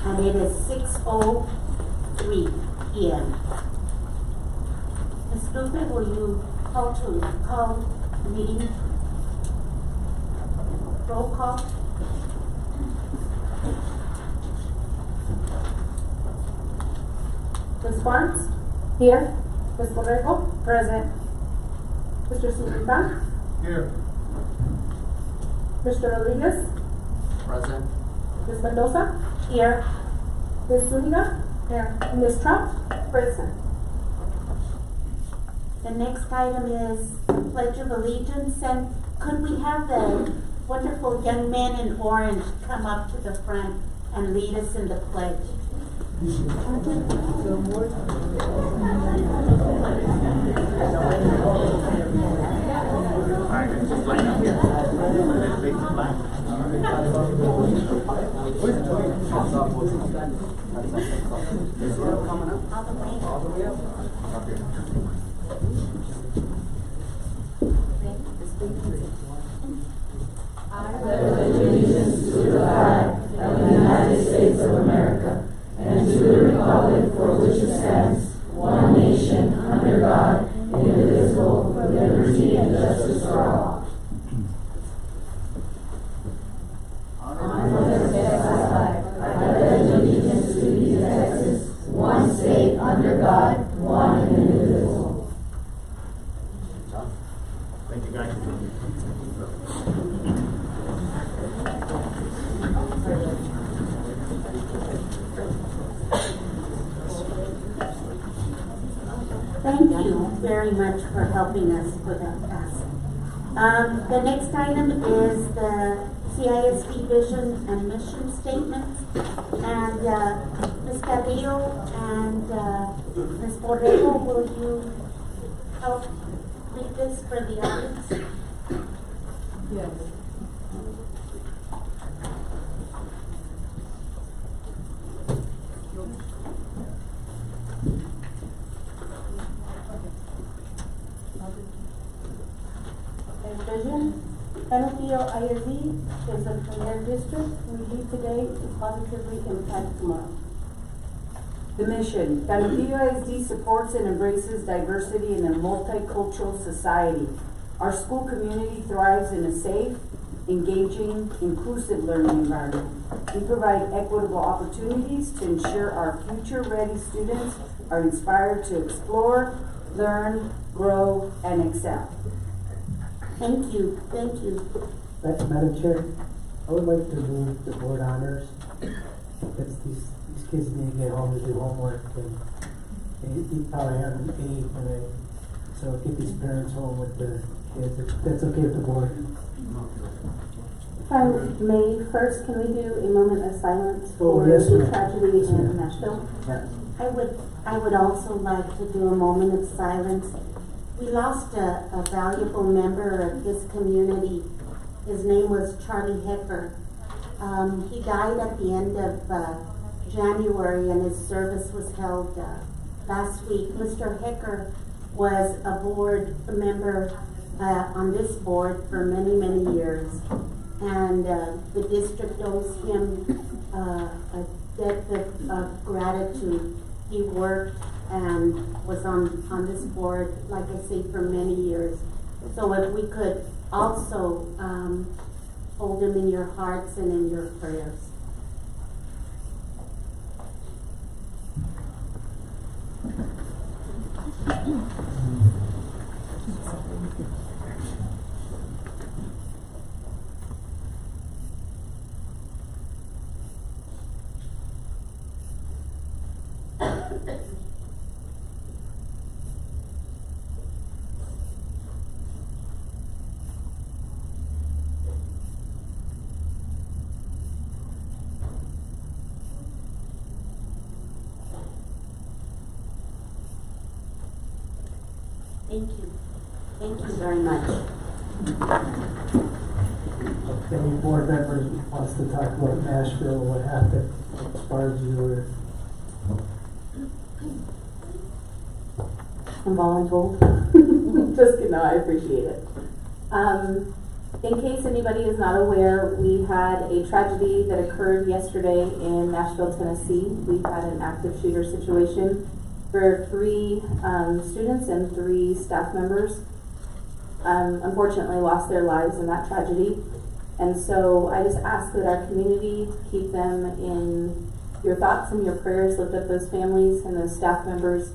and it is 6:03 p.m. Ms. Lupe, will you call the meeting? Roll call. Ms. Barnes? Here. Ms. Borrego? Present. Mr. Sinipa? Here. Mr. Rodriguez? Present. Ms. Mendoza? Here. Ms. Zuniga? Here. Ms. Trump? Present. The next item is the Pledge of Allegiance, and could we have the wonderful young men in orange come up to the front and lead us in the pledge? I pledge allegiance to the flag of the United States of America and to the republic for which it stands, one nation, under God, indivisible, with liberty and justice for all. I pledge allegiance to the Texas, one state, under God, one and indivisible. Thank you, guys. Thank you very much for helping us with that task. The next item is the CISD vision and mission statement. And Ms. Cadillo and Ms. Borrego, will you help read this for the audience? Yes. Vision. Canopio ISD is a premier district. We lead today to positively impact tomorrow. The mission. Canopio ISD supports and embraces diversity in a multicultural society. Our school community thrives in a safe, engaging, inclusive learning environment. We provide equitable opportunities to ensure our future-ready students are inspired to explore, learn, grow, and excel. Thank you. Thank you. Madam Chair, I would like to move the board honors. Because these kids need to get home to do homework, and they probably have an A for it. So get these parents home with the kids. If that's okay with the board. If I may, first, can we do a moment of silence Oh, for yes, the ma'am. tragedy in Nashville? Yeah. I would also like to do a moment of silence. We lost a valuable member of this community. His name was Charlie Hecker. He died at the end of January, and his service was held last week. Mr. Hecker was a board member on this board for many, many years. And the district owes him a debt of gratitude. He worked and was on this board, like I say, for many years. So if we could also hold him in your hearts and in your prayers. Thank you. Thank you very much. Any board members wants to talk about Nashville, what happened as far as you were? I'm voluntold. Just kidding, no, I appreciate it. In case anybody is not aware, we had a tragedy that occurred yesterday in Nashville, Tennessee. We had an active shooter situation where 3 students and 3 staff members unfortunately lost their lives in that tragedy. And so I just ask that our community keep them in your thoughts and your prayers, lift up those families and those staff members,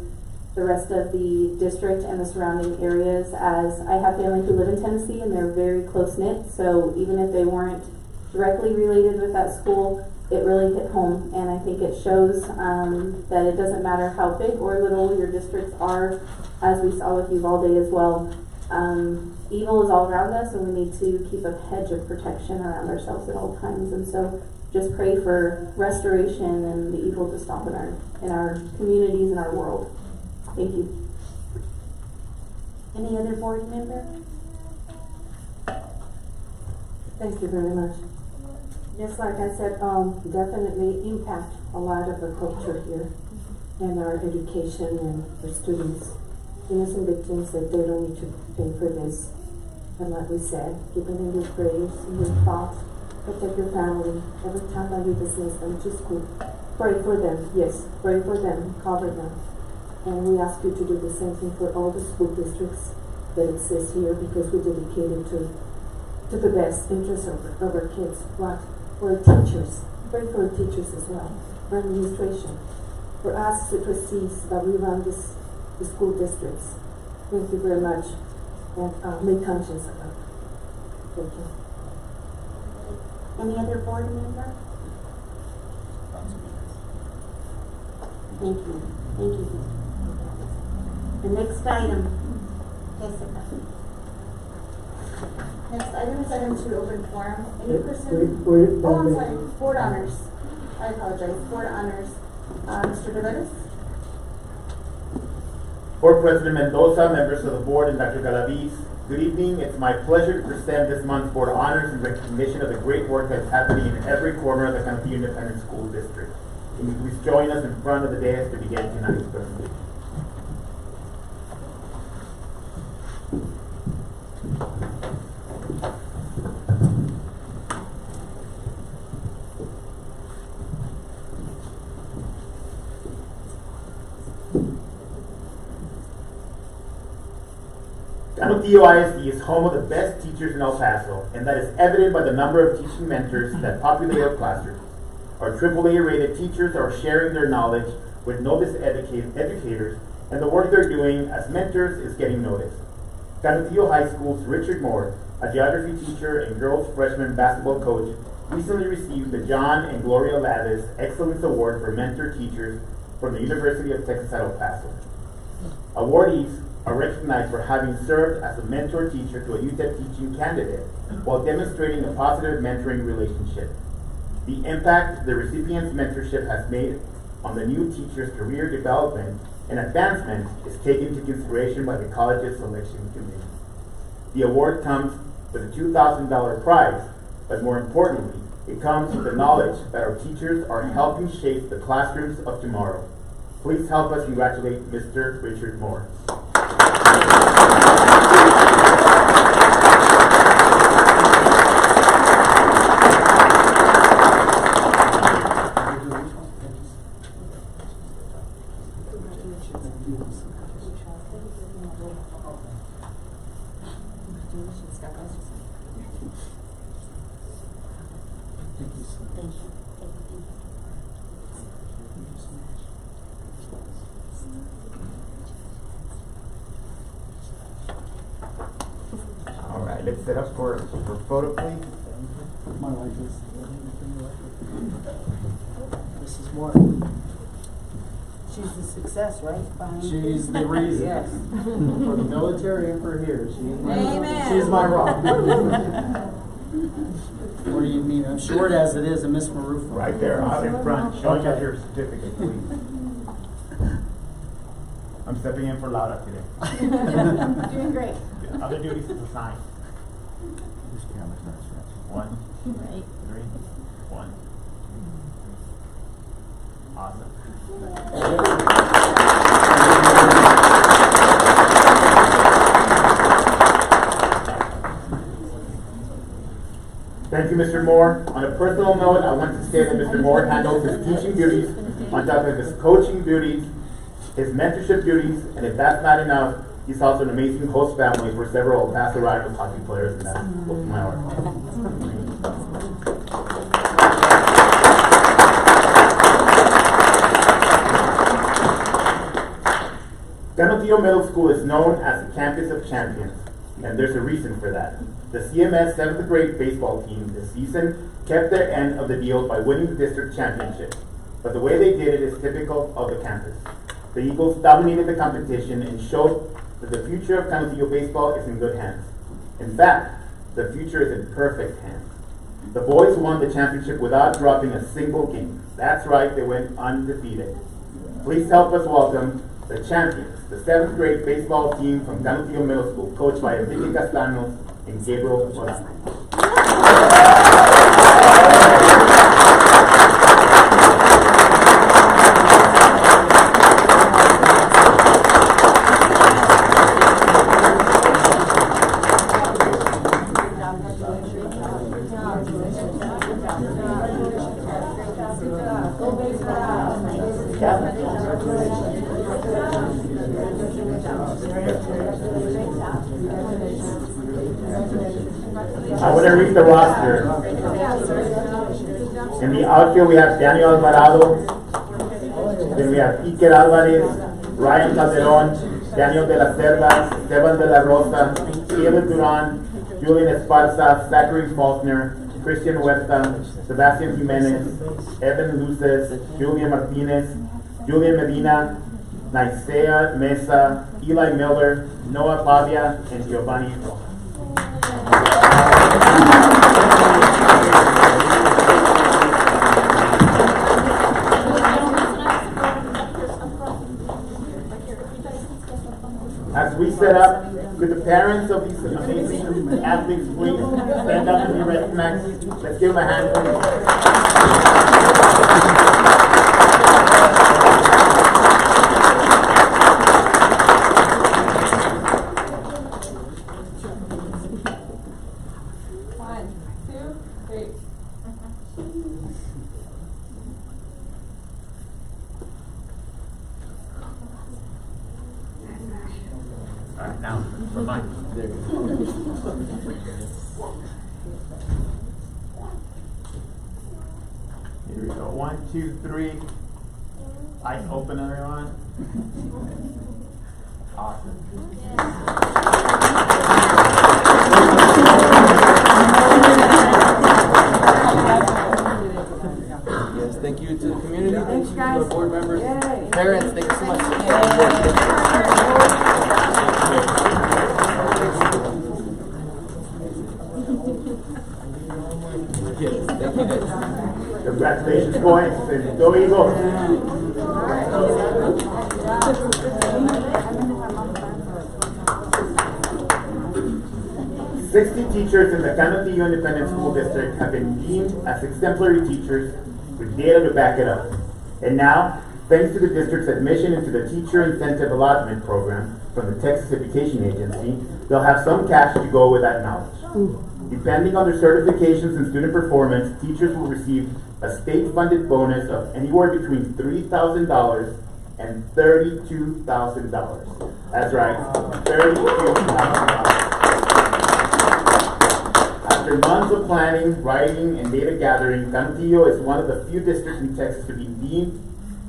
the rest of the district and the surrounding areas, as I have family who live in Tennessee and they're very close-knit, so even if they weren't directly related with that school, it really hit home. And I think it shows that it doesn't matter how big or little your districts are, as we saw with Uvalde as well. Evil is all around us, and we need to keep a hedge of protection around ourselves at all times. And so just pray for restoration and the evil to stop in our communities and our world. Thank you. Any other board member? Thank you very much. Just like I said, definitely impact a lot of the culture here and our education and our students. Innocent victims that they don't need to pay for this. And like we said, keep them in your prayers, in your thoughts, protect your family. Every time that you dismiss them to school, pray for them. Yes, pray for them, cover them. And we ask you to do the same thing for all the school districts that exist here, because we're dedicated to the best interest of our kids. What? For our teachers. Pray for our teachers as well. For administration. For us, the trustees that we run the school districts. Thank you very much. And make conscience about it. Thank you. Any other board member? Thank you. Thank you. The next item, Jessica. Next item is item 2, open forum. Any person? Oh, I'm sorry. Board honors. I apologize. Board honors. Mr. Dolores? Board President Mendoza, members of the board, and Dr. Galaviz, good evening. It's my pleasure to present this month's board honors in recognition of the great work that's happening in every corner of the Cantillo Independent School District. Can you please join us in front of the dais to begin tonight's presentation? Cantillo ISD is home of the best teachers in El Paso, and that is evident by the number of teaching mentors that populate our classrooms. Our AAA rated teachers are sharing their knowledge with novice educators, and the work they're doing as mentors is getting noticed. Cantillo High School's Richard Moore, a geography teacher and girls freshman basketball coach, recently received the John and Gloria Lavis Excellence Award for Mentor Teachers from the University of Texas at El Paso. Awardees are recognized for having served as a mentor teacher to a UTEP teaching candidate while demonstrating a positive mentoring relationship. The impact the recipient's mentorship has made on the new teacher's career development and advancement is taken into consideration by the college's selection committee. The award comes with a $2,000 prize, but more importantly, it comes with the knowledge that our teachers are helping shape the classrooms of tomorrow. Please help us congratulate Mr. Richard Moore. Let's set up for photo, please. My wife is. This is more. She's the success, right? She's the reason. Yes. For the military and for here. Amen. She's my rock. What do you mean? I'm short as it is, and Miss Maroof. Right there, out in front, showing us your certificate, please. I'm stepping in for Laura today. Doing great. Other duties is assigned. 1, 2, 3, 1. Awesome. you, Mr. Moore. On a personal note, I want to say that Mr. Moore handles his teaching duties on top of his coaching duties, his mentorship duties, and if that's not enough, he's also an amazing host family for several El Paso Rhinos hockey players, and that's my heart. Canutillo Middle School is known as the campus of champions, and there's a reason for that. The CMS 7th grade baseball team this season kept their end of the deal by winning the district championship, but the way they did it is typical of the campus. The Eagles dominated the competition and showed that the future of Canutillo baseball is in good hands. In fact, the future is in perfect hands. The boys won the championship without dropping a single game. That's right, they went undefeated. Please help us welcome the champions, the 7th grade baseball team from Canutillo Middle School, coached by Enrique Castanos and Gabriel Morales. I want to read the roster. In the outfield, we have Daniel Alvarado. Then we have Iker Alvarez, Ryan Calderon, Daniel de la Cerda, Esteban de la Rosa, Caleb Duran, Julian Esparza, Zachary Faulkner, Christian Huerta, Sebastian Jimenez, Evan Luces, Julian Martinez, Julian Medina, Naisea Mesa, Eli Miller, Noah Pavia, and Giovanni Rojas. As we set up, could the parents of these amazing athletes please stand up and be recognized? Let's give them a hand, please. All right, now, for mine. There you go. Here we go. 1, 2, 3. Eyes open, everyone. Awesome. Yes, thank you to the community. Thanks, To guys. the board members. Yay. Parents, thank you so much. Yes, thank you guys. Congratulations, boys, and go Eagles. 60 teachers in the Canutillo Independent School District have been deemed as exemplary teachers with data to back it up. And now, thanks to the district's admission into the Teacher Incentive Allotment Program from the Texas Education Agency, they'll have some cash to go with that knowledge. Depending on their certifications and student performance, teachers will receive a state-funded bonus of anywhere between $3,000 and $32,000. That's right, $32,000. After months of planning, writing, and data gathering, Canutillo is one of the few districts in Texas to be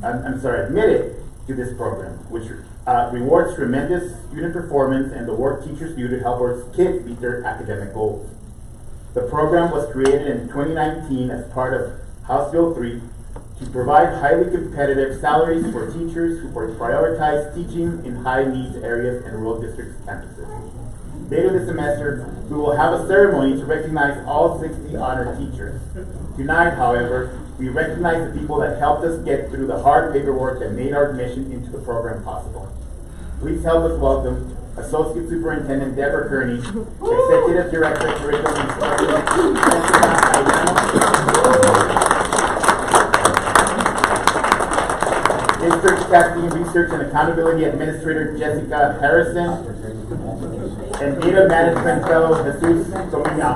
admitted to this program, which rewards tremendous student performance and the work teachers do to help our kids meet their academic goals. The program was created in 2019 as part of House Bill 3 to provide highly competitive salaries for teachers who prioritize teaching in high-needs areas and rural districts campuses. Later this semester, we will have a ceremony to recognize all 60 honored teachers. Tonight, however, we recognize the people that helped us get through the hard paperwork that made our admission into the program possible. Please help us welcome Associate Superintendent Deborah Kearney, Executive Director of Curriculum and Instruction, District Testing, Research and Accountability Administrator Jessica Harrison, and Data Management Fellow Jesus Comina.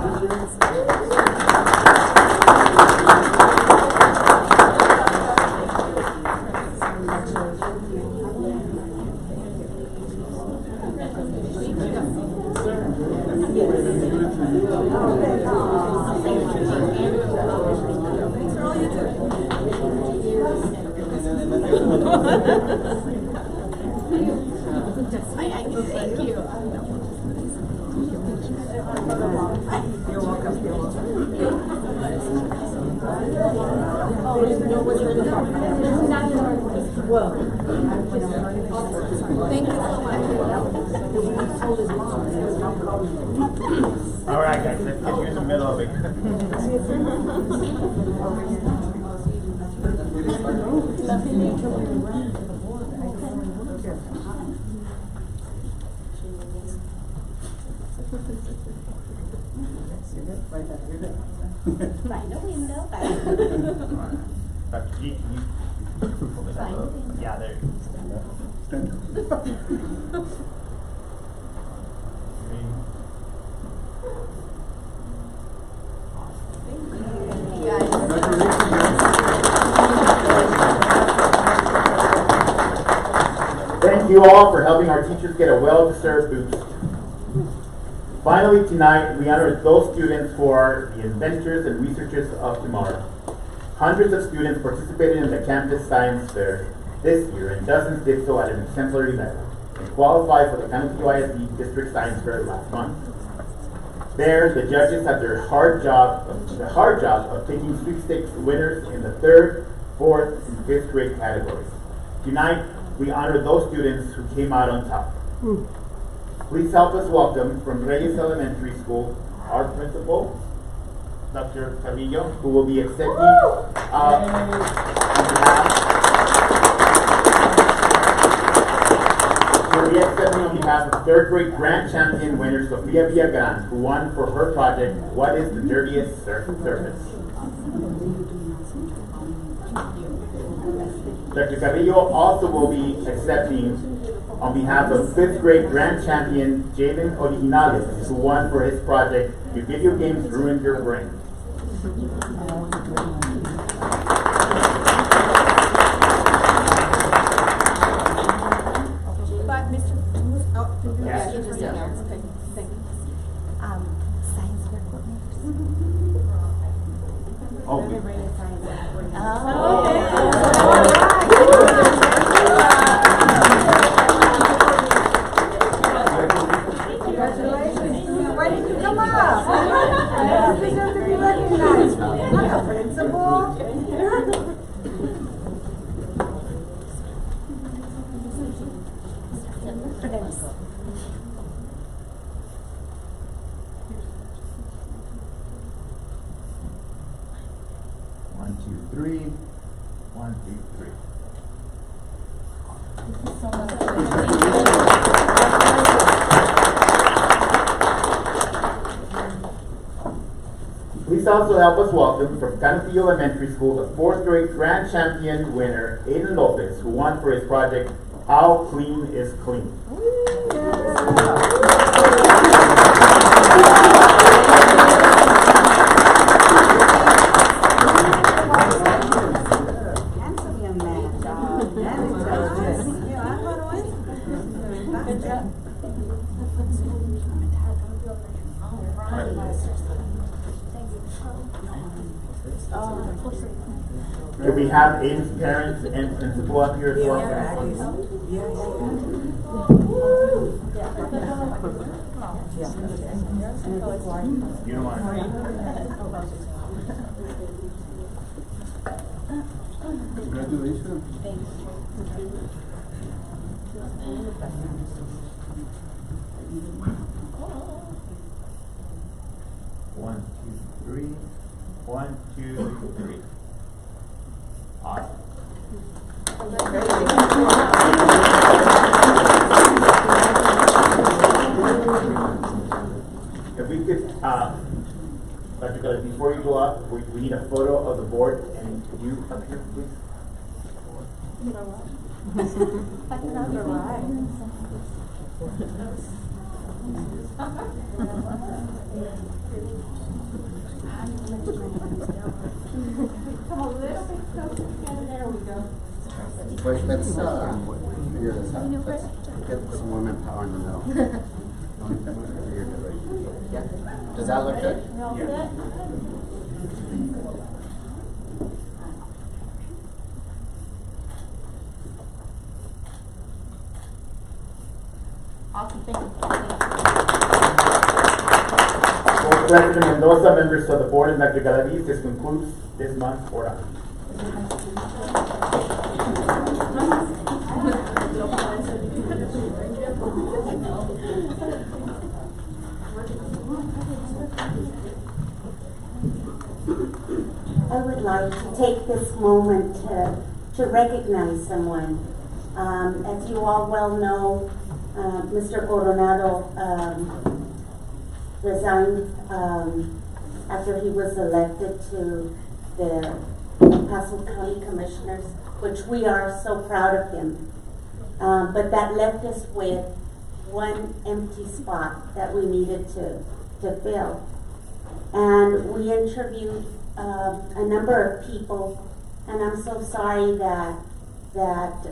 Thank you. You're welcome. You're Thank you so much. All right, guys, let's get you in the middle of it. Find a window. Yeah, there. Thank you all for helping our teachers get a well-deserved boost. Finally, tonight, we honor those students who are the inventors and researchers of tomorrow. Hundreds of students participated in the campus science fair this year, and dozens did so at an exemplary level, and qualified for the CISD District Science Fair last month. There, the judges had the hard job of picking sweepstakes winners in the 3rd, 4th, and 5th grade categories. Tonight, we honor those students who came out on top. Please help us welcome from Reyes Elementary School, our principal, Dr. Carrillo, who will be accepting on behalf of 3rd grade grand champion winner Sofia Villagran, who won for her project, What is the Dirtiest Surface? Dr. Carrillo also will be accepting on behalf of 5th grade grand champion Jalen Originales, who won for his project, Do Video Games Ruin Your Brain? But Mr. Yes. Okay, thank you. Science fair coordinators. Congratulations. Why did you come up? It's because to be recognized. Not a principal. One, two, three. 1, 2, 3. Please also help us welcome from Canopy Elementary School the 4th grade grand champion winner Aiden Lopez, who won for his project How Clean is Clean? Handsome young man. And intelligent. Good job. Can we have Aiden's parents and principal up here as well? You don't mind. Congratulations. One, two, three. 1, 2, 3. Awesome. If we could, Dr. Kelly, before you go up, we need a photo of the board and you up here, please. You know what? I can never lie. Come a little bit closer together. There we go. Wait, let's figure this out. Let's get some women power in the middle. Yeah. Does that look good? Yeah. Awesome, thank you. For President Mendoza, members of the board, and Dr. Galaviz, this concludes this month's board honors. I would like to take this moment to recognize someone. As you all well know, Mr. Coronado resigned after he was elected to the El Paso County Commissioners, which we are so proud of him. But that left us with one empty spot that we needed to fill. And we interviewed a number of people, and I'm so sorry that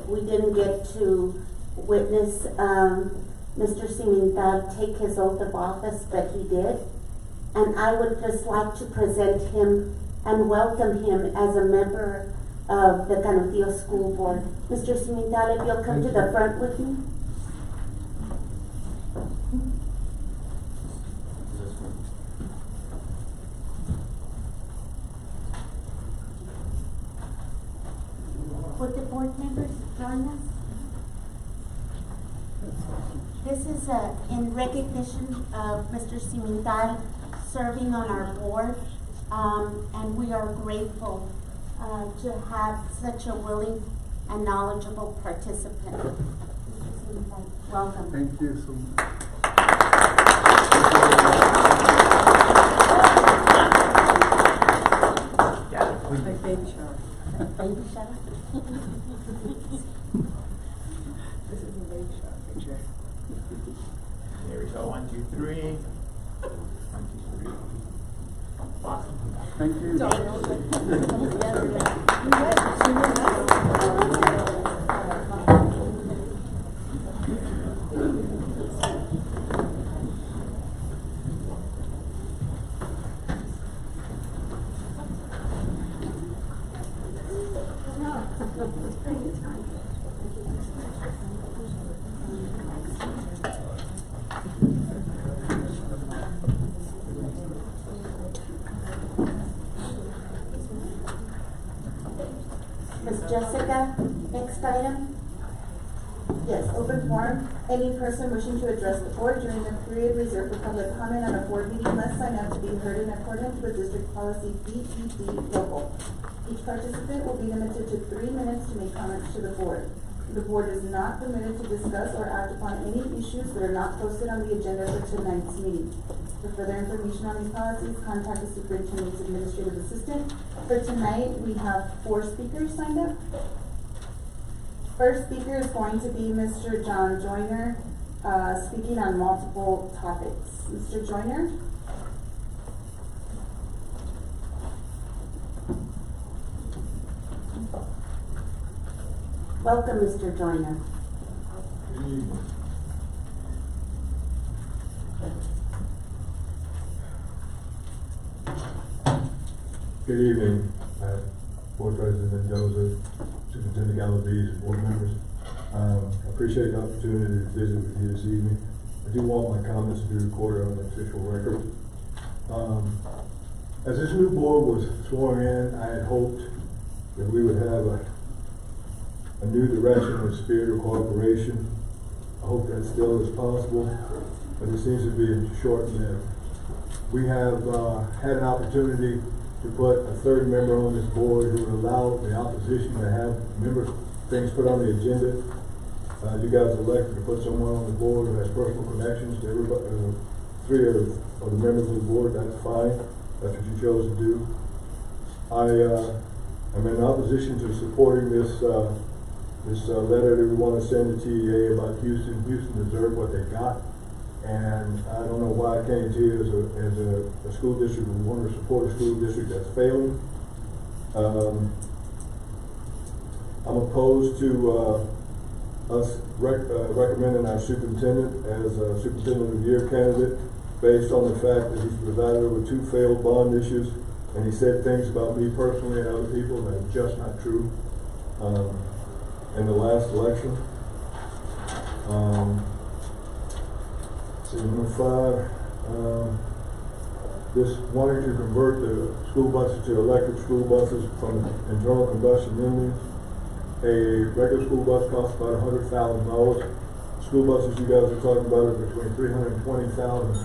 we didn't get to witness Mr. Cimental take his oath of office, but he did. And I would just like to present him and welcome him as a member of the Canutillo School Board. Mr. Cimental, if you'll come to the front with me. Would the board members join us? This is in recognition of Mr. Cimental serving on our board, and we are grateful to have such a willing and knowledgeable participant. Mr. Cimental, welcome. Thank you so much. Like baby shower. Baby shower? This is a baby shower picture. There we go. 1, 2, 3. 1, 2, 3. Awesome. Thank you. Ms. Jessica, next item. Yes, open forum. Any person wishing to address the board during the period reserved for public comment on a board meeting must sign up to be heard in accordance with district policy BED local. Each participant will be limited to 3 minutes to make comments to the board. The board is not permitted to discuss or act upon any issues that are not posted on the agenda for tonight's meeting. For further information on these policies, contact the superintendent's administrative assistant. For tonight, we have 4 speakers signed up. First speaker is going to be Mr. John Joyner, speaking on multiple topics. Mr. Joyner? Welcome, Mr. Joyner. Good evening, Board President Mendoza, Superintendent Galaviz, and board members. I appreciate the opportunity to visit with you this evening. I do want my comments to be recorded on the official record. As this new board was sworn in, I had hoped that we would have a new direction and spirit of cooperation. I hope that still is possible, but it seems to be short-lived. We have had an opportunity to put a third member on this board who would allow the opposition to have things put on the agenda. You guys elected to put someone on the board who has personal connections to everybody, 3 of the members of the board. That's fine. That's what you chose to do. I am in opposition to supporting this letter that we want to send to TEA about Houston. Houston deserved what they got. And I don't know why I came to you as a school district. We want to support a school district that's failing. I'm opposed to us recommending our superintendent as a superintendent of the year candidate based on the fact that he's presided over 2 failed bond issues, and he said things about me personally and other people that are just not true. In the last election, See, number 5, this wanting to convert the school buses to electric school buses from internal combustion engines. A regular school bus costs about $100,000. School buses you guys are talking about are between $320,000 and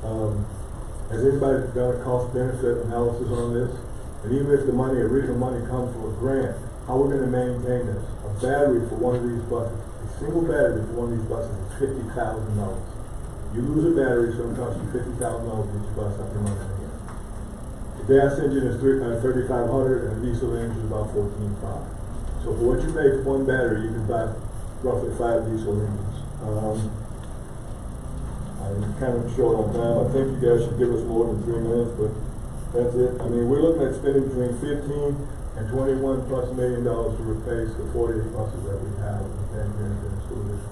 $440,000. Has anybody done a cost-benefit analysis on this? And even if the original money comes from a grant, how we're going to maintain this? A battery for one of these buses, a single battery for one of these buses is $50,000. You lose a battery, it's going to cost you $50,000 each bus up and running again. The gas engine is $3,500 and a diesel engine is about $14,500. So for what you pay for one battery, you can buy roughly 5 diesel engines. I'm kind of short on time. I think you guys should give us more than 3 minutes, but that's it. I mean, we're looking at spending between $15 and $21+ million to replace the 48 buses that we have in the school district.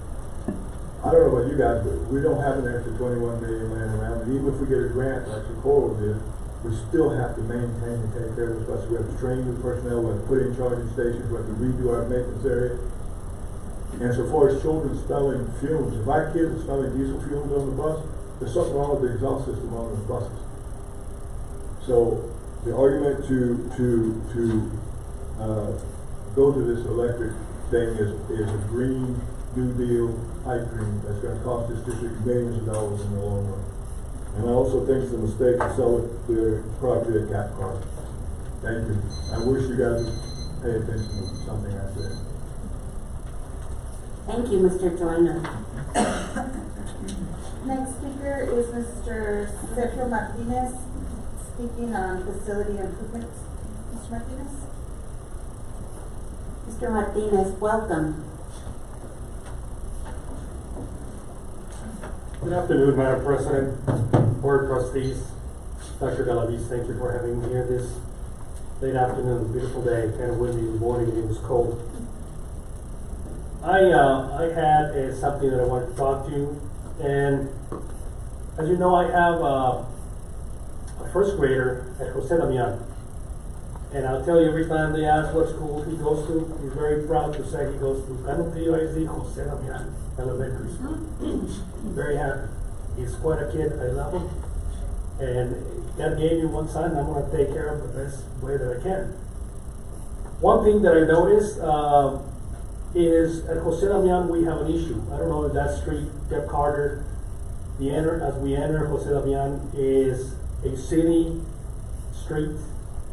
I don't know about you guys, but we don't have an extra $21 million laying around. And even if we get a grant like Socorro did, we still have to maintain and take care of those buses. We have to train new personnel, we have to put in charging stations, we have to redo our maintenance area. And so far as children smelling fumes, if our kids are smelling diesel fumes on the bus, there's something wrong with the exhaust system on those buses. So the argument to go to this electric thing is a green New Deal pipe dream that's going to cost this district millions of dollars in the long run. And I also think it's a mistake to sell the property at cap cost. Thank you. I wish you guys would pay attention to something I said. Thank you, Mr. Joyner. Next speaker is Mr. Sergio Martinez, speaking on facility improvements. Mr. Martinez? Mr. Martinez, welcome. Good afternoon, Madam President, Board Trustees, Dr. Galaviz, thank you for having me here this late afternoon, beautiful day, kind of windy in the morning, it was cold. I had something that I wanted to talk to you, and as you know, I have a first grader at Jose Damian, and I'll tell you, every time they ask what school he goes to, he's very proud to say he goes to CISD Jose Damian Elementary School. Very happy. He's quite a kid. I love him. And God gave me one son, and I'm going to take care of him the best way that I can. One thing that I noticed is at Jose Damian we have an issue. I don't know if that street, Deb Carter, as we enter Jose Damian, is a city street,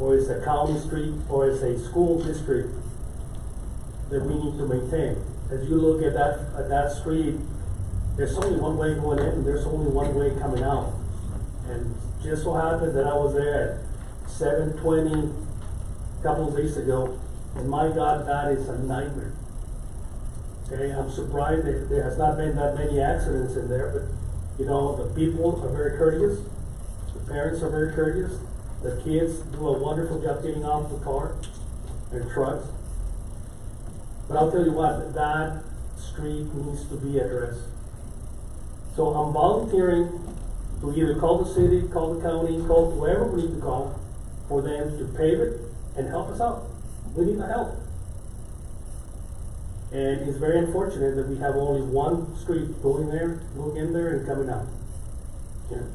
or is a county street, or is a school district that we need to maintain. As you look at that street, there's only one way going in, and there's only one way coming out. And just so happened that I was there at 7:20 a couple of days ago, and my God, that is a nightmare. Okay, I'm surprised that there has not been that many accidents in there, but you know, the people are very courteous, the parents are very courteous, the kids do a wonderful job getting off the car and trucks. But I'll tell you what, that street needs to be addressed. So I'm volunteering to either call the city, call the county, call whoever we need to call for them to pave it and help us out. We need the help. And it's very unfortunate that we have only one street going there, going in there and coming out. Yeah.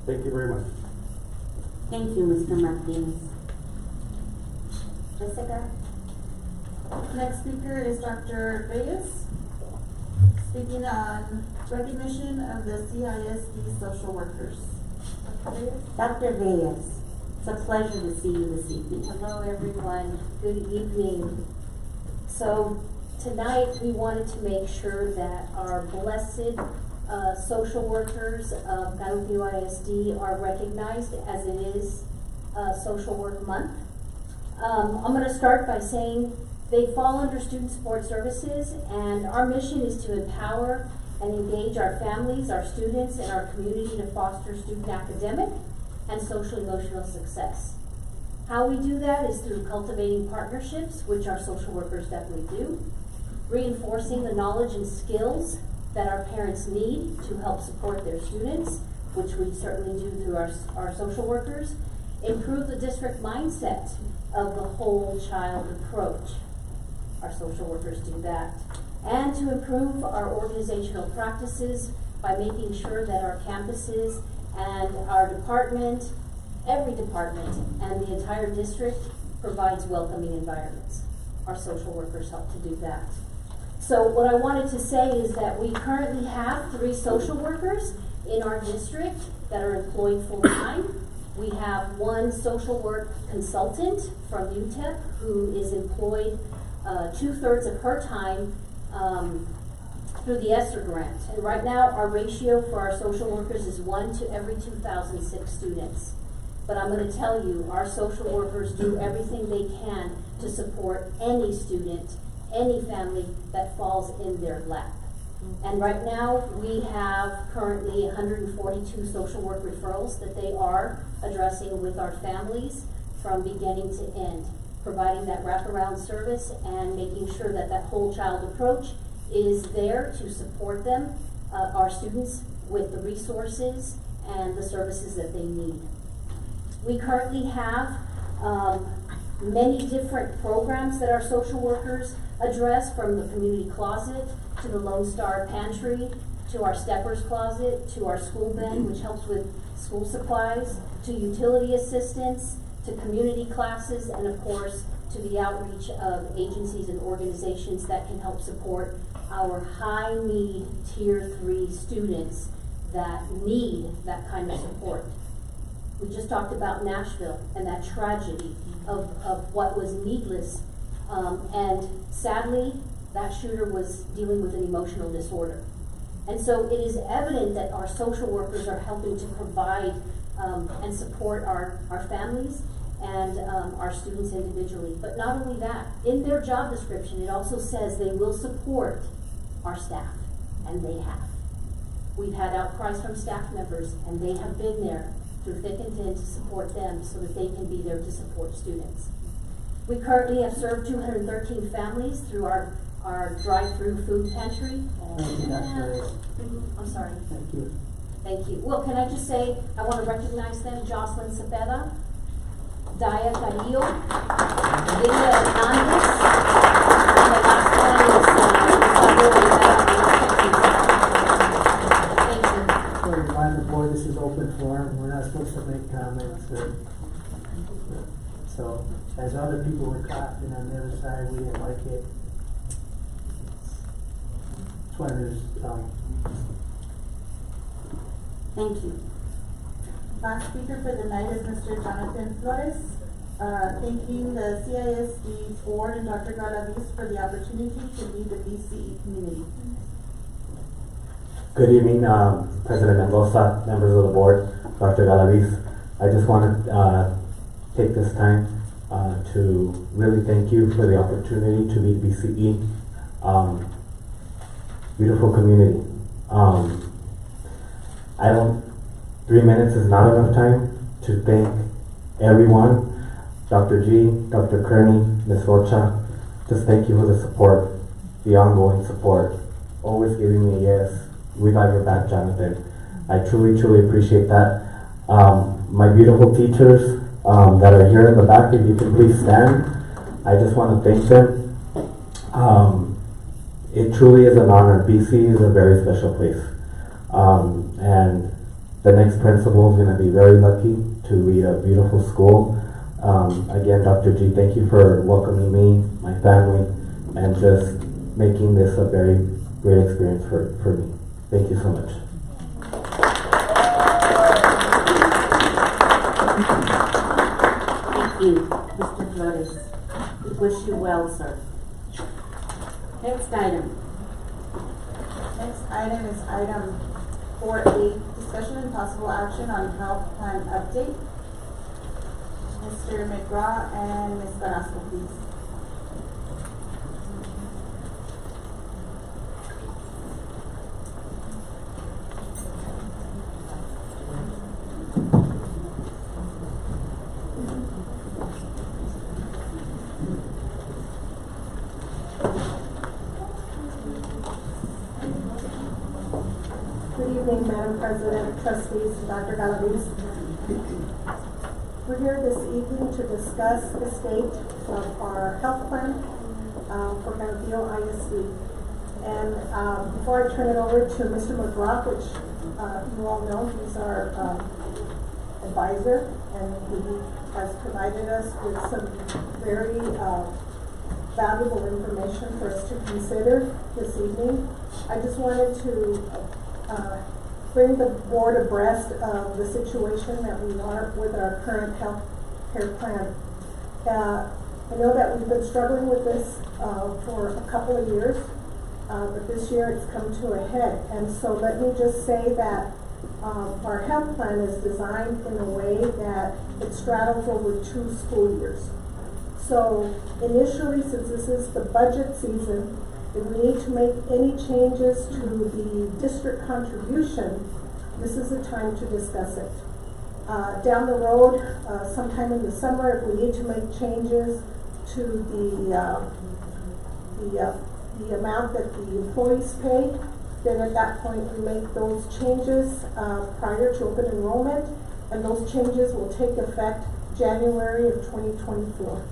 Thank you very much. Thank you, Mr. Martinez. Jessica? Next speaker is Dr. Reyes, speaking on recognition of the CISD social workers. Dr. Reyes, it's a pleasure to see you this evening. Hello, everyone. Good evening. So tonight we wanted to make sure that our blessed social workers of Guadalupe ISD are recognized, as it is Social Work Month. I'm going to start by saying they fall under Student Support Services, and our mission is to empower and engage our families, our students, and our community to foster student academic and social emotional success. How we do that is through cultivating partnerships, which our social workers definitely do, reinforcing the knowledge and skills that our parents need to help support their students, which we certainly do through our social workers, improve the district mindset of the whole child approach. Our social workers do that. and to improve our organizational practices by making sure that our campuses and our department, every department, and the entire district provides welcoming environments. Our social workers help to do that. So what I wanted to say is that we currently have 3 social workers in our district that are employed full-time. We have 1 social work consultant from UTEP who is employed 2/3 of her time through the ESSER grant. And right now, our ratio for our social workers is 1 to every 2,006 students. But I'm going to tell you, our social workers do everything they can to support any student, any family that falls in their lap. And right now, we have currently 142 social work referrals that they are addressing with our families from beginning to end, providing that wraparound service and making sure that that whole child approach is there to support them, our students, with the resources and the services that they need. We currently have many different programs that our social workers address, from the community closet to the Lone Star Pantry, to our Steppers Closet, to our school bin, which helps with school supplies, to utility assistance, to community classes, and of course, to the outreach of agencies and organizations that can help support our high-need Tier 3 students that need that kind of support. We just talked about Nashville and that tragedy of what was needless, and sadly, that shooter was dealing with an emotional disorder. And so it is evident that our social workers are helping to provide and support our families and our students individually. But not only that, in their job description, it also says they will support our staff, and they have. We've had outcries from staff members, and they have been there through thick and thin to support them so that they can be there to support students. We currently have served 213 families through our drive-through food pantry. Thank you, Dr. I'm sorry. Thank you. Thank you. Well, can I just say, I want to recognize them: Jocelyn Cepeda, Daya Carrillo, Lydia Hernandez, and the last one is Thank you. So remind the board, this is open forum. We're not supposed to make comments. So, as other people were clapping on the other side, we didn't like it. That's why there's, Thank you. Last speaker for the night is Mr. Jonathan Flores, thanking the CISD board and Dr. Galaviz for the opportunity to lead the BCE community. Good evening, President Mendoza, members of the board, Dr. Galaviz. I just want to take this time to really thank you for the opportunity to lead BCE. Beautiful community. 3 minutes is not enough time to thank everyone. Dr. G, Dr. Kearney, Ms. Rocha, just thank you for the support, the ongoing support, always giving me a yes. We got your back, Jonathan. I truly, truly appreciate that. My beautiful teachers that are here in the back, if you can please stand. I just want to thank them. It truly is an honor. BC is a very special place. And the next principal is going to be very lucky to lead a beautiful school. Again, Dr. G, thank you for welcoming me, my family, and just making this a very great experience for me. Thank you so much. Thank you, Mr. Flores. We wish you well, sir. Next item. Next item is item 4A, discussion and possible action on health plan update. Mr. McGraw and Ms. Carrasco, please. Good evening, Madam President, trustees, Dr. Galaviz. We're here this evening to discuss the state of our health plan for Bernalillo ISD. And before I turn it over to Mr. McGraw, which you all know, he's our advisor, and he has provided us with some very valuable information for us to consider this evening. I just wanted to bring the board abreast of the situation that we are with our current health care plan. I know that we've been struggling with this for a couple of years, but this year it's come to a head. And so let me just say that our health plan is designed in a way that it straddles over 2 school years. So initially, since this is the budget season, if we need to make any changes to the district contribution, this is the time to discuss it. Down the road, sometime in the summer, if we need to make changes to the amount that the employees pay, then at that point we make those changes prior to open enrollment, and those changes will take effect January of 2024.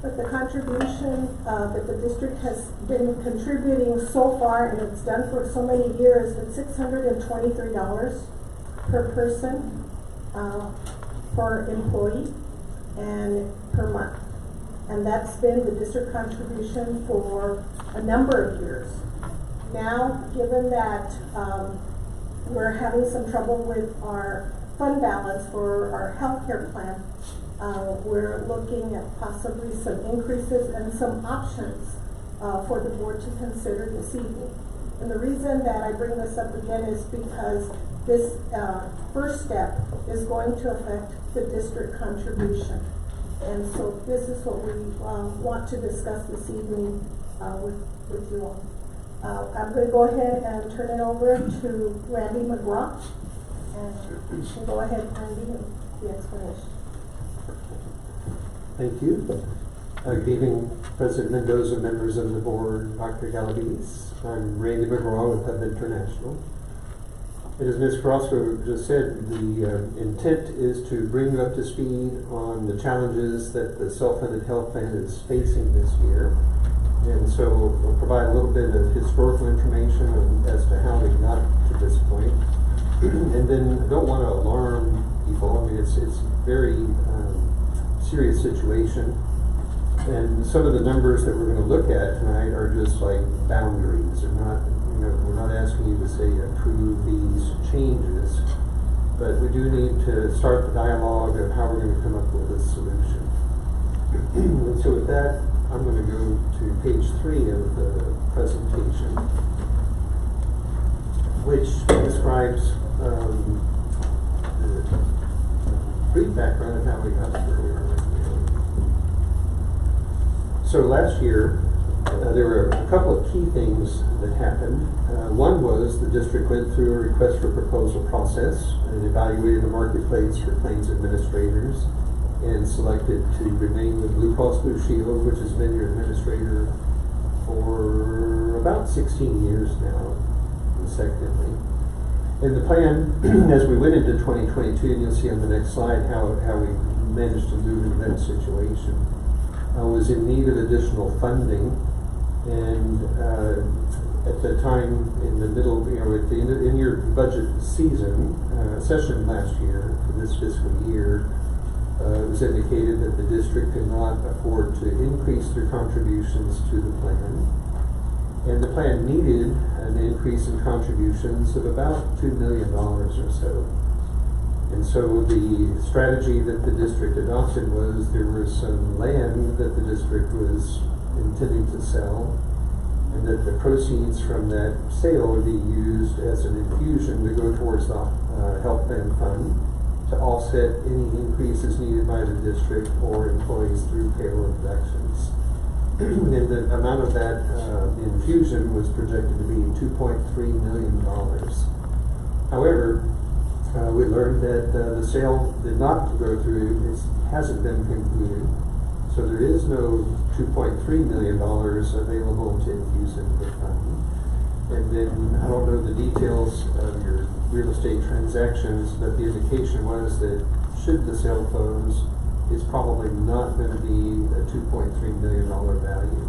But the contribution that the district has been contributing so far, and it's done for so many years, it's $623 per person, per employee, and per month. And that's been the district contribution for a number of years. Now, given that we're having some trouble with our fund balance for our health care plan, we're looking at possibly some increases and some options for the board to consider this evening. And the reason that I bring this up again is because this first step is going to affect the district contribution. And so this is what we want to discuss this evening with you all. I'm going to go ahead and turn it over to Randy McGraw. And you can go ahead, Randy, with the explanation. Thank you. Good evening, President Mendoza, members of the board, Dr. Galaviz. I'm Randy McGraw with Hub International. And as Ms. Carrasco just said, the intent is to bring you up to speed on the challenges that the self-funded health plan is facing this year. And so we'll provide a little bit of historical information as to how we got to this point. And then I don't want to alarm people. I mean, it's a very serious situation. And some of the numbers that we're going to look at tonight are just like boundaries. They're not, we're not asking you to say approve these changes, but we do need to start the dialogue of how we're going to come up with a solution. And so with that, I'm going to go to page 3 of the presentation, which describes the brief background of how we got to where we are. So last year, there were a couple of key things that happened. One was the district went through a request for proposal process and evaluated the marketplace for claims administrators and selected to remain with Blue Cross Blue Shield, which has been your administrator for about 16 years now, consecutively. And the plan, as we went into 2022, and you'll see on the next slide how we managed to move into that situation, was in need of additional funding. And at the time, in the middle, at the end of, in your budget season, session last year, for this fiscal year, it was indicated that the district could not afford to increase their contributions to the plan. And the plan needed an increase in contributions of about $2 million or so. And so the strategy that the district adopted was there was some land that the district was intending to sell, and that the proceeds from that sale would be used as an infusion to go towards the health plan fund to offset any increases needed by the district or employees through payroll deductions. And the amount of that infusion was projected to be $2.3 million. However, we learned that the sale did not go through. It hasn't been concluded. So there is no $2.3 million available to infuse into the fund. And then I don't know the details of your real estate transactions, but the indication was that should the sale close, it's probably not going to be a $2.3 million value.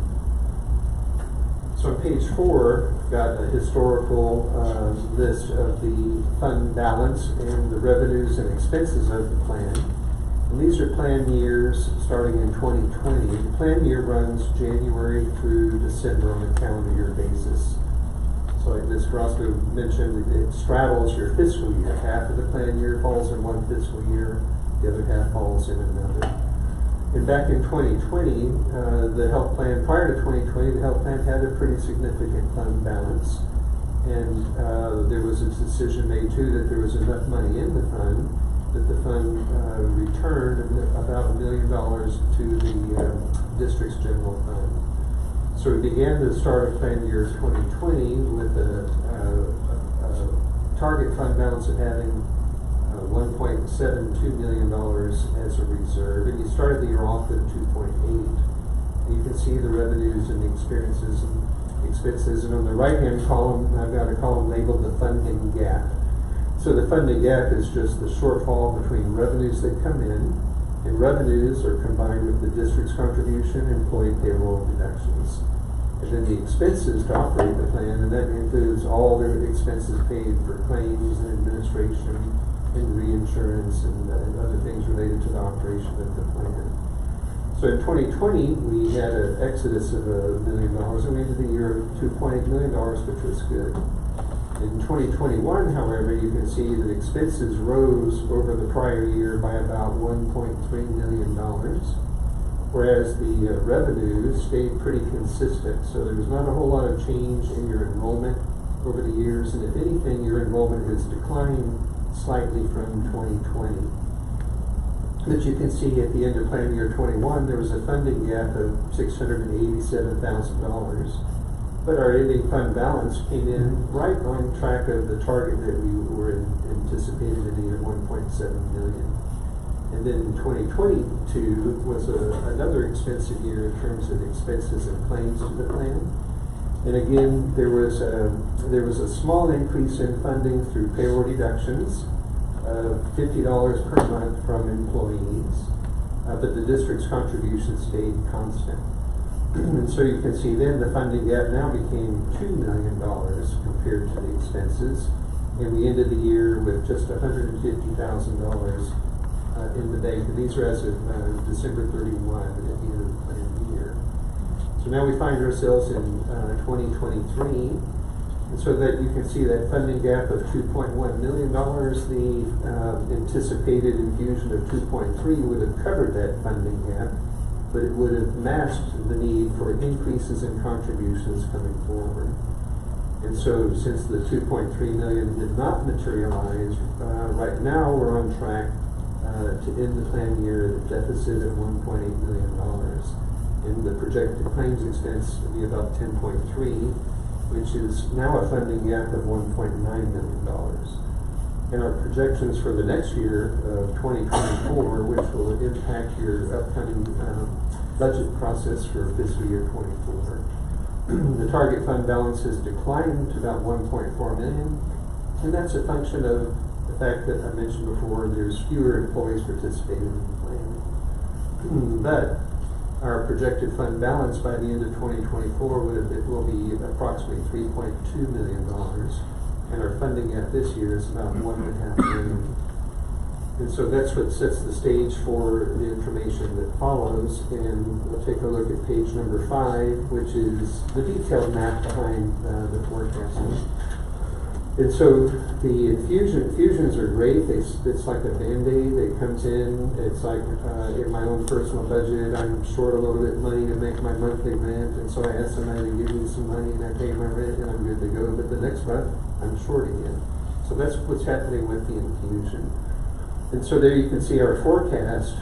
So on page 4, I've got a historical list of the fund balance and the revenues and expenses of the plan. And these are plan years starting in 2020. The plan year runs January through December on a calendar year basis. So like Ms. Carrasco mentioned, it straddles your fiscal year. Half of the plan year falls in one fiscal year, the other half falls in another. And back in 2020, the health plan, prior to 2020, the health plan had a pretty significant fund balance. And there was a decision made too that there was enough money in the fund that the fund returned about $1 million to the district's general fund. So we began the start of plan year 2020 with a target fund balance of having $1.72 million as a reserve, and you started the year off with 2.8. You can see the revenues and the experiences and expenses, and on the right-hand column, I've got a column labeled the funding gap. So the funding gap is just the shortfall between revenues that come in, and revenues are combined with the district's contribution, employee payroll deductions. And then the expenses to operate the plan, and that includes all the expenses paid for claims and administration and reinsurance and other things related to the operation of the plan. So in 2020, we had an exodus of $1 million, and we ended the year of $2.8 million, which was good. In 2021, however, you can see that expenses rose over the prior year by about $1.3 million, whereas the revenues stayed pretty consistent. So there was not a whole lot of change in your enrollment over the years, and if anything, your enrollment has declined slightly from 2020. But you can see at the end of plan year 21, there was a funding gap of $687,000. But our ending fund balance came in right on track of the target that we were anticipating to need at $1.7 million. And then 2022 was another expensive year in terms of expenses and claims to the plan. And again, there was a small increase in funding through payroll deductions of $50 per month from employees, but the district's contribution stayed constant. And so you can see then the funding gap now became $2 million compared to the expenses, and we ended the year with just $150,000 in the bank. And these are as of December 31 at the end of the plan year. So now we find ourselves in 2023, and so that you can see that funding gap of $2.1 million, the anticipated infusion of 2.3 would have covered that funding gap, but it would have masked the need for increases in contributions coming forward. And so since the 2.3 million did not materialize, right now we're on track to end the plan year at a deficit of $1.8 million. And the projected claims expense will be about 10.3, which is now a funding gap of $1.9 million. And our projections for the next year of 2024, which will impact your upcoming budget process for fiscal year 24. The target fund balance has declined to about 1.4 million, and that's a function of the fact that I mentioned before there's fewer employees participating in the plan. But our projected fund balance by the end of 2024 will be approximately $3.2 million, and our funding gap this year is about $1.5 million. And so that's what sets the stage for the information that follows, and we'll take a look at page number 5, which is the detailed map behind the forecasting. And so the infusions are great. It's like a Band-Aid that comes in. It's like in my own personal budget, I'm short a little bit of money to make my monthly rent, and so I ask somebody to give me some money and I pay my rent and I'm good to go. But the next month, I'm short again. So that's what's happening with the infusion. And so there you can see our forecast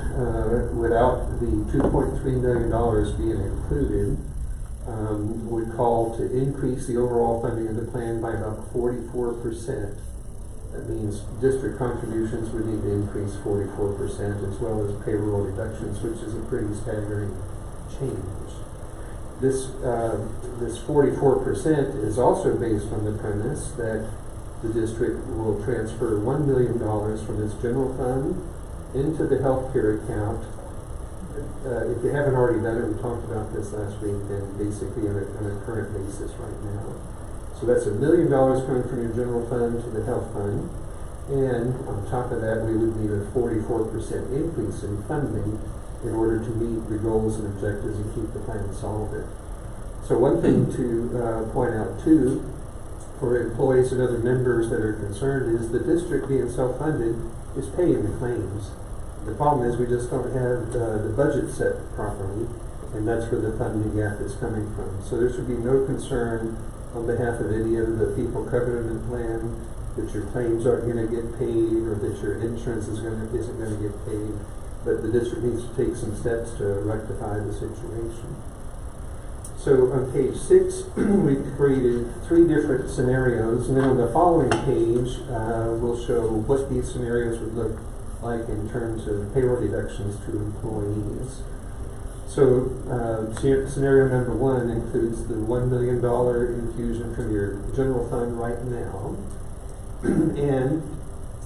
without the $2.3 million being included. Would call to increase the overall funding of the plan by about 44%. That means district contributions would need to increase 44%, as well as payroll deductions, which is a pretty staggering change. This 44% is also based on the premise that the district will transfer $1 million from its general fund into the healthcare account if you haven't already done it, we talked about this last week, and basically on a current basis right now. So that's $1 million coming from your general fund to the health fund. And on top of that, we would need a 44% increase in funding in order to meet the goals and objectives and keep the plan solvent. So one thing to point out too, for employees and other members that are concerned, is the district being self-funded is paying the claims. The problem is we just don't have the budget set properly, and that's where the funding gap is coming from. So there should be no concern on behalf of any of the people covered in the plan that your claims aren't going to get paid or that your insurance isn't going to get paid. But the district needs to take some steps to rectify the situation. So on page 6, we've created 3 different scenarios, and then on the following page, we'll show what these scenarios would look like in terms of payroll deductions to employees. So scenario number 1 includes the $1 million infusion from your general fund right now, and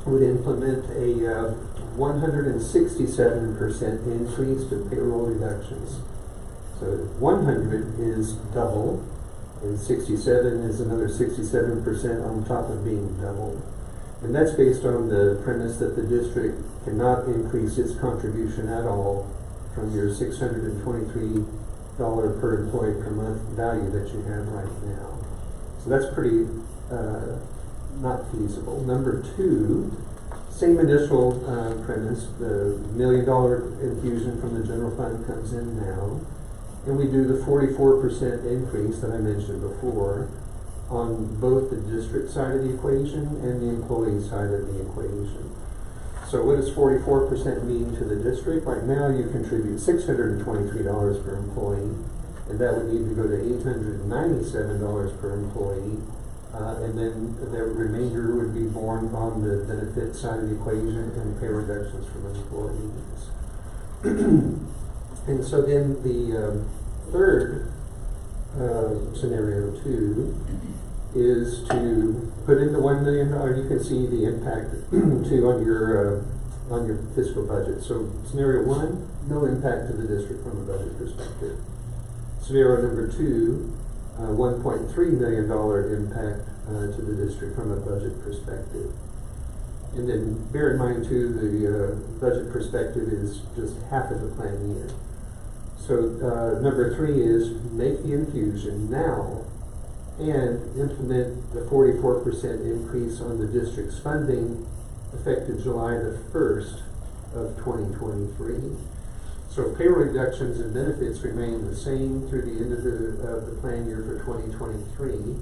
would implement a 167% increase to payroll deductions. So 100 is double, and 67 is another 67% on top of being double. And that's based on the premise that the district cannot increase its contribution at all from your $623 per employee per month value that you have right now. So that's pretty not feasible. Number 2, same initial premise, the $1 million infusion from the general fund comes in now, and we do the 44% increase that I mentioned before on both the district side of the equation and the employee side of the equation. So what does 44% mean to the district? Right now you contribute $623 per employee, and that would need to go to $897 per employee. And then the remainder would be borne on the benefit side of the equation and pay reductions from employees. And so then the third scenario 2 is to put in the $1 million. You can see the impact too on your fiscal budget. So scenario 1, no impact to the district from a budget perspective. Scenario number 2, $1.3 million impact to the district from a budget perspective. And then bear in mind too, the budget perspective is just half of the plan year. So number 3 is make the infusion now and implement the 44% increase on the district's funding effective July the 1st of 2023. So payroll reductions and benefits remain the same through the end of the plan year for 2023,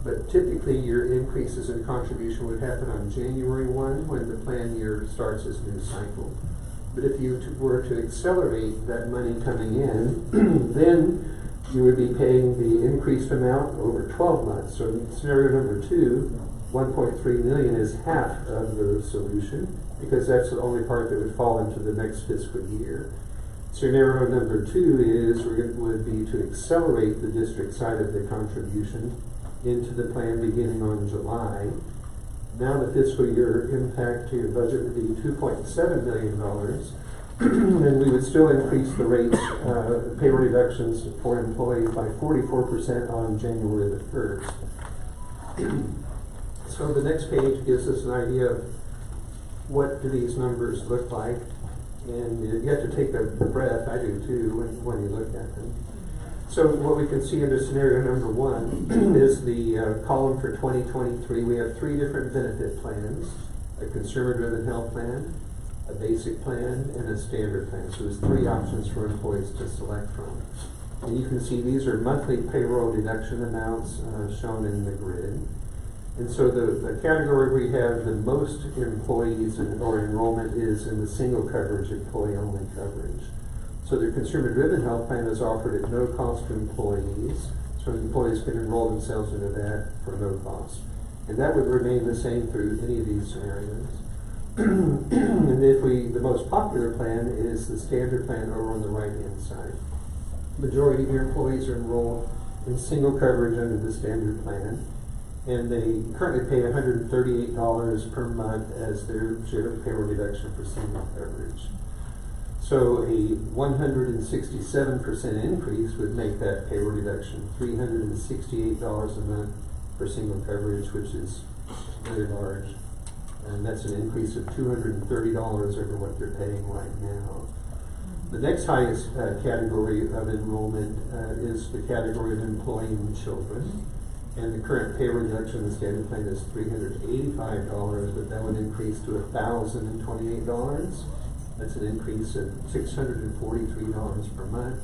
but typically your increases in contribution would happen on January 1 when the plan year starts its new cycle. But if you were to accelerate that money coming in, then you would be paying the increased amount over 12 months. So in scenario number 2, $1.3 million is half of the solution, because that's the only part that would fall into the next fiscal year. Scenario number 2 would be to accelerate the district side of the contribution into the plan beginning on July. Now the fiscal year impact to your budget would be $2.7 million, and we would still increase the rates, payroll reductions for employees by 44% on January the 1st. So the next page gives us an idea of what do these numbers look like, and you have to take a breath, I do too, when you look at them. So what we can see under scenario number 1 is the column for 2023. We have 3 different benefit plans: a consumer-driven health plan, a basic plan, and a standard plan. So there's 3 options for employees to select from. And you can see these are monthly payroll deduction amounts shown in the grid. And so the category we have the most employees or enrollment is in the single coverage, employee-only coverage. So the consumer-driven health plan is offered at no cost to employees, so employees can enroll themselves into that for no cost. And that would remain the same through any of these scenarios. And the most popular plan is the standard plan over on the right-hand side. Majority of your employees are enrolled in single coverage under the standard plan, and they currently pay $138 per month as their share of payroll deduction for single coverage. So a 167% increase would make that payroll deduction $368 a month for single coverage, which is very large. And that's an increase of $230 over what they're paying right now. The next highest category of enrollment is the category of employing children. And the current pay reduction in the standard plan is $385, but that would increase to $1,028. That's an increase of $643 per month.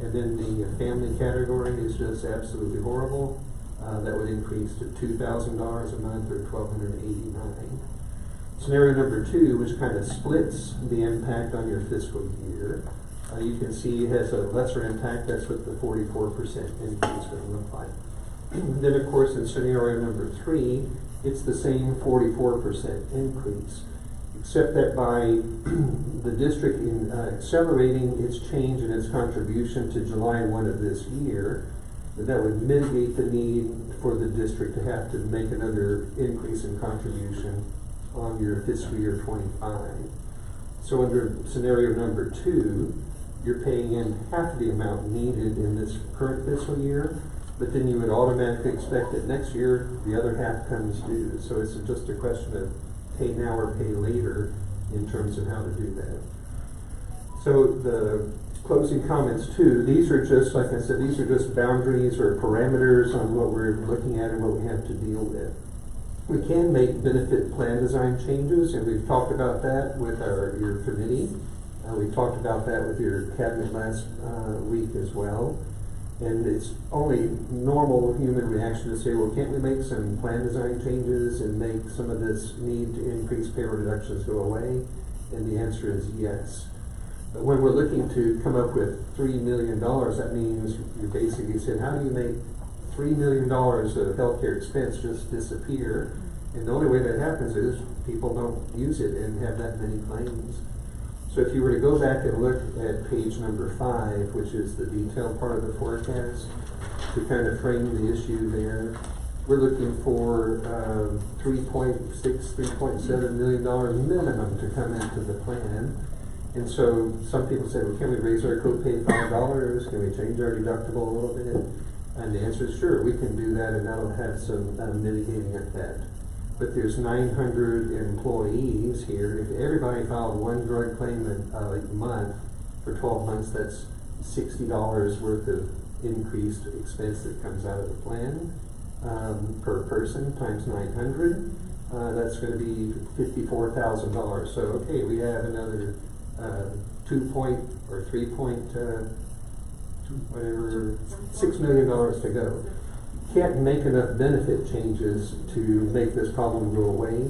And then the family category is just absolutely horrible. That would increase to $2,000 a month or $1,289. Scenario number 2, which kind of splits the impact on your fiscal year, you can see it has a lesser impact. That's what the 44% increase would look like. Then, of course, in scenario number 3, it's the same 44% increase, except that by the district in accelerating its change in its contribution to July 1 of this year, that would mitigate the need for the district to have to make another increase in contribution on your fiscal year 25. So under scenario number 2, you're paying in half the amount needed in this current fiscal year, but then you would automatically expect that next year the other half comes due. So it's just a question of pay now or pay later in terms of how to do that. So the closing comments too, these are just, like I said, these are just boundaries or parameters on what we're looking at and what we have to deal with. We can make benefit plan design changes, and we've talked about that with your committee. We talked about that with your cabinet last week as well. And it's only normal human reaction to say, well, can't we make some plan design changes and make some of this need to increase payroll deductions go away? And the answer is yes. But when we're looking to come up with $3 million, that means you basically said, how do you make $3 million of healthcare expense just disappear? And the only way that happens is people don't use it and have that many claims. So if you were to go back and look at page number 5, which is the detailed part of the forecast, to kind of frame the issue there, we're looking for $3.6, $3.7 million minimum to come into the plan. And so some people say, well, can we raise our copay $5? Can we change our deductible a little bit? And the answer is sure, we can do that, and that'll have some mitigating effect. But there's 900 employees here. If everybody filed one drug claim a month for 12 months, that's $60 worth of increased expense that comes out of the plan per person times 900. That's going to be $54,000. So okay, we have another $6 million to go. Can't make enough benefit changes to make this problem go away.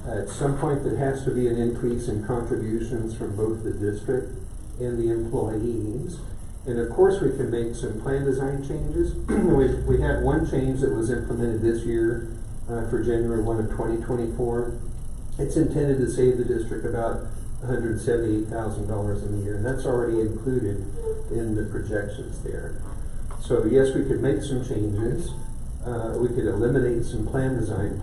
At some point, there has to be an increase in contributions from both the district and the employees. And of course, we can make some plan design changes. we had one change that was implemented this year for January 1 of 2024. It's intended to save the district about $178,000 in a year, and that's already included in the projections there. So yes, we could make some changes. We could eliminate some plan design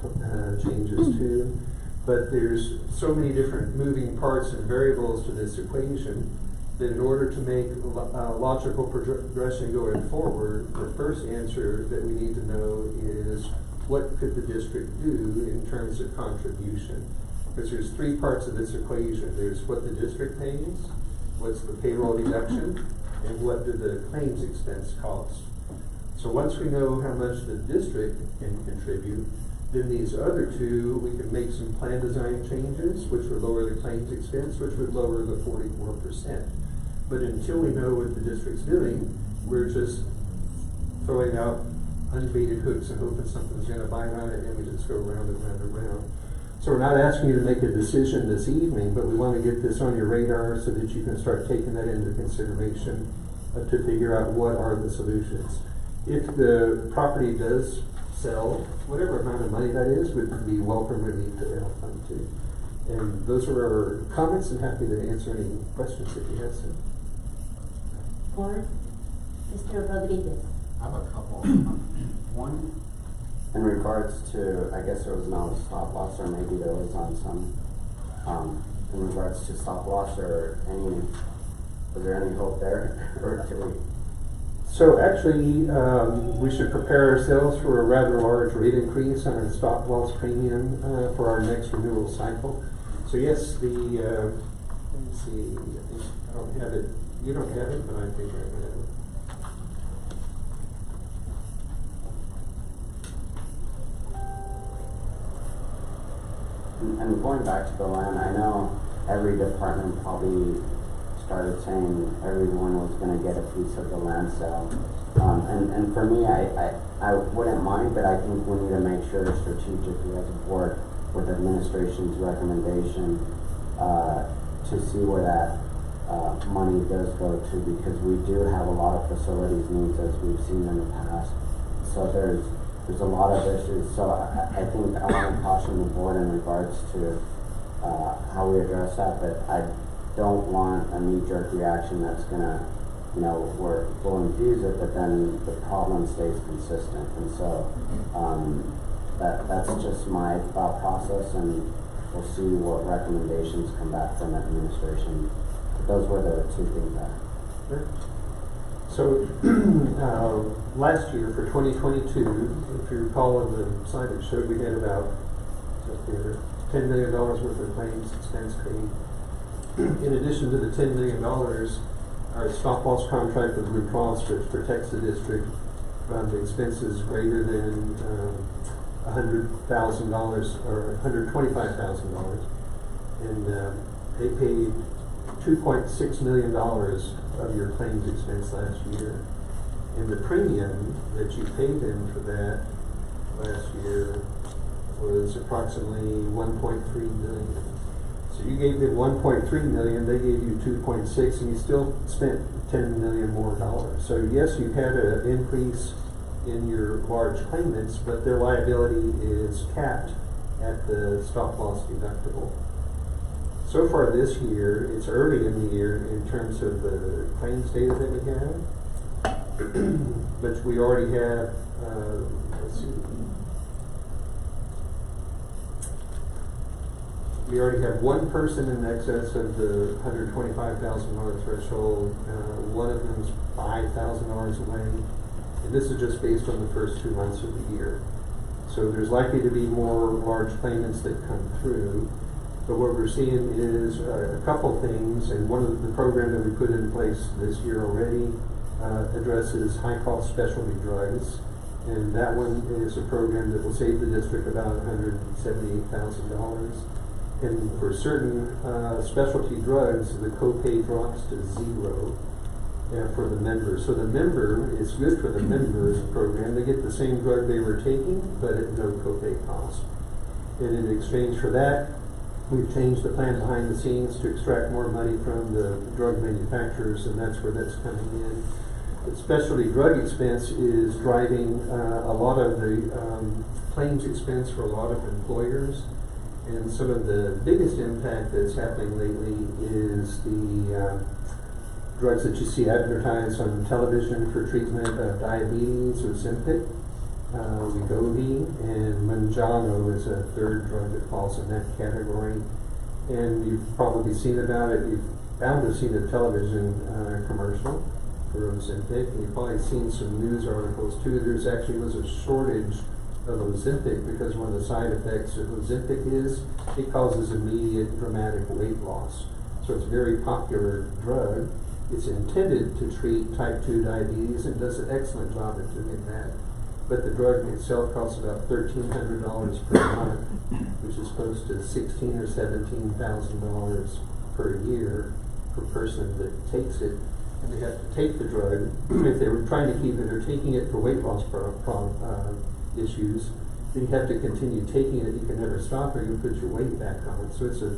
changes too. But there's so many different moving parts and variables to this equation that in order to make logical progression going forward, the first answer that we need to know is what could the district do in terms of contribution? Because there's 3 parts of this equation. There's what the district pays, what's the payroll deduction, and what do the claims expense cost. So once we know how much the district can contribute, then these other 2, we can make some plan design changes, which would lower the claims expense, which would lower the 44%. But until we know what the district's doing, we're just throwing out unbaited hooks and hoping something's going to bite on it, and we just go round and round and round. So we're not asking you to make a decision this evening, but we want to get this on your radar so that you can start taking that into consideration to figure out what are the solutions. If the property does sell, whatever amount of money that is would be welcome relief to the health fund too. And those are our comments, and happy to answer any questions if you have some. Or Mr. Rodriguez. I have a couple. One, in regards to, I guess there was no stop loss, or maybe there was on some in regards to stop loss or was there any hope there? Or did we? So actually, we should prepare ourselves for a rather large rate increase on our stop loss premium for our next renewal cycle. So yes, let me see, I think I don't have it. You don't have it, but I think I have it. And going back to the land, I know every department probably started saying everyone was going to get a piece of the land sale. And for me, I wouldn't mind, but I think we need to make sure strategically as a board with administration's recommendation to see where that money does go to, because we do have a lot of facilities needs as we've seen in the past. So there's a lot of issues. So I think I want to caution the board in regards to how we address that, but I don't want a knee-jerk reaction that's gonna, we'll infuse it, but then the problem stays consistent. And so that's just my thought process, and we'll see what recommendations come back from administration. But those were the two things that. Sure. So last year for 2022, if you recall in the slide it showed, we had about $10 million worth of claims expense paid. In addition to the $10 million, our stop loss contract with Blue Cross, which protects the district from the expenses greater than $100,000 or $125,000, and they paid $2.6 million of your claims expense last year. And the premium that you paid them for that last year was approximately $1.3 million. So you gave them $1.3 million, they gave you $2.6, and you still spent $10 million more dollars. So yes, you had an increase in your large claimants, but their liability is capped at the stop loss deductible. So far this year, it's early in the year in terms of the claims data that we have, but we already have, let's see, we already have one person in excess of the $125,000 threshold. One of them is $5,000 away, and this is just based on the first 2 months of the year. So there's likely to be more large claimants that come through. But what we're seeing is a couple things, and one of the program that we put in place this year already addresses high-cost specialty drugs, and that one is a program that will save the district about $178,000. And for certain specialty drugs, the copay drops to $0 for the member. So the member, it's good for the members program. They get the same drug they were taking, but at no copay cost. And in exchange for that, we've changed the plan behind the scenes to extract more money from the drug manufacturers, and that's where that's coming in. The specialty drug expense is driving a lot of the claims expense for a lot of employers. And some of the biggest impact that's happening lately is the drugs that you see advertised on television for treatment of diabetes, Ozempic, Wegovy, and Manjaro is a third drug that falls in that category. And you've probably seen about it. You've bound to have seen a television commercial for Ozempic, and you've probably seen some news articles too. There's actually was a shortage of Ozempic because one of the side effects of Ozempic is it causes immediate dramatic weight loss. So it's a very popular drug. It's intended to treat type 2 diabetes and does an excellent job at doing that. But the drug itself costs about $1,300 per month, which is close to $16,000 or $17,000 per year per person that takes it. And they have to take the drug. If they were trying to keep it, they're taking it for weight loss issues, then you have to continue taking it. You can never stop, or you put your weight back on it. So it's a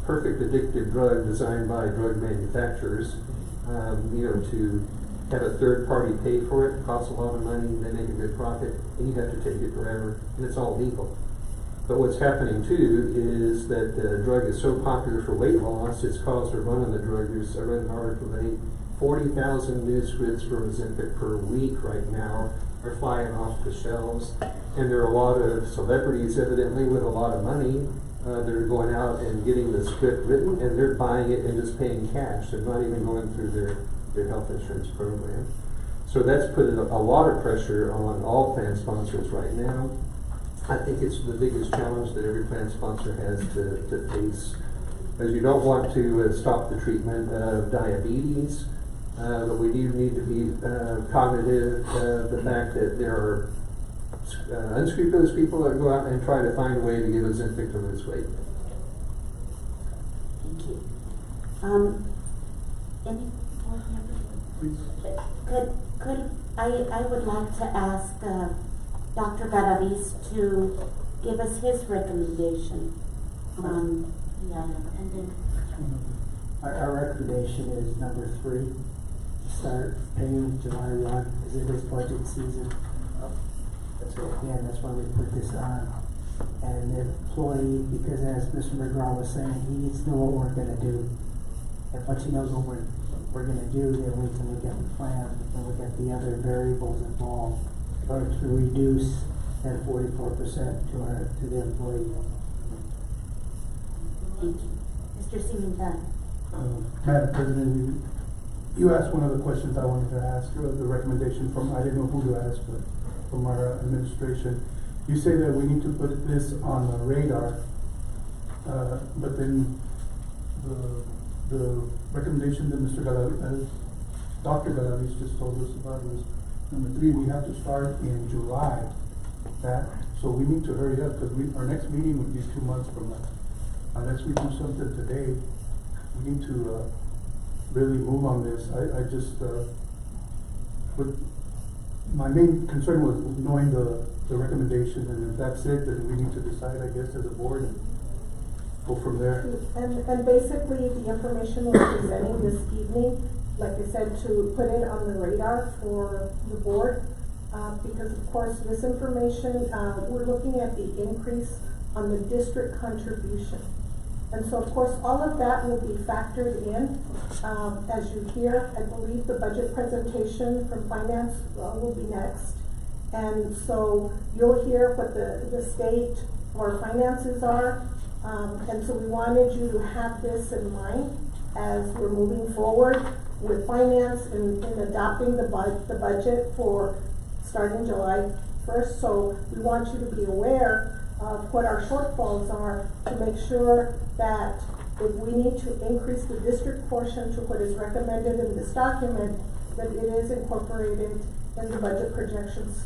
perfect addictive drug designed by drug manufacturers, to have a third party pay for it. It costs a lot of money, they make a good profit, and you have to take it forever, and it's all legal. But what's happening too is that the drug is so popular for weight loss, it's caused a run on the drug. I read an article that 40,000 new scripts for Ozempic per week right now are flying off the shelves, and there are a lot of celebrities evidently with a lot of money They're going out and getting the script written, and they're buying it and just paying cash. They're not even going through their health insurance program. So that's put a lot of pressure on all plan sponsors right now. I think it's the biggest challenge that every plan sponsor has to face, as you don't want to stop the treatment of diabetes, but we do need to be cognitive of the fact that there are unscrupulous people that go out and try to find a way to get Ozempic to lose weight. Thank you. Any board members? Please. Could I would like to ask Dr. Garavis to give us his recommendation on the item, and then Our recommendation is number 3, start paying July 1, because it is budget season. Again, that's why we put this on. And the employee, because as Mr. McGraw was saying, he needs to know what we're gonna do. And once he knows what we're gonna do, then we can look at the plan, we can look at the other variables involved in order to reduce that 44% to the employee. thank you. Mr. Simontan. Madam President, you asked one of the questions I wanted to ask, the recommendation from, I didn't know who to ask, but from our administration. You say that we need to put this on the radar, but then the recommendation that Dr. Galavis just told us about was number 3, we have to start in July. So we need to hurry up, because our next meeting would be 2 months from now. Unless we do something today, we need to really move on this. I just, my main concern was knowing the recommendation, and if that's it, then we need to decide, I guess, as a board and go from there. And basically, the information we're presenting this evening, like I said, to put it on the radar for the board, because of course this information, we're looking at the increase on the district contribution. And so, of course, all of that will be factored in as you hear. I believe the budget presentation from finance will be next. And so you'll hear what the state or finances are. And so we wanted you to have this in mind as we're moving forward with finance and adopting the budget for starting July 1st. So we want you to be aware of what our shortfalls are to make sure that if we need to increase the district portion to what is recommended in this document, that it is incorporated in the budget projections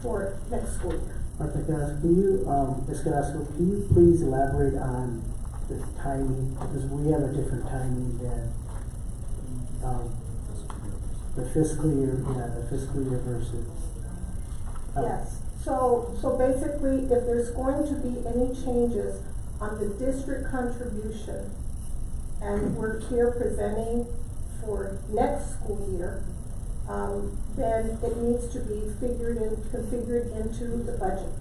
for next school year. Dr. Gass, can you, Ms. Galasco, can you please elaborate on the timing? Because we have a different timing than the fiscal year versus. Yes. So basically, if there's going to be any changes on the district contribution, and we're here presenting for next school year, then it needs to be configured into the budget.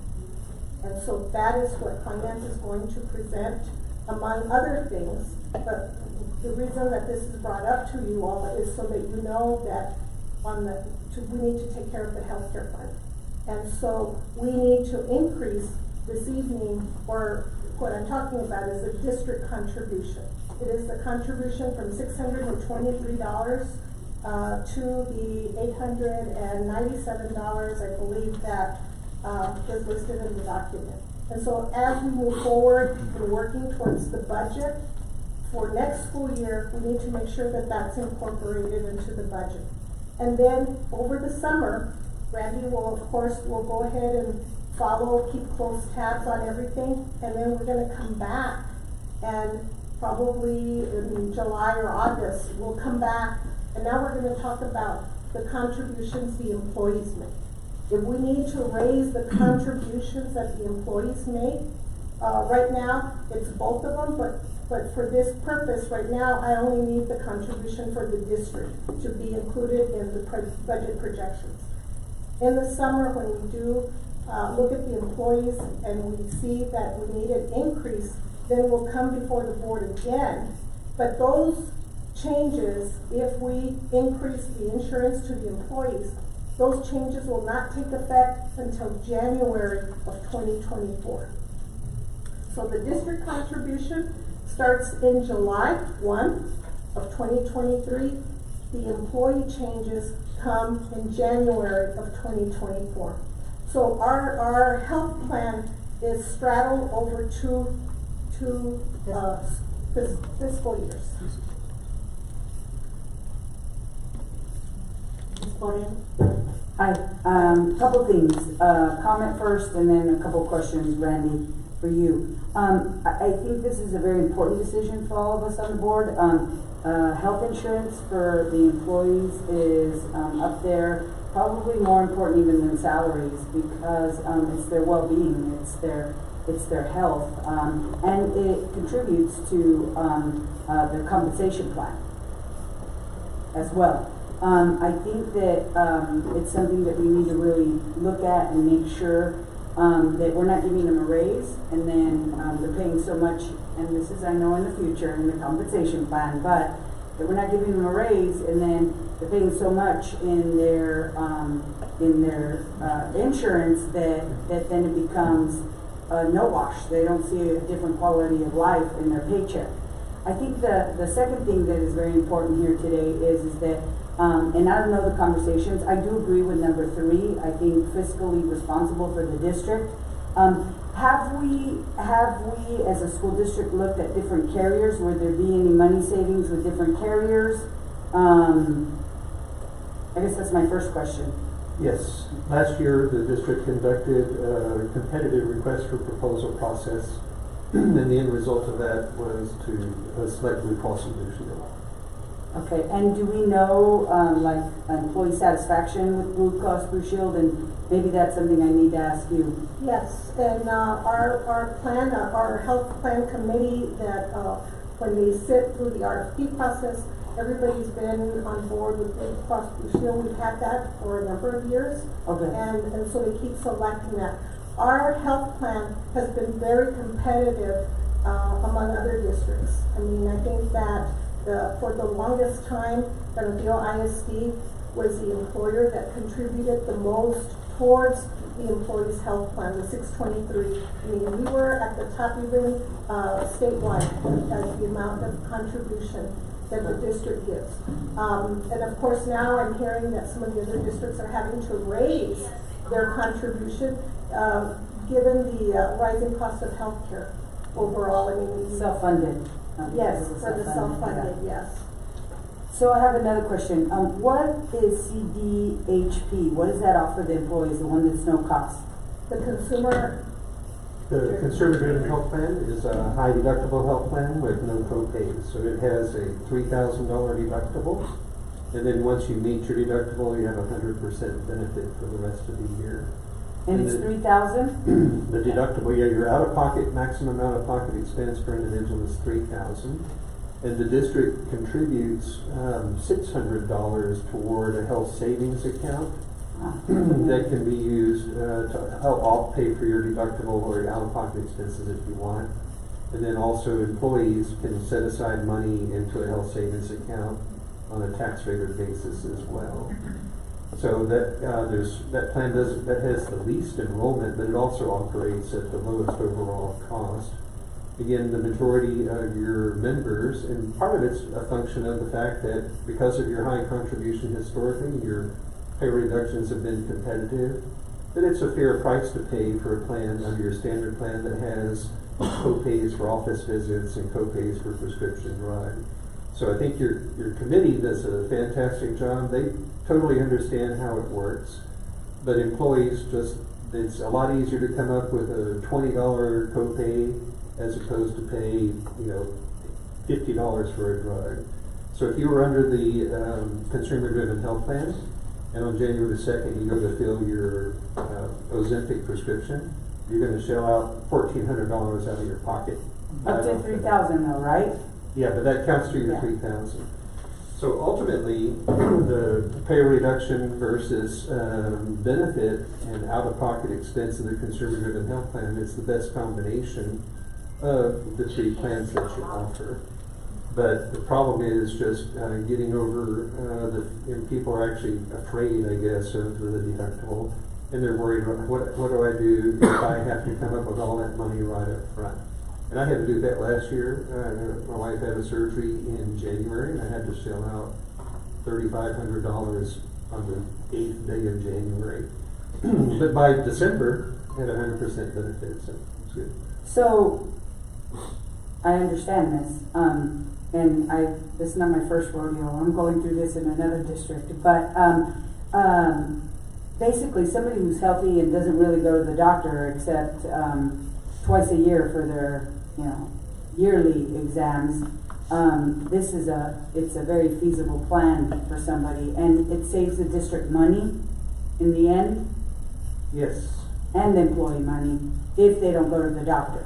And so that is what finance is going to present, among other things. But the reason that this is brought up to you all is so that you know that we need to take care of the healthcare fund. And so we need to increase this evening, or what I'm talking about is the district contribution. It is the contribution from $623 to the $897, I believe, that is listed in the document. And so as we move forward in working towards the budget for next school year, we need to make sure that that's incorporated into the budget. And then over the summer, Randy will, of course, go ahead and keep close tabs on everything, and then we're going to come back, and probably in July or August, we'll come back, and now we're going to talk about the contributions the employees make. If we need to raise the contributions that the employees make, right now, it's both of them, but for this purpose, right now, I only need the contribution for the district to be included in the budget projections. In the summer, when we do look at the employees and we see that we need an increase, then we'll come before the board again. But those changes, if we increase the insurance to the employees, those changes will not take effect until January of 2024. So the district contribution starts in July 1 of 2023. The employee changes come in January of 2024. So our health plan is straddled over two fiscal years. Hi, couple things, comment first and then a couple questions, Randy, for you. I think this is a very important decision for all of us on the board. Health insurance for the employees is up there, probably more important even than salaries, because it's their well-being, it's their health, and it contributes to their compensation plan as well. I think that it's something that we need to really look at and make sure that we're not giving them a raise and then they're paying so much, and this is, I know, in the future in the compensation plan, but that we're not giving them a raise and then they're paying so much in their insurance that then it becomes no wash. They don't see a different quality of life in their paycheck. I think the second thing that is very important here today is that and I don't know the conversations. I do agree with number 3. I think fiscally responsible for the district. Have we as a school district looked at different carriers? Would there be any money savings with different carriers? I guess that's my first question. Yes, last year the district conducted a competitive request for proposal process, and the end result of that was to select Blue Cross and Blue Shield. Okay, and do we know, like, employee satisfaction with Blue Cross Blue Shield, and maybe that's something I need to ask you? Yes, and our plan, our health plan committee, that when they sit through the RFP process, everybody's been on board with Blue Cross Blue Shield. We've had that for a number of years, okay, and so they keep selecting that. Our health plan has been very competitive among other districts. I mean, I think that for the longest time, Bernardino ISD was the employer that contributed the most towards the employee's health plan, the 623. I mean, we were at the top even statewide as the amount of contribution that the district gives. And of course now I'm hearing that some of the other districts are having to raise their contribution given the rising cost of healthcare overall. I mean, self-funded. Yes, for the self-funded, yes. So I have another question. What is CDHP? What does that offer the employees, the one that's no cost? The consumer driven health plan is a high deductible health plan with no co-pays. So it has a $3,000 deductible, and then once you meet your deductible, you have 100% benefit for the rest of the year. And it's $3,000? The deductible, yeah, your out-of-pocket, maximum out-of-pocket expense per individual is $3,000. And the district contributes $600 toward a health savings account that can be used to help pay for your deductible or your out-of-pocket expenses if you want. And then also employees can set aside money into a health savings account on a tax-rated basis as well. So that plan has the least enrollment, but it also operates at the lowest overall cost. Again, the majority of your members, and part of it's a function of the fact that because of your high contribution historically, your pay reductions have been competitive, that it's a fair price to pay for a plan under your standard plan that has co-pays for office visits and co-pays for prescription drugs. So I think your committee does a fantastic job. They totally understand how it works, but employees it's a lot easier to come up with a $20 copay as opposed to pay, $50 for a drug. So if you were under the consumer-driven health plan, and on January 2nd you go to fill your Ozempic prescription, you're going to shell out $1,400 out of your pocket. Up to $3,000 though, right? Yeah, but that counts to your $3,000. So ultimately, the pay reduction versus benefit and out-of-pocket expense of the consumer-driven health plan is the best combination of the 3 plans that you offer. But the problem is just getting over people are actually afraid, I guess, of the deductible, and they're worried, what do I do if I have to come up with all that money right up front? And I had to do that last year. My wife had a surgery in January, and I had to shell out $3,500 on the 8th day of January. But by December, I had 100% benefits, so it's good. So, I understand this, and this is not my first rodeo. I'm going through this in another district, but basically, somebody who's healthy and doesn't really go to the doctor except twice a year for their, yearly exams. It's a very feasible plan for somebody, and it saves the district money in the end. Yes. And employee money if they don't go to the doctor.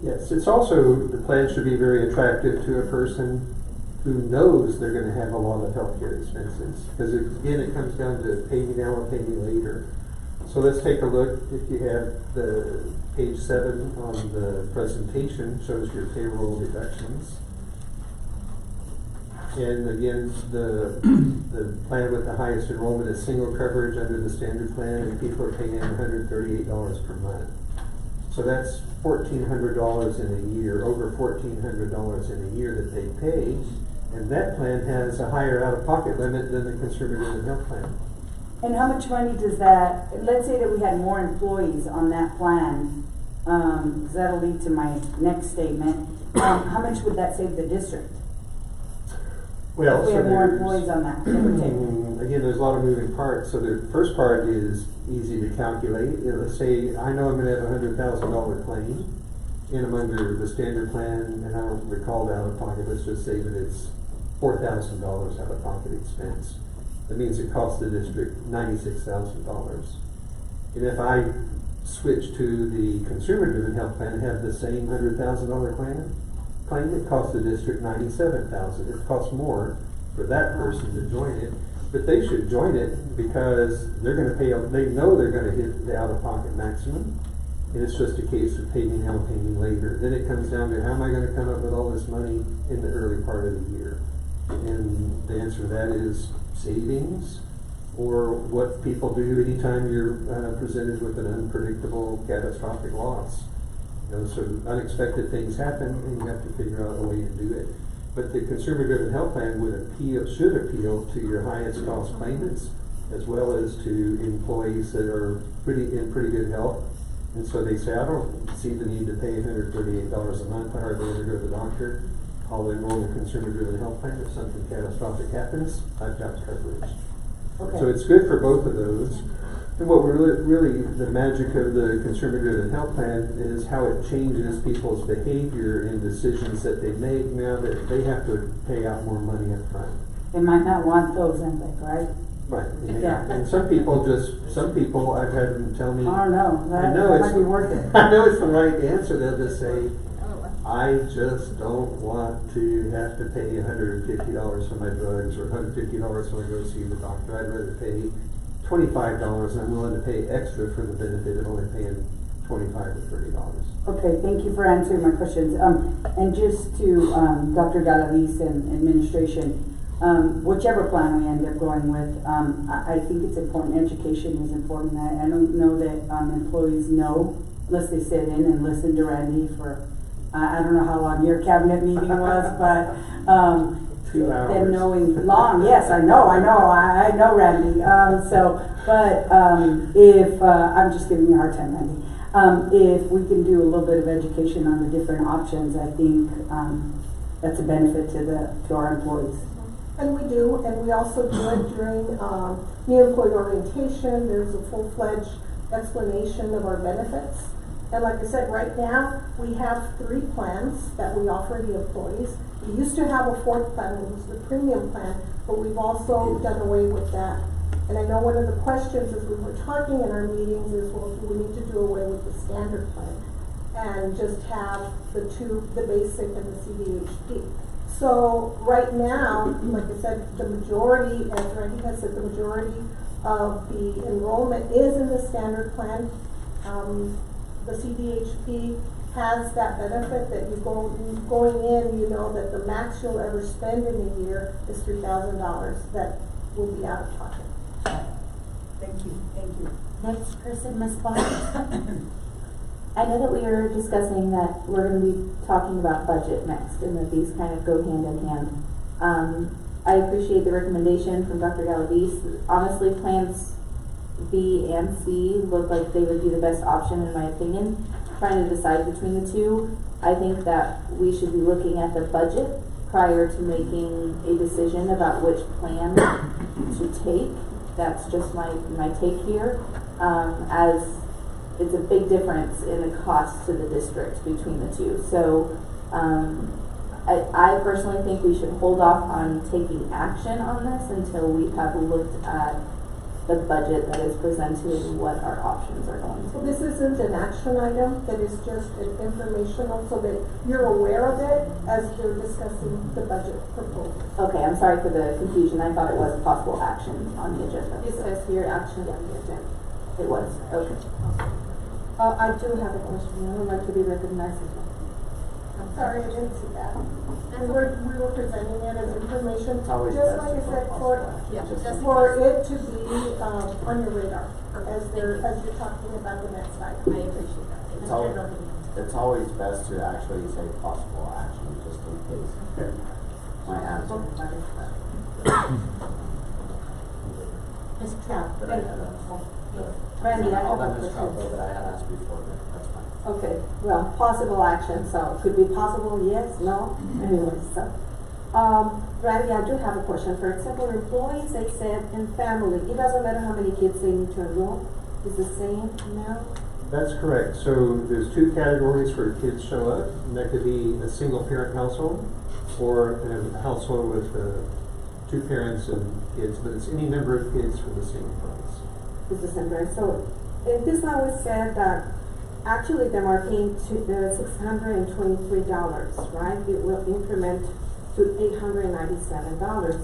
Yes, it's also, the plan should be very attractive to a person who knows they're going to have a lot of healthcare expenses. Because again, it comes down to pay me now or pay me later. So let's take a look. If you have the page 7 on the presentation, shows your payroll deductions. And again, the plan with the highest enrollment is single coverage under the standard plan, and people are paying $138 per month. So that's $1,400 in a year, over $1,400 in a year that they pay, and that plan has a higher out-of-pocket limit than the consumer-driven health plan. And how much money does that, let's say that we had more employees on that plan, because that'll lead to my next statement, how much would that save the district? Well, if we have more employees on that, again, there's a lot of moving parts. So the first part is easy to calculate. Let's say I know I'm going to have a $100,000 claim, and I'm under the standard plan, and I don't recall the out-of-pocket. Let's just say that it's $4,000 out-of-pocket expense. That means it costs the district $96,000. And if I switch to the consumer-driven health plan and have the same $100,000 claim, it costs the district $97,000. It costs more for that person to join it, but they should join it because they're going to pay. They know they're going to hit the out-of-pocket maximum, and it's just a case of pay me now, pay me later. Then it comes down to how am I going to come up with all this money in the early part of the year, and the answer to that is savings, or what people do anytime you're presented with an unpredictable, catastrophic loss. So unexpected things happen, and you have to figure out a way to do it. But the consumer-driven health plan should appeal to your highest cost claimants, as well as to employees that are in pretty good health. And so they say, I don't see the need to pay $138 a month. I hardly ever go to the doctor. I'll enroll in a consumer-driven health plan. If something catastrophic happens, I've got coverage. Okay. So it's good for both of those. And what we're really, the magic of the consumer-driven health plan is how it changes people's behavior and decisions that they make now that they have to pay out more money up front. They might not want those in there, right? Right. Yeah. And some people I've had them tell me, I know, that might be worth it. I know it's the right answer. They'll just say, I just don't want to have to pay $150 for my drugs or $150 when I go see the doctor. I'd rather pay $25, and I'm willing to pay extra for the benefit of only paying $25 or $30. Okay, thank you for answering my questions. And just to Dr. Galaviz and administration, whichever plan we end up going with, I think it's important. Education is important. I don't know that employees know, unless they sit in and listen to Randy for, I don't know how long your cabinet meeting was, but 2 hours. them knowing long, yes, I know, Randy. If I'm just giving you a hard time, Randy. If we can do a little bit of education on the different options, I think that's a benefit to our employees. And we do, and we also do it during new employee orientation. There's a full-fledged explanation of our benefits. And like I said, right now, we have 3 plans that we offer the employees. We used to have a 4th plan, which was the premium plan, but we've also done away with that. And I know one of the questions as we were talking in our meetings is, well, do we need to do away with the standard plan and just have the basic and the CDHP? So right now, like I said, the majority, as Randy has said, the majority of the enrollment is in the standard plan. The CDHP has that benefit that going in, you know that the max you'll ever spend in a year is $3,000 that will be out of pocket. Thank you. Next person, Ms. Barnes. I know that we are discussing that we're going to be talking about budget next, and that these kind of go hand in hand. I appreciate the recommendation from Dr. Galavis. Honestly, plans B and C look like they would be the best option in my opinion. Trying to decide between the two, I think that we should be looking at the budget prior to making a decision about which plan to take. That's just my take here, as it's a big difference in the cost to the district between the two. So I personally think we should hold off on taking action on this until we have looked at the budget that is presented and what our options are going to So be. this isn't an action item, that is just an informational, so that you're aware of it as you're discussing the budget proposal. Okay, I'm sorry for the confusion. I thought it was possible action on the agenda. It says here action on the agenda. It was, okay. I do have a question. I would like to be recognized as well. I'm sorry, I didn't see that. We were presenting it as information, It's always just best like I to said, focus. for it to be, on your radar, as you're talking about the next item. I appreciate that. It's always best to actually say possible action, just in case. My answer. Ms. Trout. Randy, I I'll have a let Ms. Trout go, question. but I had asked before, but that's fine. Okay, well, possible action, so could be possible, yes, no, anyway, so. Randy, I do have a question. For example, employees, they said in family, it doesn't matter how many kids they need to enroll, it's the same now? That's correct. So there's two categories where kids show up, and that could be a single parent household or a household with two parents and kids, but it's any number of kids for the same price. It's the same price. So in this one we said that actually them are paying $623, right? It will increment to $897.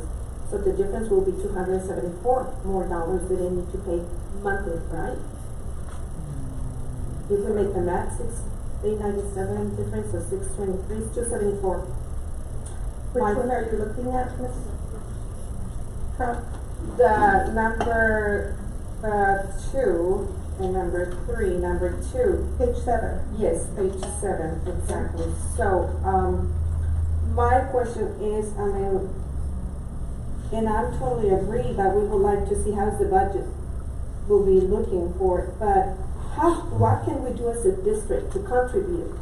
So the difference will be $274 more dollars that they need to pay monthly, right? If we make the math, $897 difference, so $623 is $274. Which one are you looking at, Ms. Trout? The number 2 and number 3, number 2. Page 7. Yes, page 7, exactly. So, my question is, I mean, and I totally agree that we would like to see how's the budget will be looking for, but what can we do as a district to contribute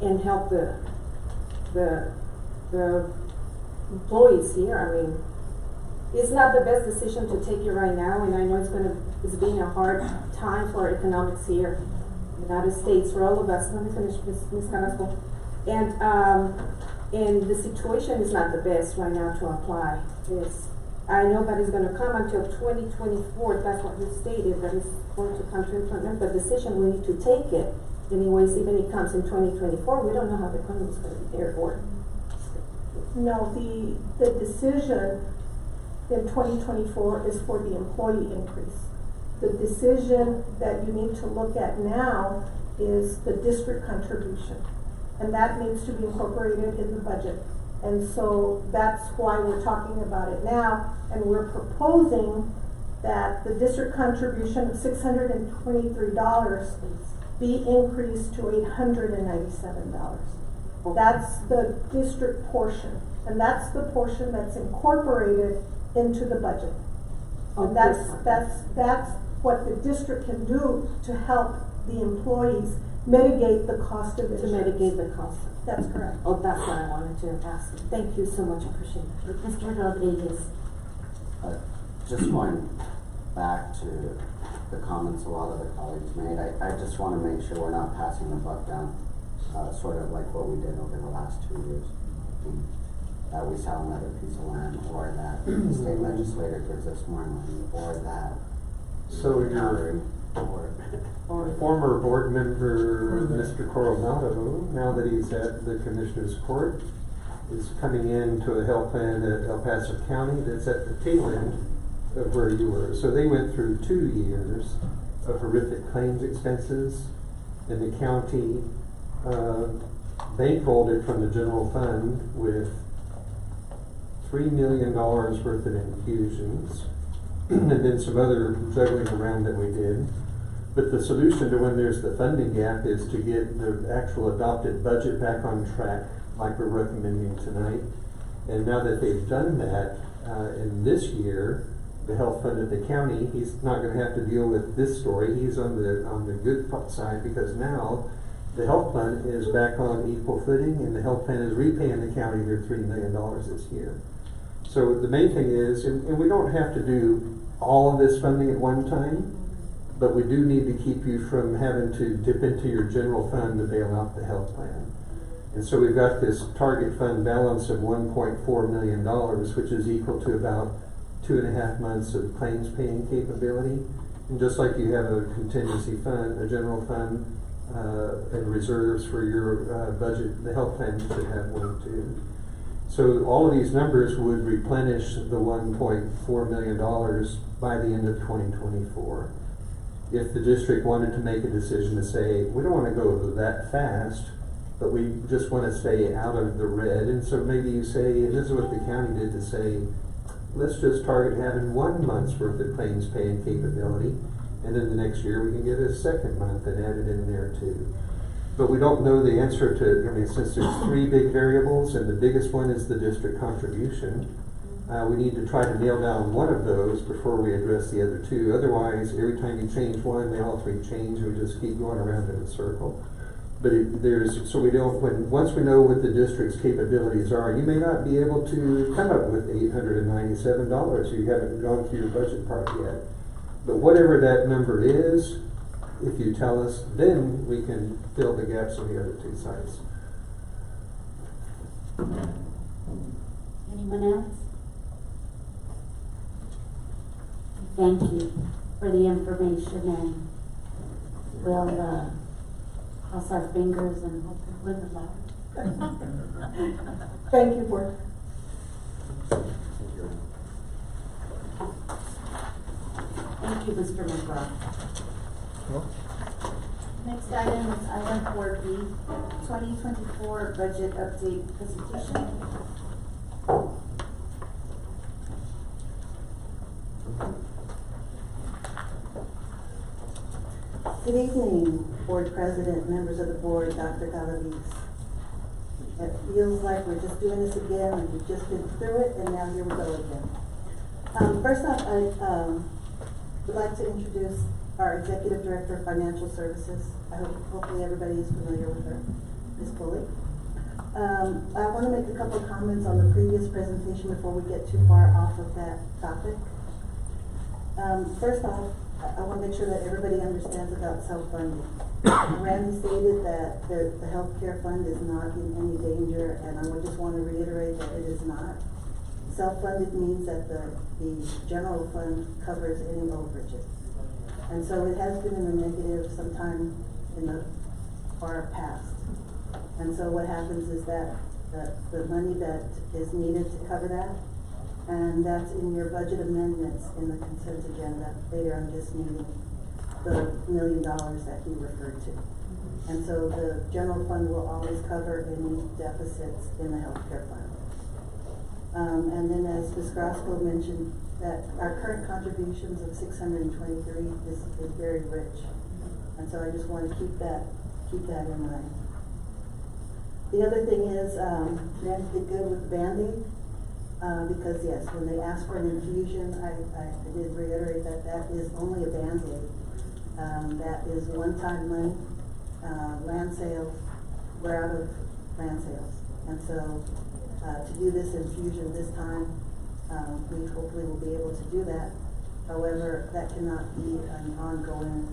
and help the employees here? I mean, it's not the best decision to take it right now, and I know it's been a hard time for economics here in the United States, for all of us. Let me finish, Ms. Carrasco. And the situation is not the best right now to apply this. I know that it's gonna come until 2024, that's what you stated, that it's going to come to implement, but decision, we need to take it. Anyways, even if it comes in 2024, we don't know how the economy is gonna be there for it. No, the decision in 2024 is for the employee increase. The decision that you need to look at now is the district contribution. And that needs to be incorporated in the budget. And so that's why we're talking about it now, and we're proposing that the district contribution of $623 be increased to $897. That's the district portion, and that's the portion that's incorporated into the budget. And that's what the district can do to help the employees mitigate the cost of insurance. To mitigate the cost. That's correct. Oh, that's what I wanted to ask. Thank you so much, I appreciate it. Mr. Rodriguez. Just going back to the comments a lot of the colleagues made, I just want to make sure we're not passing the buck down, sort of like what we did over the last 2 years. That we sell another piece of land, or that the state legislator gives us more money, or that. So your former board member, Mr. Coronado, now that he's at the Commissioner's Court, is coming into a health plan at El Paso County that's at the tail end of where you were. So they went through 2 years of horrific claims expenses, and the county bankrolled it from the general fund with $3 million worth of infusions, and then some other juggling around that we did. But the solution to when there's the funding gap is to get the actual adopted budget back on track, like we're recommending tonight. And now that they've done that, in this year, the health fund at the county, he's not gonna have to deal with this story. He's on the good side, because now the health plan is back on equal footing, and the health plan is repaying the county their $3 million this year. So the main thing is, and we don't have to do all of this funding at one time, but we do need to keep you from having to dip into your general fund to bail out the health plan. And so we've got this target fund balance of $1.4 million, which is equal to about 2.5 months of claims paying capability. And just like you have a contingency fund, a general fund, and reserves for your budget, the health plan should have one too. So all of these numbers would replenish the $1.4 million by the end of 2024. If the district wanted to make a decision to say, we don't want to go that fast, but we just want to stay out of the red, and so maybe you say, and this is what the county did, to say, let's just target having 1 month's worth of claims paying capability, and then the next year we can get a second month and add it in there too. But we don't know the answer to, I mean, since there's 3 big variables, and the biggest one is the district contribution, we need to try to nail down one of those before we address the other 2. Otherwise, every time you change one, they all 3 change, and we just keep going around in a circle. But so we don't, once we know what the district's capabilities are, you may not be able to come up with $897. You haven't gone through your budget part yet. But whatever that number is, if you tell us, then we can fill the gaps on the other 2 sides. Anyone else? Thank you for the information, and we'll cross our fingers and hope we win the lottery. Thank you, Board. Thank you, Mr. McGraw. Next item is item 4B, 2024 budget update presentation. Good evening, Board President, members of the Board, Dr. Galaviz. It feels like we're just doing this again, and we've just been through it, and now here we go again. First off, I would like to introduce our Executive Director of Financial Services. Hopefully everybody is familiar with her, Ms. Pulley. I want to make a couple of comments on the previous presentation before we get too far off of that topic. First off, I want to make sure that everybody understands about self-funding. Randy stated that the healthcare fund is not in any danger, and I just want to reiterate that it is not. Self-funded means that the general fund covers any overages. And so it has been in the negative sometime in the far past. And so what happens is that the money that is needed to cover that, and that's in your budget amendments in the consent agenda later on this meeting, the $1 million that he referred to. And so the general fund will always cover any deficits in the healthcare fund. And then as Ms. Grasco mentioned, that our current contributions of $623 is very rich. And so I just want to keep that in mind. The other thing is, Randy did good with the Band-Aid. Because yes, when they ask for an infusion, I did reiterate that that is only a Band-Aid. That is one-time money. Land sales, we're out of land sales. And so to do this infusion this time, we hopefully will be able to do that. However, that cannot be an ongoing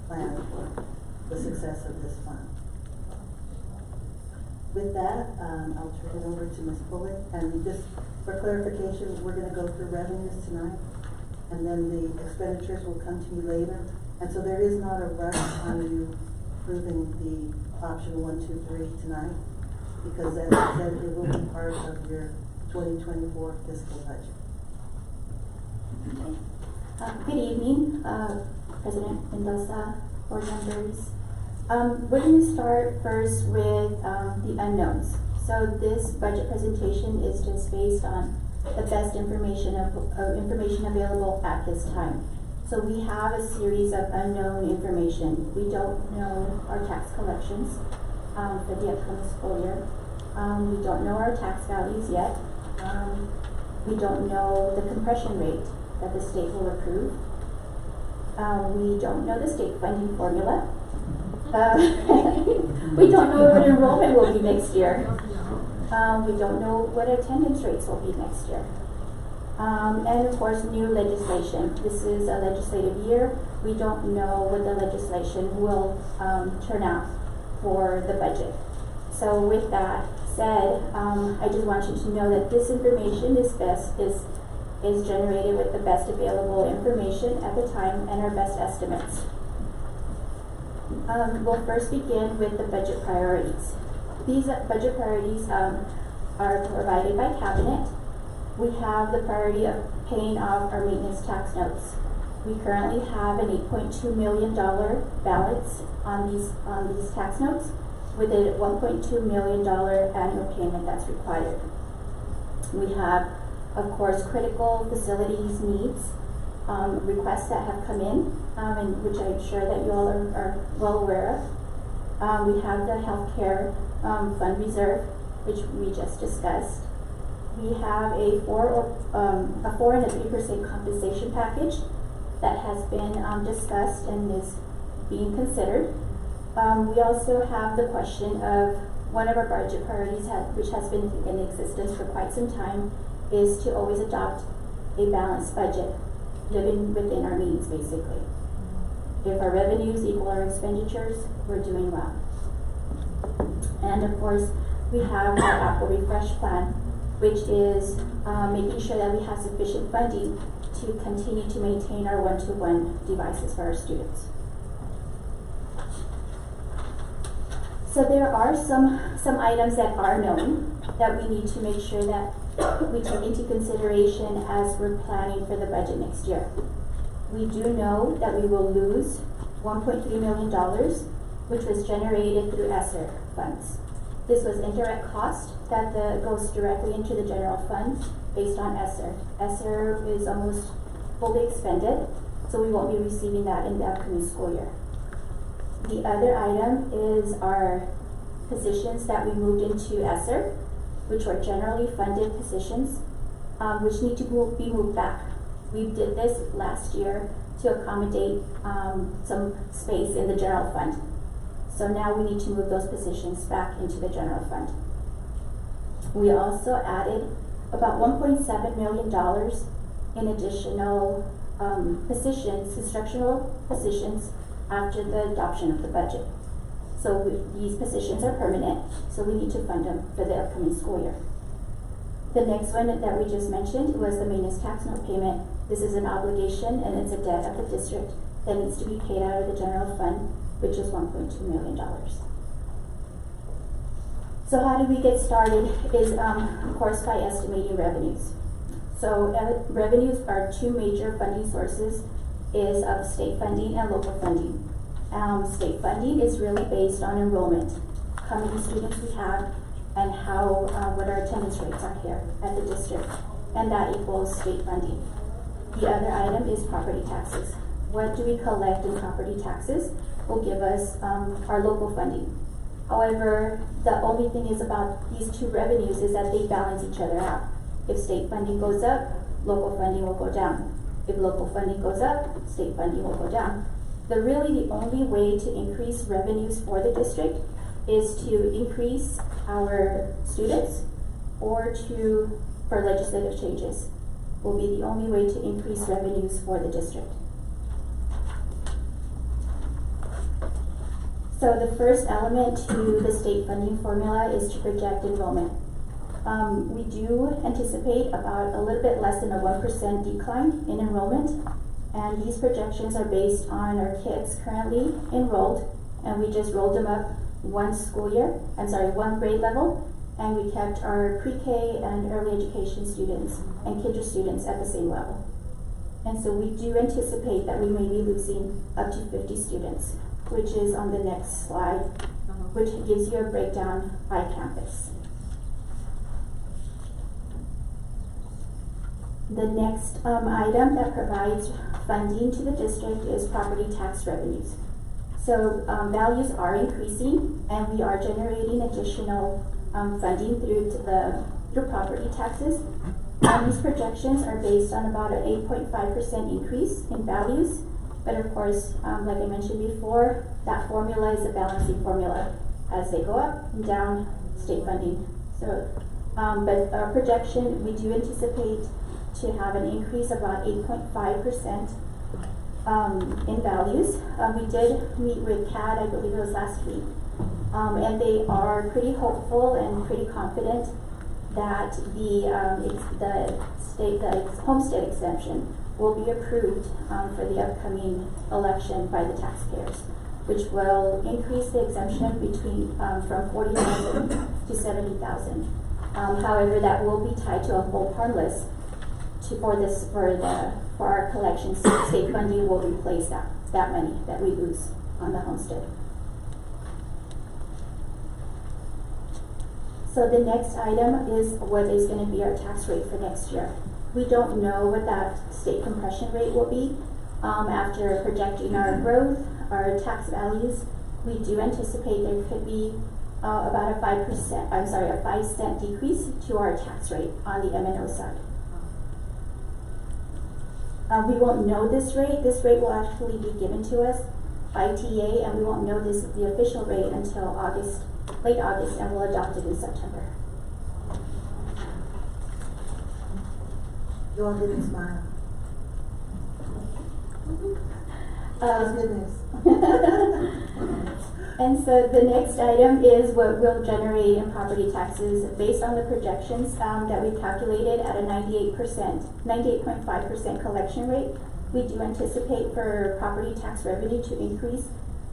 plan for the success of this fund. With that, I'll turn it over to Ms. Bullock. And just for clarification, we're going to go through revenues tonight, and then the expenditures will come to you later. And so there is not a rush on you approving the option 1, 2, 3 tonight, because as I said, it will be part of your 2024 fiscal budget. Good evening, President Mendoza, board members. We're going to start first with the unknowns. So this budget presentation is just based on the best information available at this time. So we have a series of unknown information. We don't know our tax collections for the upcoming school year. We don't know our tax values yet. We don't know the compression rate that the state will approve. We don't know the state funding formula. We don't know what enrollment will be next year. We don't know what attendance rates will be next year. And of course, new legislation. This is a legislative year. We don't know what the legislation will turn out for the budget. So with that said, I just want you to know that this information is generated with the best available information at the time and our best estimates. We'll first begin with the budget priorities. These budget priorities are provided by Cabinet. We have the priority of paying off our maintenance tax notes. We currently have an $8.2 million balance on these tax notes, with a $1.2 million annual payment that's required. We have, of course, critical facilities needs requests that have come in, and which I'm sure that you all are well aware of. We have the healthcare fund reserve, which we just discussed. We have a 4 and a 3% compensation package that has been discussed and is being considered. We also have the question of one of our budget priorities, which has been in existence for quite some time, is to always adopt a balanced budget, living within our means, basically. If our revenues equal our expenditures, we're doing well. And of course, we have our Apple Refresh Plan, which is making sure that we have sufficient funding to continue to maintain our one-to-one devices for our students. So there are some items that are known that we need to make sure that we take into consideration as we're planning for the budget next year. We do know that we will lose $1.3 million, which was generated through ESSER funds. This was indirect cost that goes directly into the general fund based on ESSER. ESSER is almost fully expended, so we won't be receiving that in the upcoming school year. The other item is our positions that we moved into ESSER, which were generally funded positions, which need to be moved back. We did this last year to accommodate some space in the general fund. So now we need to move those positions back into the general fund. We also added about $1.7 million in additional positions, instructional positions, after the adoption of the budget. So these positions are permanent, so we need to fund them for the upcoming school year. The next one that we just mentioned was the maintenance tax note payment. This is an obligation and it's a debt of the district that needs to be paid out of the general fund, which is $1.2 million. So how do we get started is, of course, by estimating revenues. So revenues are two major funding sources, is of state funding and local funding. State funding is really based on enrollment, how many students we have, and what our attendance rates are here at the district, and that equals state funding. The other item is property taxes. What do we collect in property taxes will give us our local funding. However, the only thing is about these two revenues is that they balance each other out. If state funding goes up, local funding will go down. If local funding goes up, state funding will go down. The only way to increase revenues for the district is to increase our students or for legislative changes will be the only way to increase revenues for the district. So the first element to the state funding formula is to project enrollment. We do anticipate about a little bit less than a 1% decline in enrollment, and these projections are based on our kids currently enrolled, and we just rolled them up one grade level, and we kept our pre-K and early education students and kinder students at the same level. And so we do anticipate that we may be losing up to 50 students, which is on the next slide, which gives you a breakdown by campus. The next item that provides funding to the district is property tax revenues. So values are increasing, and we are generating additional funding through property taxes. These projections are based on about an 8.5% increase in values, but of course, like I mentioned before, that formula is a balancing formula as they go up and down state funding. So, but our projection, we do anticipate to have an increase of about 8.5% in values. We did meet with CAD, I believe it was last week, and they are pretty hopeful and pretty confident that the homestead exemption will be approved for the upcoming election by the taxpayers, which will increase the exemption between from 40,000 to 70,000. However, that will be tied to a hold harmless for our collections. State funding will replace that money that we lose on the homestead. So the next item is what is going to be our tax rate for next year. We don't know what that state compression rate will be. After projecting our growth, our tax values, we do anticipate there could be about a 5 cent decrease to our tax rate on the M&O side. We won't know this rate. This rate will actually be given to us by TA, and we won't know the official rate until late August, and we'll adopt it in September. You all didn't smile. That's good news. And so the next item is what will generate in property taxes based on the projections that we calculated at a 98.5% collection rate. We do anticipate for property tax revenue to increase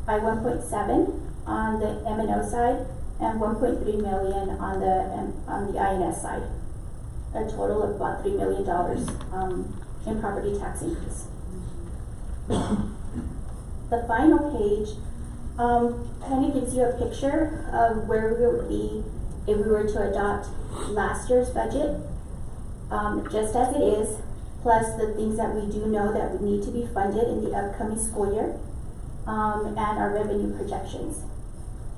by 1.7 on the M&O side and 1.3 million on the INS side. A total of about $3 million in property tax increase. The final page kind of gives you a picture of where we would be if we were to adopt last year's budget, just as it is, plus the things that we do know that would need to be funded in the upcoming school year, and our revenue projections.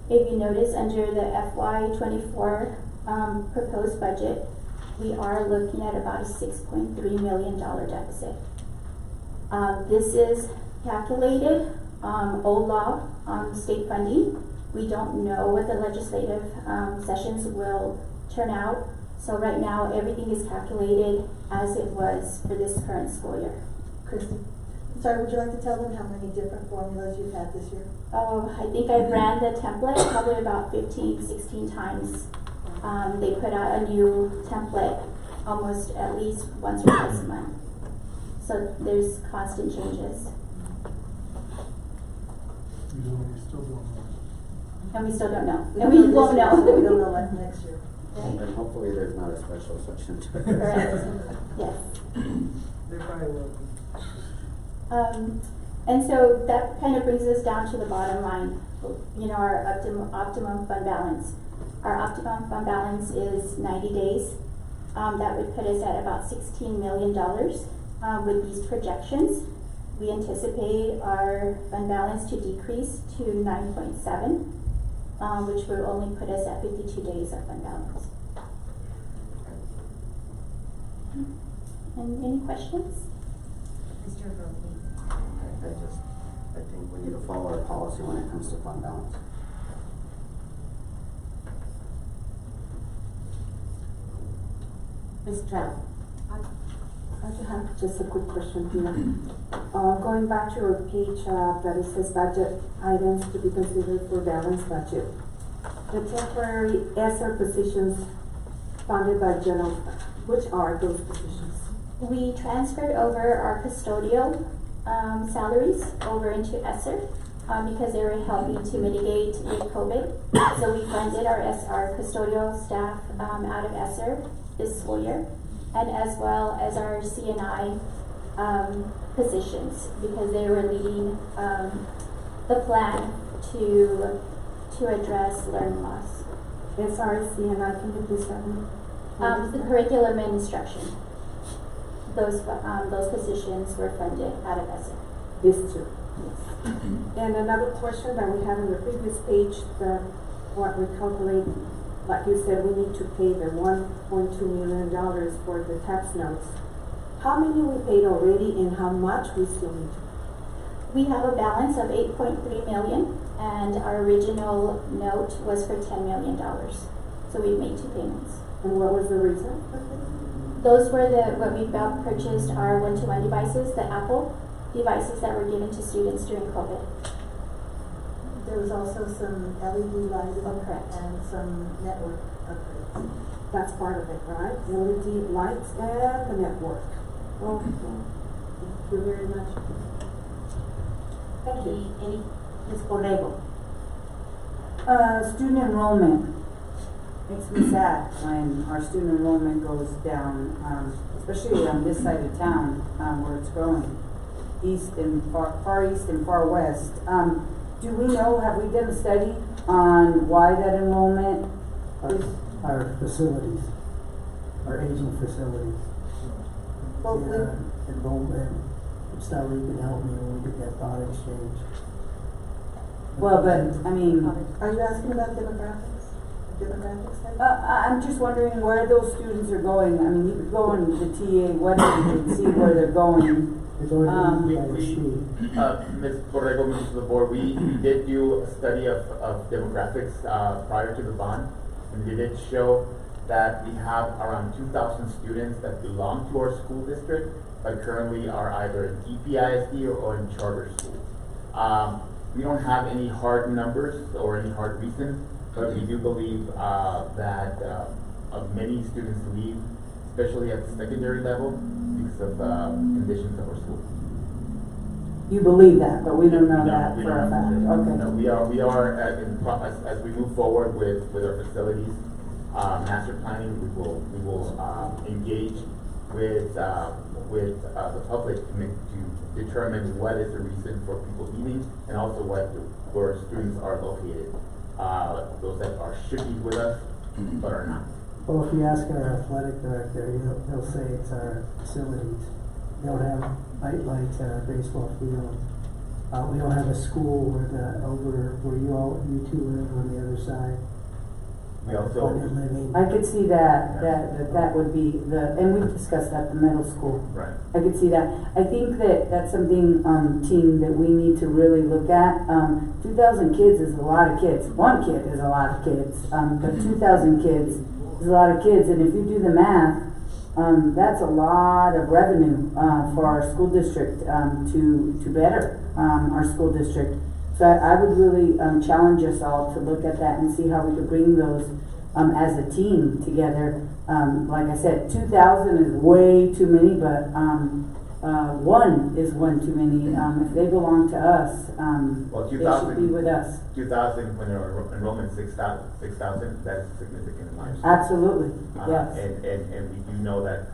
If you notice under the FY24 proposed budget, we are looking at about a $6.3 million deficit. This is calculated old law on state funding. We don't know what the legislative sessions will turn out. So right now, everything is calculated as it was for this current school year. Kristen, sorry, would you like to tell them how many different formulas you've had this year? I think I ran the template probably about 15, 16 times. They put out a new template almost at least once or twice a month. So there's constant changes. And we still don't know. And we won't know. We don't know like next year. Right. And hopefully there's not a special section to it. Correct. Yes. They probably will. And so that kind of brings us down to the bottom line, our optimum fund balance. Our optimum fund balance is 90 days. That would put us at about $16 million. With these projections, we anticipate our fund balance to decrease to 9.7, which would only put us at 52 days of fund balance. Any questions? I think we need to follow our policy when it comes to fund balance. Ms. Trout. I have just a quick question here. Going back to your page that it says budget items to be considered for balanced budget. The temporary ESSER positions funded by general fund, which are those positions? We transferred over our custodial salaries over into ESSER because they were helping to mitigate with COVID. So we funded our custodial staff out of ESSER this school year, and as well as our CNI positions because they were leading the plan to address learning loss. SRC, and I can you please tell me? The curriculum and instruction. those positions were funded out of ESSER. This too. And another question that we had on the previous page, what we calculate, like you said, we need to pay the $1.2 million for the tax notes. How many we paid already and how much we still need to pay? We have a balance of $8.3 million, and our original note was for $10 million. So we made 2 payments. And what was the reason? Those were what we purchased our one-to-one devices, the Apple devices that were given to students during COVID. There was also some LED lighting correct. and some network upgrades. That's part of it, right? LED lights and the network. Okay. Thank you very much. Thank you. Any, Ms. Borrego? Student enrollment. Makes me sad when our student enrollment goes down, especially on this side of town, where it's growing. East and far east and far west. Do we know, have we done a study on why that enrollment is? Our facilities, our aging facilities. Well, enrollment, it's not really can help me when we get that thought exchange. Well, but, I mean, Are you asking about demographics? Demographics study? I'm just wondering where those students are going. I mean, you could go on the TA website and see where they're going. They're going to EISD. Ms. Borrego, members of the board, we did do a study of demographics prior to the bond, and we did show that we have around 2,000 students that belong to our school district, but currently are either in EPISD or in charter schools. We don't have any hard numbers or any hard reason, but we do believe that many students leave, especially at the secondary level, because of conditions of our school. You believe that, but we don't know No, that we for a don't fact. know. Okay. No, we are as we move forward with our facilities, master planning. We will engage with the public to determine what is the reason for people leaving, and also where students are located. Those that should be with us, but are not. Well, if you ask our athletic director, he'll say it's our facilities. We don't have lights at our baseball field. We don't have a school where you two live on the other side. We also, I could see that would be and we've discussed that, the middle school. right. I could see that. I think that's something, team, that we need to really look at. 2,000 kids is a lot of kids. 1 kid is a lot of kids, but 2,000 kids is a lot of kids. And if you do the math, that's a lot of revenue for our school district to better our school district. So I would really challenge us all to look at that and see how we could bring those as a team together. Like I said, 2,000 is way too many, but 1 is 1 too many. If they belong to us, well, they should be with us. 2,000 when our enrollment is 6,000, that's significant in life. Absolutely, yes. And we do know that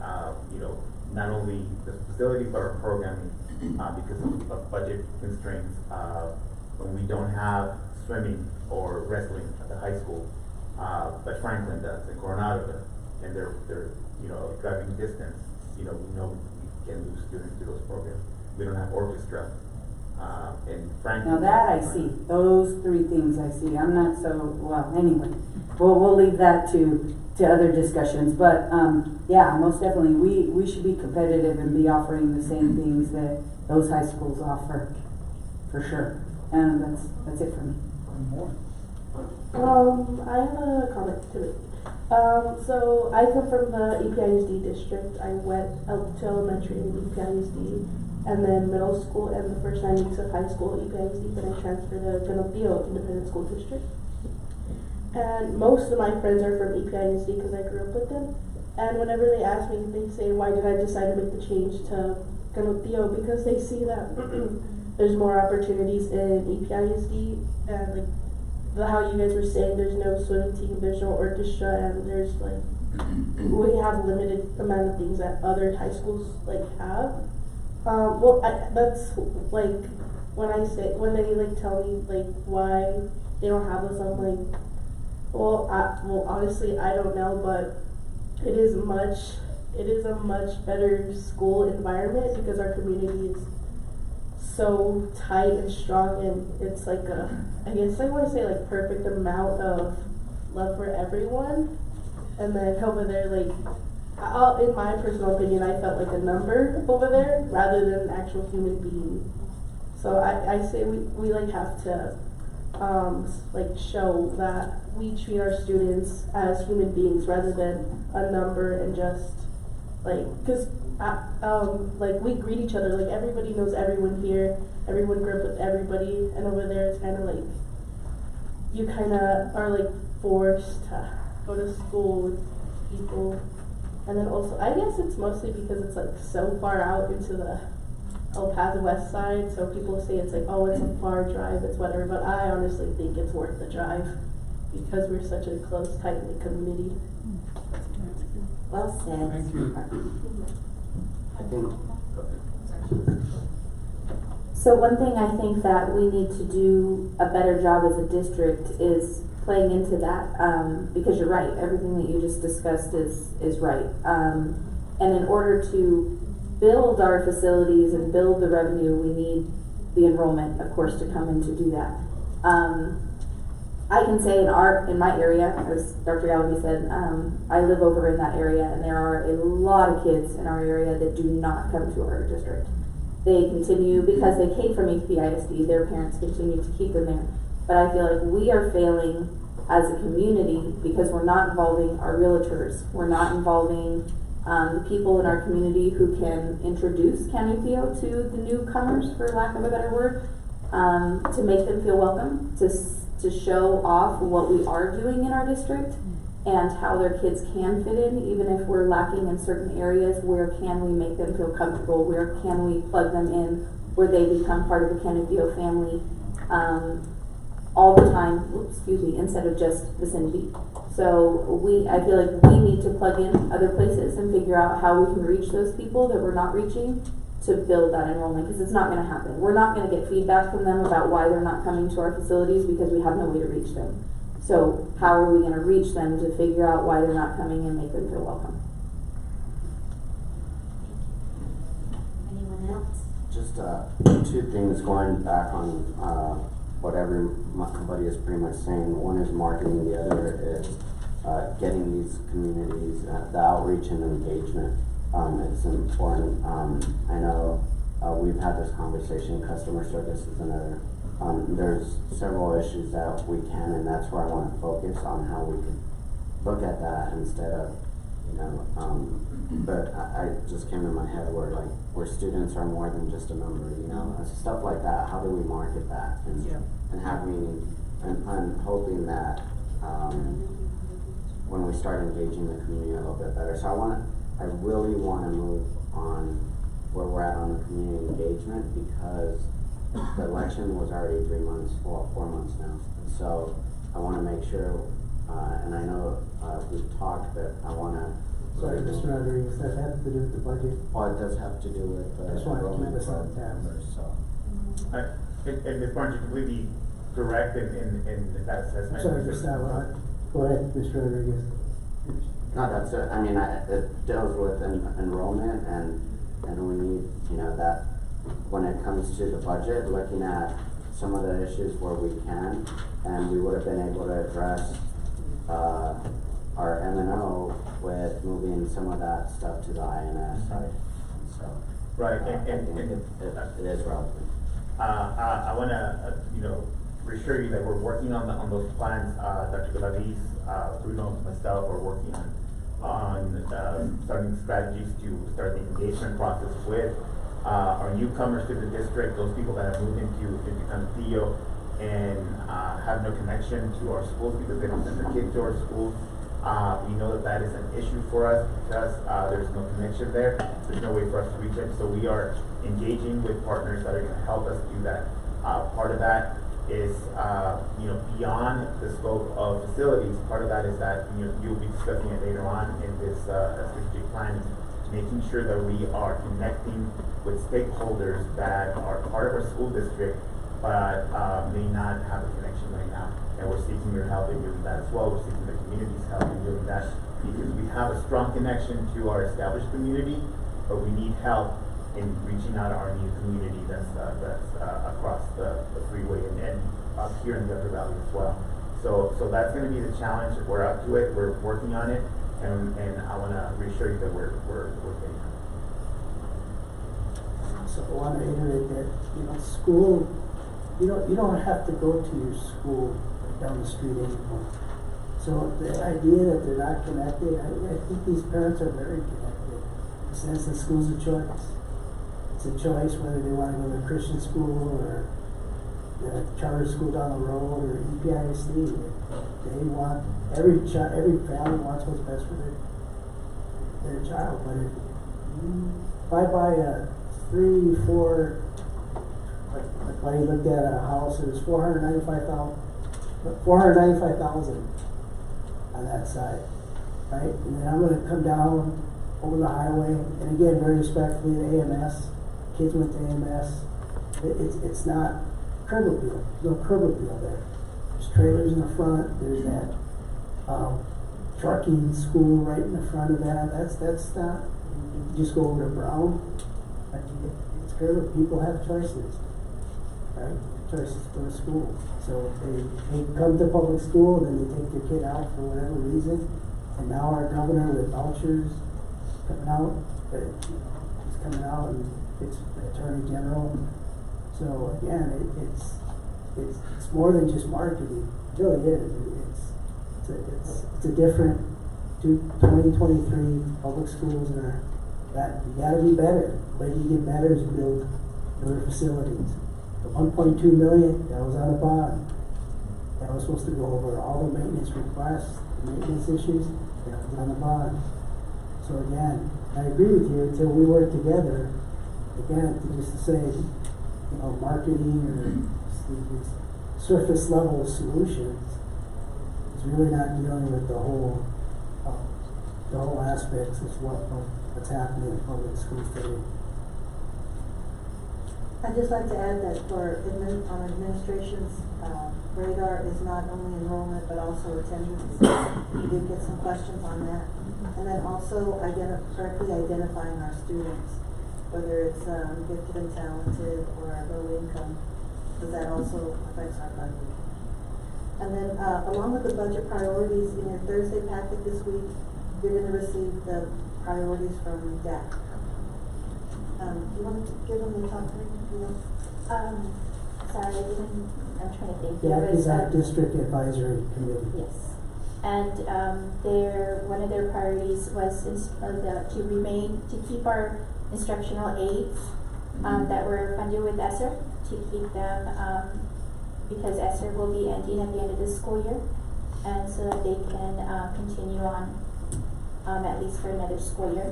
not only the facility but our programming, because of budget constraints. When we don't have swimming or wrestling at the high school, but Franklin does, and Coronado does, and they're driving distance, we know we can lose students to those programs. We don't have orchestra, and Franklin. Now that I see, those 3 things I see. I'm not so, well, anyway, we'll leave that to other discussions, but yeah, most definitely we should be competitive and be offering the same things that those high schools offer, for sure. And that's it for me. I have a comment to make. So I come from the EPISD district. I went up to elementary in EPISD, and then middle school and the first 9 weeks of high school EPISD. Then I transferred to Canopio Independent School District. And most of my friends are from EPISD because I grew up with them. And whenever they ask me, they say, "Why did I decide to make the change to Canopio?" Because they see that there's more opportunities in EPISD, and like how you guys were saying, there's no swimming team, there's no orchestra, and there's we have limited amount of things that other high schools have. That's when they tell me why they don't have us, I'm like, honestly I don't know, but it is much it is a much better school environment because our community is so tight and strong, and it's like I guess I want to say like perfect amount of love for everyone. And then over there, like, in my personal opinion, I felt like a number over there rather than an actual human being. So I say we like have to like show that we treat our students as human beings rather than a number, and just like, because like we greet each other, like everybody knows everyone here, everyone grew up with everybody, and over there it's kind of like you kind of are like forced to go to school with people. And then also, I guess it's mostly because it's like so far out into the El Paso West Side, so people say it's like, oh, it's a far drive, it's whatever, but I honestly think it's worth the drive because we're such a close, tight-knit community. Well said. Thank you. I think. So one thing I think that we need to do a better job as a district is playing into that, because you're right, everything that you just discussed is right. And in order to build our facilities and build the revenue, we need the enrollment, of course, to come in to do that. I can say in my area, as Dr. Gallagher said, I live over in that area, and there are a lot of kids in our area that do not come to our district. They continue, because they came from CISD, their parents continue to keep them there. But I feel like we are failing as a community because we're not involving our realtors. We're not involving the people in our community who can introduce Canutio to the newcomers, for lack of a better word, to make them feel welcome, to show off what we are doing in our district and how their kids can fit in, even if we're lacking in certain areas. Where can we make them feel comfortable? Where can we plug them in where they become part of the Canutio family all the time, instead of just vicinity. So I feel like we need to plug in other places and figure out how we can reach those people that we're not reaching to build that enrollment, because it's not going to happen. We're not going to get feedback from them about why they're not coming to our facilities because we have no way to reach them. So how are we going to reach them to figure out why they're not coming and make them feel welcome? Anyone else? Just two things going back on what everybody is pretty much saying. One is marketing, the other is getting these communities, the outreach and engagement. It's important. I know we've had this conversation, customer service is another. There's several issues that we can, and that's where I want to focus on how we can look at that instead of, but I just came to my head where students are more than just a number, stuff like that. How do we market that and have meaning? And I'm hoping that when we start engaging the community a little bit better. So I really want to move on where we're at on the community engagement, because the election was already 4 months now. So I want to make sure, and I know we've talked, but I want to. Sorry, Mr. Rodriguez, does that have to do with the budget? Well, it does have to do with I just want to keep us on task. So. And Ms. Barnes, you're completely correct in that assessment. Sorry, Gustavo. Go ahead, Mr. Rodriguez. No, that's it. I mean, it deals with enrollment, and we need, that when it comes to the budget, looking at some of the issues where we can, and we would have been able to address our M&O with moving some of that stuff to the INS side. So, right, and it is relevant. I want to, reassure you that we're working on those plans. Dr. Galaviz, Bruno, myself are working on starting strategies to start the engagement process with our newcomers to the district, those people that have moved into Canutio and have no connection to our schools because they don't send their kids to our schools. We know that is an issue for us because there's no connection there. There's no way for us to reach them. So we are engaging with partners that are going to help us do that. Part of that is, beyond the scope of facilities. Part of that is that you'll be discussing it later on in this strategic plan, making sure that we are connecting with stakeholders that are part of our school district but may not have a connection right now. And we're seeking your help in doing that as well. We're seeking the community's help in doing that. because we have a strong connection to our established community, but we need help in reaching out to our new community that's across the freeway and up here in the Upper Valley as well. So that's going to be the challenge. We're up to it. We're working on it, and I want to reassure you that we're getting it. So I want to reiterate that, school, you don't have to go to your school down the street anymore. So the idea that they're not connected, I think these parents are very connected. In the sense that school's a choice. It's a choice whether they want to go to a Christian school or the charter school down the road or EPISD. They want, every family wants what's best for their child. But if I buy a 3, 4, like when he looked at a house, it was $495,000 on that side, right? And then I'm going to come down over the highway, and again, very respectfully, the AMS, kids went to AMS. It's not curb appeal. There's no curb appeal there. There's trailers in the front. There's that trucking school right in the front of that. That's not. You just go over to Brown. It's curb. People have choices, right? Choices to go to school. So they come to public school, and then they take their kid out for whatever reason. And now our governor with vouchers coming out, he's coming out, and it's the Attorney General. So again, it's more than just marketing. It really is. It's a different 2023 public schools are that you got to be better. The way you get better is build better facilities. The $1.2 million that was on the bond, that was supposed to go over all the maintenance requests, maintenance issues. That was on the bond. So again, I agree with you. Until we work together, again, to say, marketing or these surface level solutions is really not dealing with the whole aspects of what's happening in public schools today. I'd just like to add that on administration's radar is not only enrollment but also attendance. We did get some questions on that. And then also correctly identifying our students, whether it's gifted and talented or low income, because that also affects our funding. And then along with the budget priorities in your Thursday packet this week, you're going to receive the priorities from DAC. You want to give them the top three? Sorry, I'm trying to think. DAC is our district advisory committee. Yes. And one of their priorities was to keep our instructional aides that were funded with ESSER, to keep them because ESSER will be ending at the end of this school year, and so that they can continue on at least for another school year.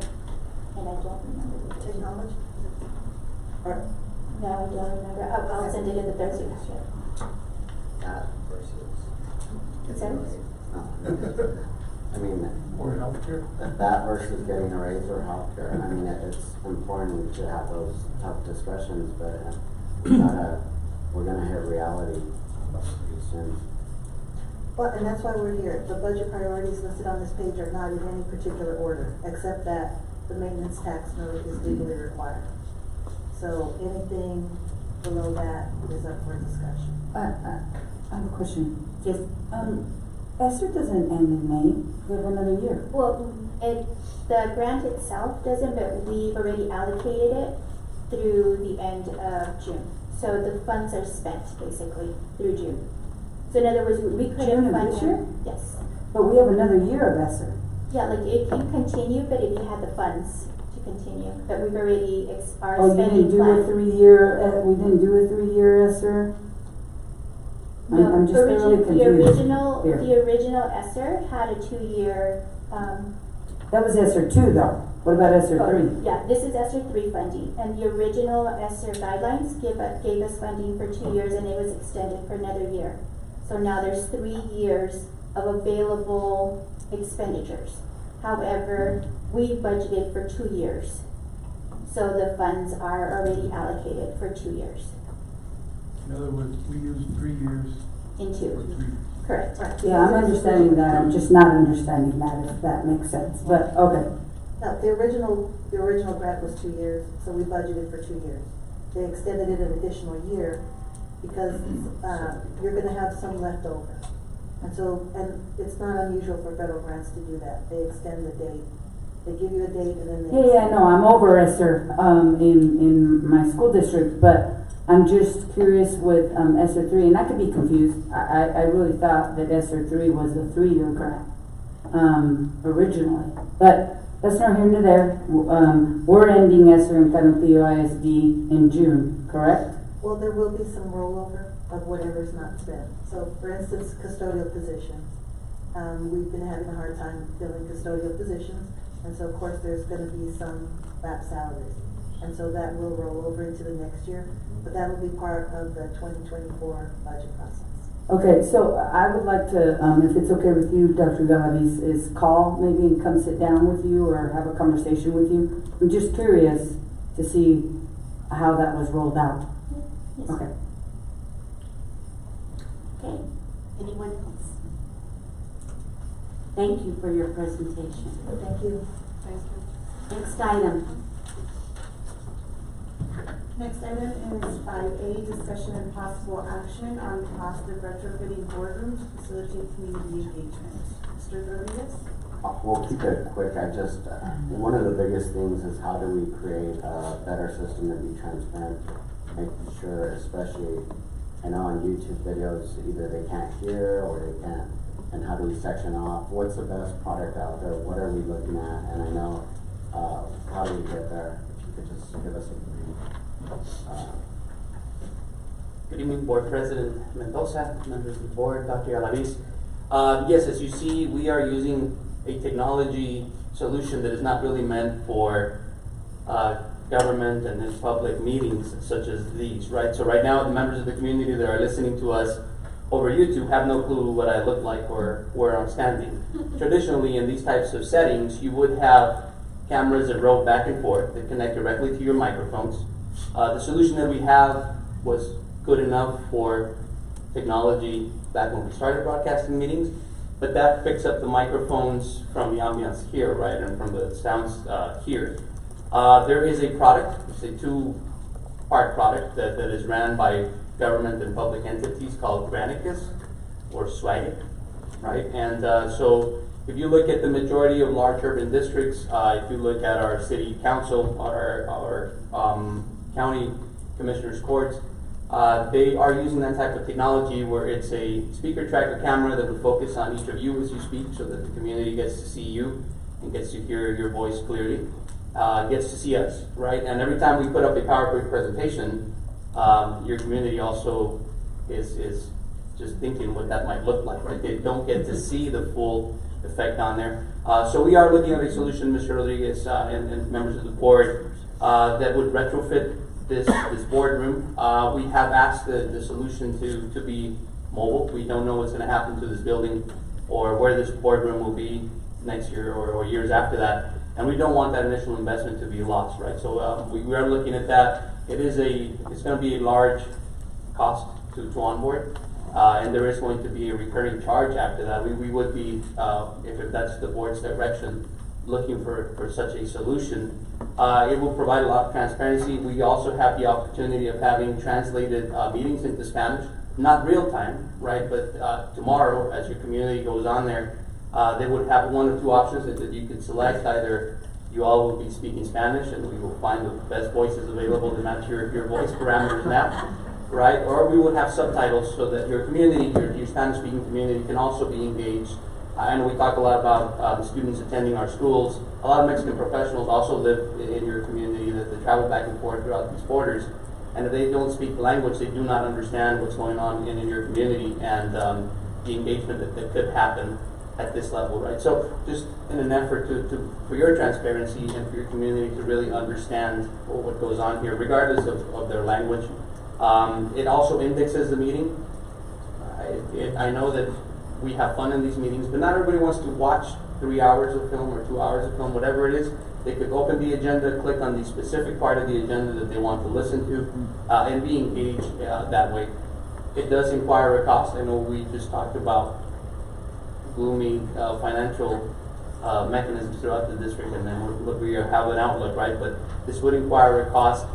And I don't remember the technology. No, I don't remember. I'll send it in the Thursday. That versus Sorry? I mean, or healthcare. That versus getting a raise or healthcare. I mean, it's important to have those tough discussions, but we're gonna hit reality soon. Well, and that's why we're here. The budget priorities listed on this page are not in any particular order, except that the maintenance tax note is legally required. So anything below that is up for discussion. I have a question. Yes. ESSER doesn't end in May. We have another year. Well, the grant itself doesn't, but we've already allocated it through the end of June. So the funds are spent basically through June. So in other words, we could June have of this year? Yes. But we have another year of ESSER. Yeah, like it can continue, but if you had the funds to continue, but we've already our you spending didn't do plan. a 3-year. We didn't do a 3-year ESSER. No, I'm just really confused. The original ESSER had a 2-year. That was ESSER 2 though. What about ESSER 3? Yeah, this is ESSER 3 funding, and the original ESSER guidelines gave us funding for 2 years, and it was extended for another year. So now there's 3 years of available expenditures. However, we budgeted for 2 years, so the funds are already allocated for 2 years. In other words, we used 3 years. In 2. For 3. Correct. Yeah, I'm understanding that, I'm just not understanding that, if that makes sense, but, okay. No, the original grant was 2 years, so we budgeted for 2 years. They extended it an additional year because, you're gonna have some left over. And so, and it's not unusual for federal grants to do that. They extend the date. They give you a date and then they. Yeah, no, I'm over ESSER, in my school district, but I'm just curious with, ESSER 3, and I could be confused. I really thought that ESSER 3 was a 3-year grant, originally, but that's not here nor there. We're ending ESSER in Canopio ISD in June, correct? Well, there will be some rollover of whatever's not spent. So, for instance, custodial positions. We've been having a hard time filling custodial positions, and so of course there's going to be some back salaries. And so that will roll over into the next year, but that will be part of the 2024 budget process. Okay, so I would like to, if it's okay with you, Dr. Galaviz, is call maybe and come sit down with you or have a conversation with you. I'm just curious to see how that was rolled out. Yes. Okay. Okay, anyone else? Thank you for your presentation. Thank you. Next item. Next item is 5A, discussion and possible action on cost of retrofitting boardroom to facilitate community engagement. Mr. Rodriguez? We'll keep it quick. I just, one of the biggest things is how do we create a better system to be transparent, making sure, especially, I know on YouTube videos, either they can't hear or they can't, and how do we section off, what's the best product out there, what are we looking at, and I know, how do we get there? If you could just give us a brief. Good evening, Board President Mendoza, members of the board, Dr. Galaviz. Yes, as you see, we are using a technology solution that is not really meant for government and in public meetings such as these, right? So right now, the members of the community that are listening to us over YouTube have no clue what I look like or where I'm standing. Traditionally, in these types of settings, you would have cameras that roll back and forth that connect directly to your microphones. The solution that we have was good enough for technology back when we started broadcasting meetings, but that picks up the microphones from the ambiance here, right, and from the sounds here. There is a product, it's a 2-part product that is ran by government and public entities called Granicus or Swagic, right? And so if you look at the majority of large urban districts, if you look at our city council, our county commissioners' courts, they are using that type of technology where it's a speaker tracker camera that would focus on each of you as you speak so that the community gets to see you and gets to hear your voice clearly, gets to see us, right? And every time we put up a PowerPoint presentation, your community also is just thinking what that might look like, right? They don't get to see the full effect on there. So we are looking at a solution, Mr. Rodriguez and members of the board, that would retrofit this boardroom. We have asked the solution to be mobile. We don't know what's going to happen to this building or where this boardroom will be next year or years after that. And we don't want that initial investment to be lost, right? So we are looking at that. It's going to be a large cost to onboard. And there is going to be a recurring charge after that. We would be, if that's the board's direction, looking for such a solution. It will provide a lot of transparency. We also have the opportunity of having translated meetings into Spanish, not real time, right? But tomorrow, as your community goes on there, they would have one of 2 options that you could select. Either you all will be speaking Spanish, and we will find the best voices available to match your voice parameters now, right? Or we would have subtitles so that your community, your Spanish-speaking community, can also be engaged. I know we talk a lot about the students attending our schools. A lot of Mexican professionals also live in your community that they travel back and forth throughout these borders. And if they don't speak the language, they do not understand what's going on in your community and the engagement that could happen at this level, right? So just in an effort for your transparency and for your community to really understand what goes on here, regardless of their language. It also indexes the meeting. I know that we have fun in these meetings, but not everybody wants to watch 3 hours of film or 2 hours of film, whatever it is. They could open the agenda, click on the specific part of the agenda that they want to listen to, and be engaged that way. It does require a cost. I know we just talked about gloomy financial mechanisms throughout the district, and then we have an outlook, right? But this would require a cost,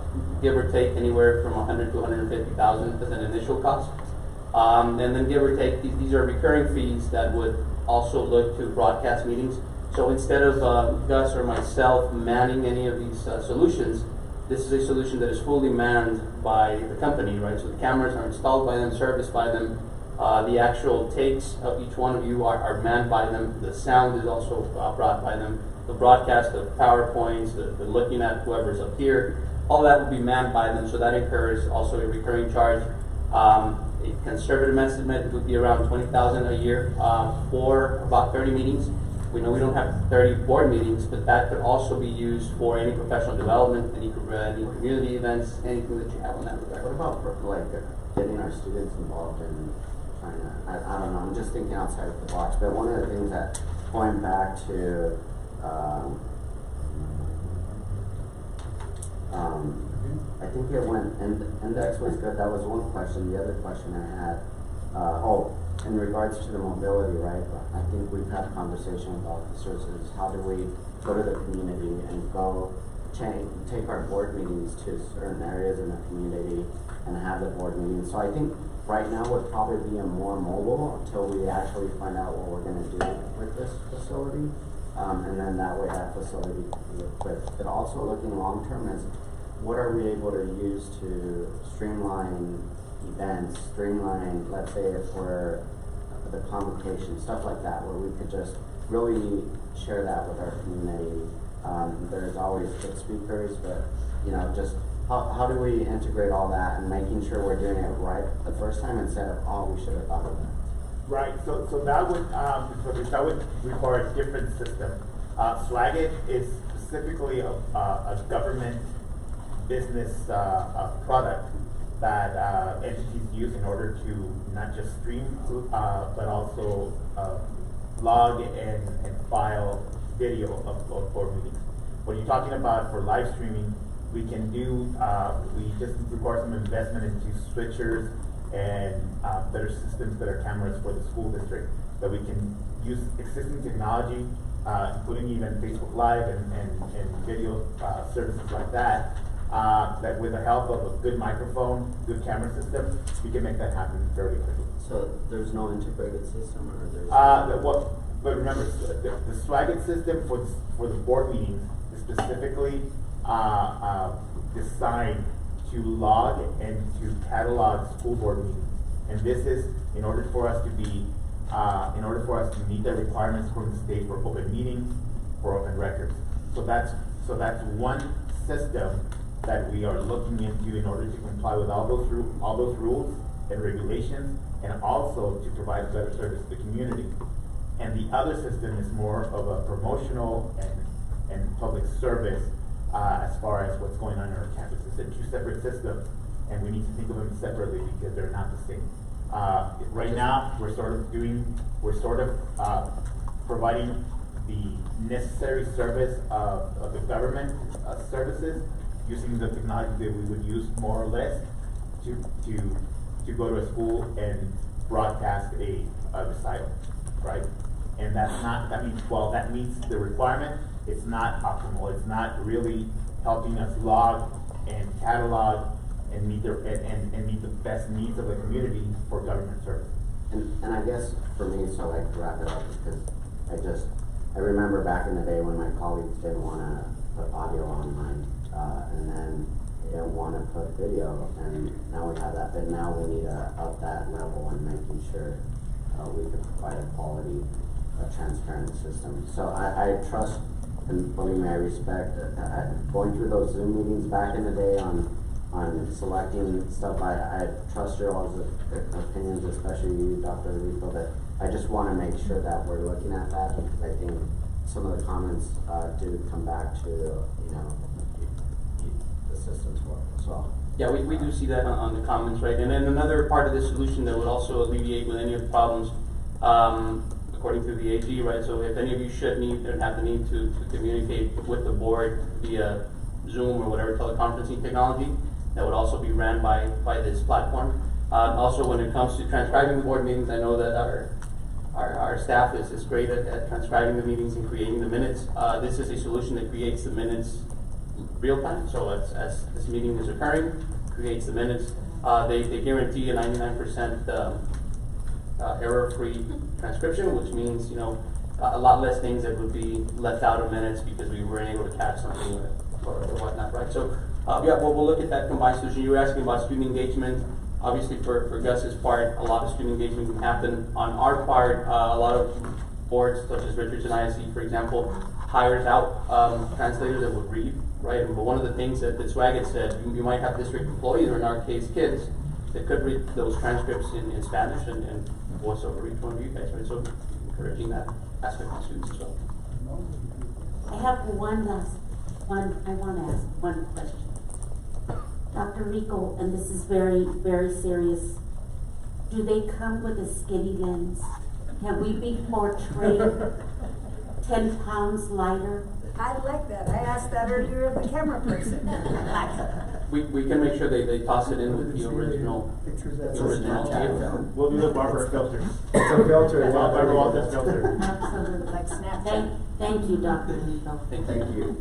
give or take anywhere from 100 to 150,000 as an initial cost, and then give or take these are recurring fees that would also look to broadcast meetings. So instead of Gus or myself manning any of these solutions, this is a solution that is fully manned by the company, right? So the cameras are installed by them, serviced by them. The actual takes of each one of you are manned by them. The sound is also brought by them. The broadcast of PowerPoints, the looking at whoever's up here, all that will be manned by them. So that incurs also a recurring charge. A conservative estimate would be around $20,000 a year for about 30 meetings. We know we don't have 30 board meetings, but that could also be used for any professional development, any community events, anything that you have on that regard. What about like getting our students involved in trying to, I don't know, I'm just thinking outside of the box, but one of the things that, going back to I think it went, index was good, that was one question. The other question I had, in regards to the mobility, right, I think we've had a conversation with officers is how do we go to the community and take our board meetings to certain areas in the community and have the board meetings. So I think right now would probably be a more mobile until we actually find out what we're going to do with this facility. And then that way that facility can be equipped. But also looking long term is what are we able to use to streamline events, streamline, let's say if we're the convocation, stuff like that, where we could just really share that with our community. There's always good speakers, but you know, just how do we integrate all that and making sure we're doing it right the first time instead of, oh, we should have thought of that. Right, so that would require a different system. Swagit is specifically a government business product that entities use in order to not just stream, but also log and file video of board meetings. What you're talking about for live streaming, we can do, we just require some investment into switchers and better systems, better cameras for the school district, that we can use existing technology, including even Facebook Live and video services like that, that with the help of a good microphone, good camera system, we can make that happen fairly quickly. So there's no integrated system, or there's but remember, the Swagit system for the board meetings is specifically designed to log and to catalog school board meetings, and this is in order for us to be, in order for us to meet the requirements from the state for open meetings, for open records. So that's one system that we are looking into in order to comply with all those rules and regulations, and also to provide better service to the community. And the other system is more of a promotional and public service as far as what's going on in our campus. It's two separate systems, and we need to think of them separately because they're not the same. Right now, we're sort of providing the necessary service of the government services, using the technology that we would use more or less to go to a school and broadcast a recital, right? And that's not, that means, while that meets the requirement, it's not optimal. It's not really helping us log and catalog and meet the best needs of the community for government service. And I guess for me, so like to wrap it up, because I remember back in the day when my colleagues didn't want to put audio online, and then they didn't want to put video, and now we have that, but now we need to up that level and making sure we can provide a quality, transparent system. So I trust, and believe me, I respect going through those Zoom meetings back in the day on selecting stuff. I trust your all's opinions, especially you, Dr. Rico, but I just want to make sure that we're looking at that, because I think some of the comments do come back to, you know, the systems work as well. Yeah, we do see that on the comments, right? And then another part of the solution that would also alleviate with any of the problems, according to the AG, right? So if any of you should need and have the need to communicate with the board via Zoom or whatever teleconferencing technology, that would also be ran by this platform. Also, when it comes to transcribing the board meetings, I know that our staff is great at transcribing the meetings and creating the minutes. This is a solution that creates the minutes real time, so as this meeting is occurring, creates the minutes. They guarantee a 99% error-free transcription, which means, you know, a lot less things that would be left out of minutes because we weren't able to catch something or whatnot, right? So, yeah, we'll look at that combined solution. You were asking about student engagement. Obviously, for Gus's part, a lot of student engagement can happen. On our part, a lot of boards, such as Richardson ISD, for example, hires out translators that would read, right? But one of the things that Swag had said, you might have district employees, or in our case, kids, that could read those transcripts in Spanish and voice over each one of you guys, right? So, encouraging that aspect of students as well. I have one last one. I want to ask one question. Dr. Rico, and this is very, very serious. Do they come with a skinny lens? Can we be portrayed 10 pounds lighter? I like that. I asked that earlier of the camera person. We can make sure they toss it in with the original tape. We'll do the Barbara filter. It's a filter. Barbara Walters filter. Absolutely, like Snapchat. Thank you, Dr. Rico. Thank you.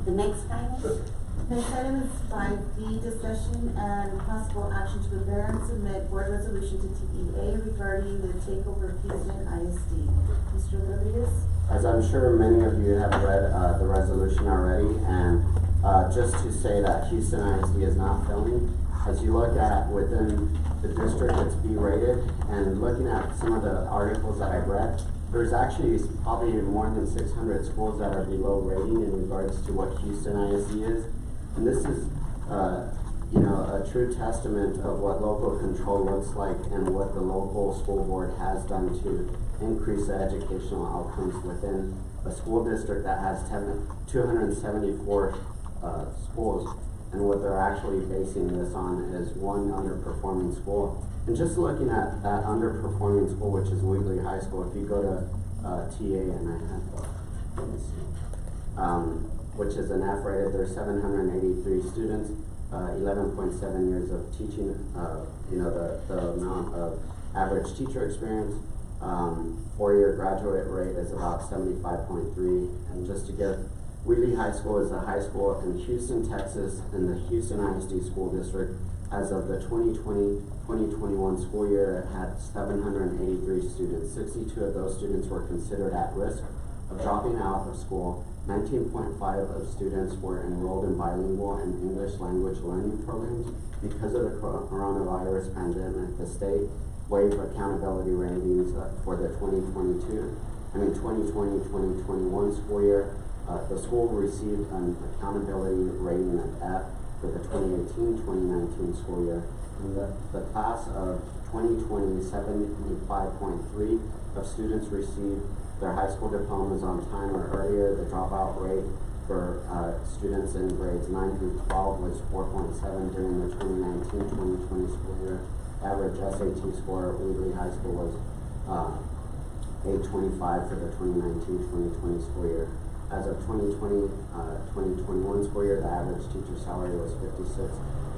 The next item? Next item is 5D, discussion and possible action to prepare and submit board resolution to TEA regarding the takeover of Houston ISD. Mr. Rodriguez? As I'm sure many of you have read the resolution already, and just to say that Houston ISD is not filling, as you look at within the district, it's B rated, and looking at some of the articles that I've read, there's actually probably more than 600 schools that are below rating in regards to what Houston ISD is. And this is, you know, a true testament of what local control looks like and what the local school board has done to increase the educational outcomes within a school district that has 274 schools. And what they're actually basing this on is one underperforming school. And just looking at that underperforming school, which is Wheatley High School, if you go to TA, and I have, let me see, which is an F rated, there's 783 students, 11.7 years of teaching, you know, the amount of average teacher experience. 4-year graduate rate is about 75.3. And just to give, Wheatley High School is a high school in Houston, Texas, in the Houston ISD School District. As of the 2020-2021 school year, it had 783 students. 62 of those students were considered at risk of dropping out of school. 19.5 of students were enrolled in bilingual and English language learning programs. Because of the coronavirus pandemic, the state waived accountability ratings for the 2020-2021 school year. The school received an accountability rating of F for the 2018-2019 school year. And the class of 2020, 75.3 of students received their high school diplomas on time or earlier. The dropout rate for students in grades 9 through 12 was 4.7 during the 2019-2020 school year. Average SAT score at Wheatley High School was 825 for the 2019-2020 school year. As of 2020-2021 school year, the average teacher salary was 56.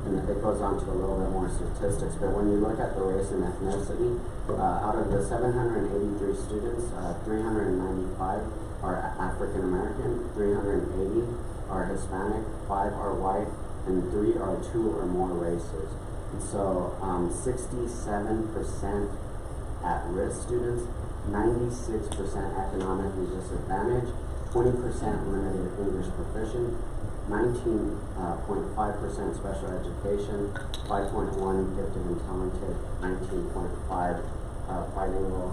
And it goes on to a little bit more statistics, but when you look at the race and ethnicity, out of the 783 students, 395 are African American, 380 are Hispanic, 5 are white, and 3 are 2 or more races. And so 67% at-risk students, 96% economically disadvantaged, 20% limited English proficient, 19.5% special education, 5.1 gifted and talented, 19.5 bilingual.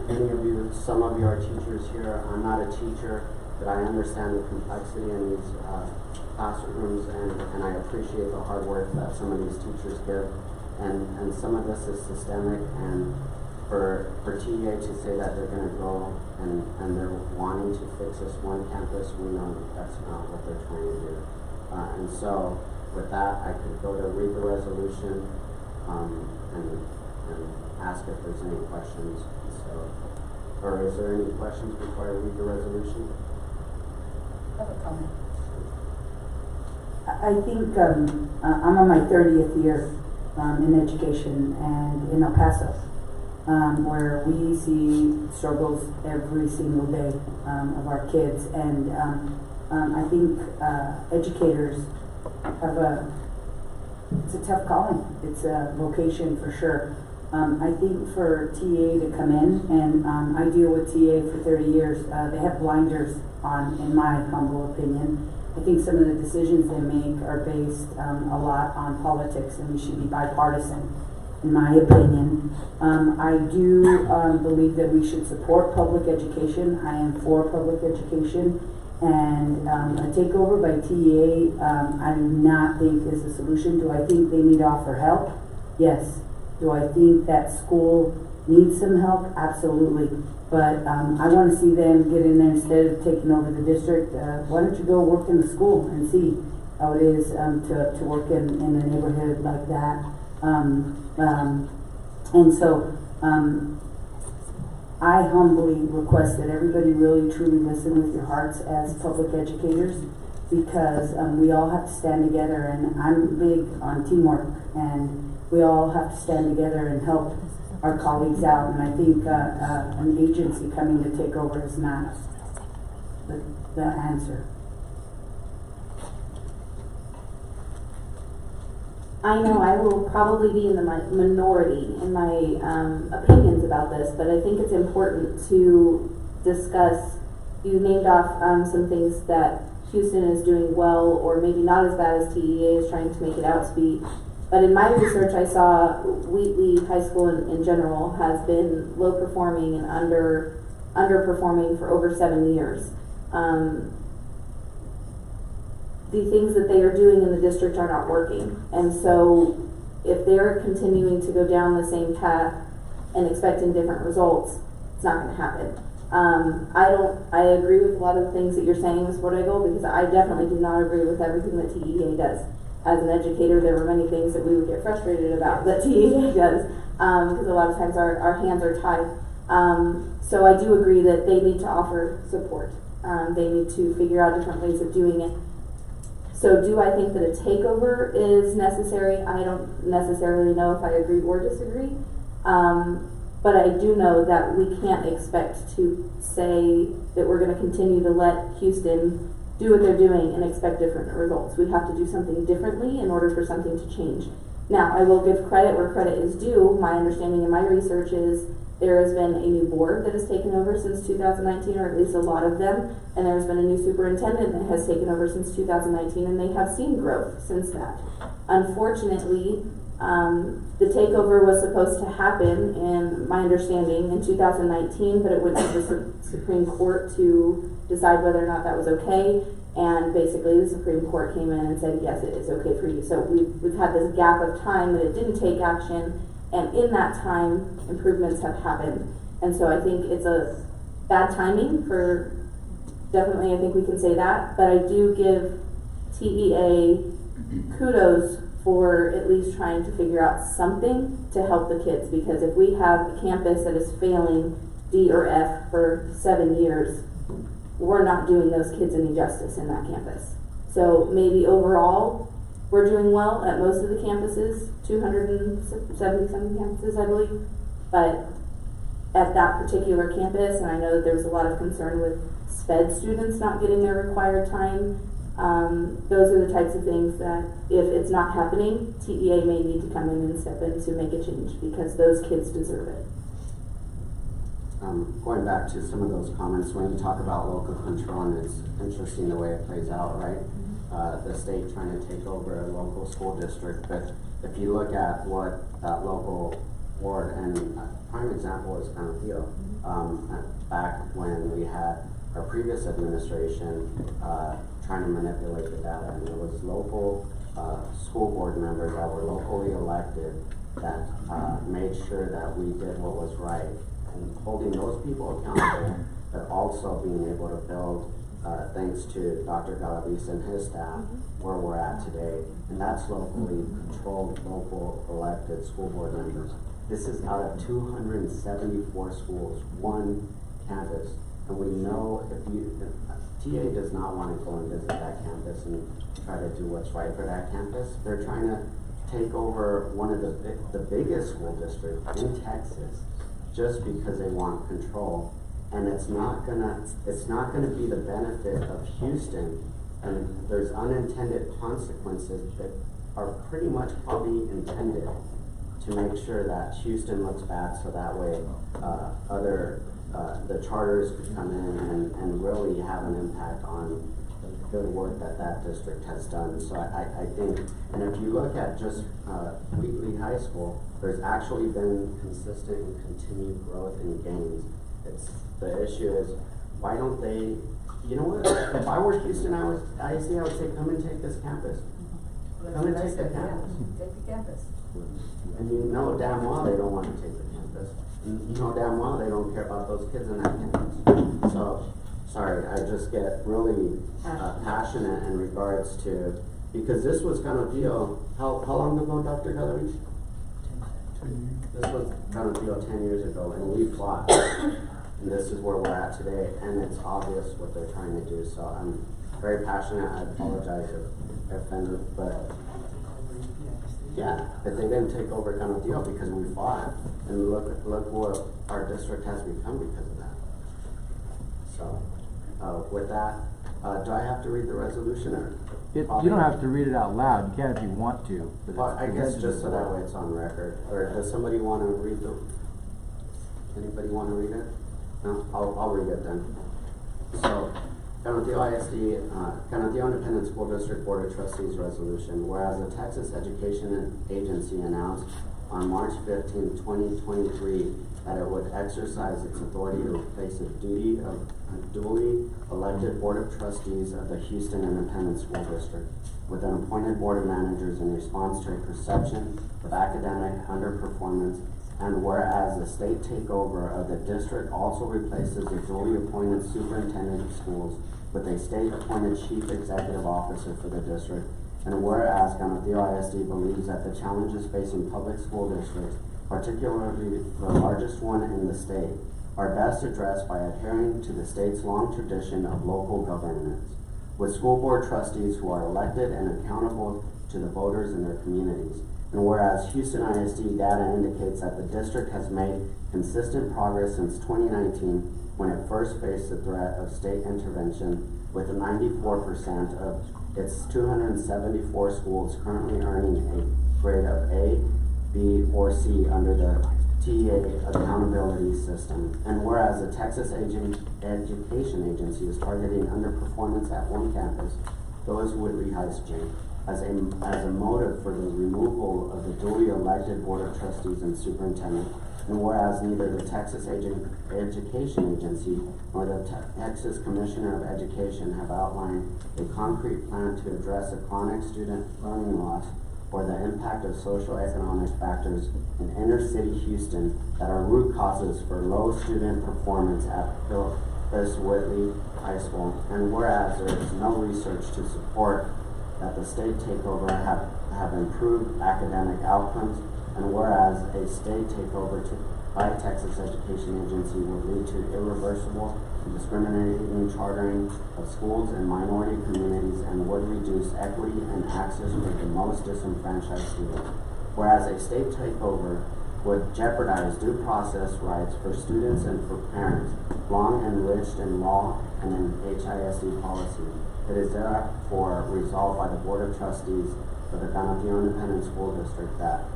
Many of you, some of you are teachers here. I'm not a teacher, but I understand the complexity in these classrooms, and I appreciate the hard work that some of these teachers give. And some of this is systemic, and for TEA to say that they're going to go and they're wanting to fix this one campus, we know that that's not what they're trying to do. And so with that, I could go to read the resolution and ask if there's any questions. So, or is there any questions before I read the resolution? I have a comment. I think I'm on my 30th year in education and in El Paso, where we see struggles every single day of our kids. And I think educators have it's a tough calling. It's a vocation for sure. I think for TA to come in, and I deal with TA for 30 years, they have blinders on, in my humble opinion. I think some of the decisions they make are based a lot on politics, and we should be bipartisan, in my opinion. I do believe that we should support public education. I am for public education, and a takeover by TA, I do not think is a solution. Do I think they need to offer help? Yes. Do I think that school needs some help? Absolutely. But I want to see them get in there instead of taking over the district. Why don't you go work in the school and see how it is to work in a neighborhood like that? And so I humbly request that everybody really truly listen with your hearts as public educators, because we all have to stand together, and I'm big on teamwork, and we all have to stand together and help our colleagues out. And I think an agency coming to take over is not the answer. I know I will probably be in the minority in my opinions about this, but I think it's important to discuss. You named off some things that Houston is doing well, or maybe not as bad as TEA is trying to make it out to be. But in my research, I saw Wheatley High School in general has been low performing and underperforming for over 7 years. The things that they are doing in the district are not working. And so if they're continuing to go down the same path and expecting different results, it's not going to happen. I agree with a lot of the things that you're saying, Ms. Borrego, because I definitely do not agree with everything that TEA does. As an educator, there were many things that we would get frustrated about that TEA does, because a lot of times our hands are tied. So I do agree that they need to offer support. They need to figure out different ways of doing it. So do I think that a takeover is necessary? I don't necessarily know if I agree or disagree. But I do know that we can't expect to say that we're going to continue to let Houston do what they're doing and expect different results. We have to do something differently in order for something to change. Now, I will give credit where credit is due. My understanding in my research is there has been a new board that has taken over since 2019, or at least a lot of them, and there's been a new superintendent that has taken over since 2019, and they have seen growth since that. Unfortunately, the takeover was supposed to happen, in my understanding, in 2019, but it went to the Supreme Court to decide whether or not that was okay, and basically the Supreme Court came in and said, yes, it is okay for you. So we've had this gap of time that it didn't take action, and in that time, improvements have happened. And so I think it's a bad timing for, definitely I think we can say that, but I do give TEA kudos for at least trying to figure out something to help the kids, because if we have a campus that is failing D or F for 7 years, we're not doing those kids any justice in that campus. So maybe overall, we're doing well at most of the campuses, 270-something campuses, I believe, but at that particular campus, and I know that there was a lot of concern with SPED students not getting their required time, those are the types of things that if it's not happening, TEA may need to come in and step in to make a change, because those kids deserve it. Going back to some of those comments, when you talk about local control, and it's interesting the way it plays out, right? The state trying to take over a local school district, but if you look at what that local board, and a prime example is Cantillo, back when we had our previous administration trying to manipulate the data, and it was local school board members that were locally elected that made sure that we did what was right, and holding those people accountable, but also being able to build, thanks to Dr. Galavis and his staff, where we're at today, and that's locally controlled, local elected school board members. This is out of 274 schools, one campus, and we know if TA does not want to go and visit that campus and try to do what's right for that campus. They're trying to take over one of the biggest school districts in Texas just because they want control. And it's not gonna be the benefit of Houston, and there's unintended consequences that are pretty much probably intended to make sure that Houston looks bad, so that way the charters could come in and really have an impact on the good work that district has done. So I think, and if you look at just Wheatley High School, there's actually been consistent and continued growth in gains. The issue is, why don't they, you know what, if I were Houston ISD, I would say, come and take this campus. Come and take the campus. Take the campus. And you know damn well they don't want to take the campus. And you know damn well they don't care about those kids in that campus. So, sorry, I just get really passionate in regards to, because this was gonna deal, how long ago, Dr. Gallery? This was gonna deal 10 years ago, and we fought. And this is where we're at today, and it's obvious what they're trying to do. So I'm very passionate. I apologize if I offended, but yeah, but they didn't take over kind of deal because we fought, and look what our district has become because of that. So with that, do I have to read the resolution, or? You don't have to read it out loud. You can if you want to. But well, I guess just so that way it's on record. Or does somebody want to read anybody want to read it? No, I'll read it then. So, Canadeo ISD, Canadeo Independent School District Board of Trustees Resolution, whereas the Texas Education Agency announced on March 15, 2023, that it would exercise its authority to replace the duty of a duly elected Board of Trustees of the Houston Independent School District with an appointed Board of Managers in response to a perception of academic underperformance. And whereas the state takeover of the district also replaces the duly appointed superintendent of schools with a state-appointed chief executive officer for the district, and whereas Canadeo ISD believes that the challenges facing public school districts, particularly the largest one in the state, are best addressed by adhering to the state's long tradition of local governance, with school board trustees who are elected and accountable to the voters in their communities. And whereas Houston ISD data indicates that the district has made consistent progress since 2019 when it first faced the threat of state intervention, with 94% of its 274 schools currently earning a grade of A, B, or C under the TEA accountability system. And whereas the Texas Education Agency is targeting underperformance at one campus, those Whitley High School, as a motive for the removal of the duly elected Board of Trustees and Superintendent, and whereas neither the Texas Education Agency nor the Texas Commissioner of Education have outlined a concrete plan to address a chronic student learning loss or the impact of socioeconomic factors in inner-city Houston that are root causes for low student performance at Phyllis Whitley High School, and whereas there is no research to support that the state takeover have improved academic outcomes, and whereas a state takeover by Texas Education Agency would lead to irreversible and discriminating chartering of schools in minority communities and would reduce equity and access for the most disenfranchised students. Whereas a state takeover would jeopardize due process rights for students and for parents, long enriched in law and in HISD policy. It is therefore resolved by the Board of Trustees of the Canadeo Independent School District that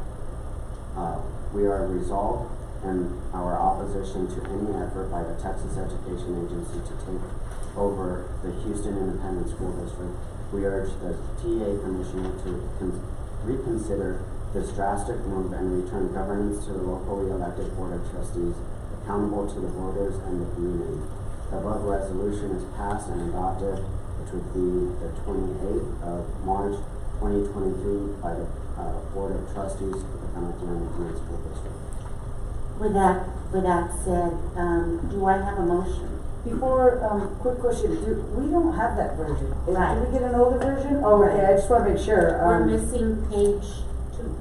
we are resolved in our opposition to any effort by the Texas Education Agency to take over the Houston Independent School District. We urge the TA Commissioner to reconsider this drastic move and return governance to the locally elected Board of Trustees, accountable to the voters and the community. The above resolution is passed and adopted, which would be the 28th of March 2023 by the Board of Trustees of the Canadeo Independent School District. With that said, do I have a motion? Before, quick question, we don't have that version. Right. Did we get an older version? Oh, okay, I just wanna make sure. We're missing page 2.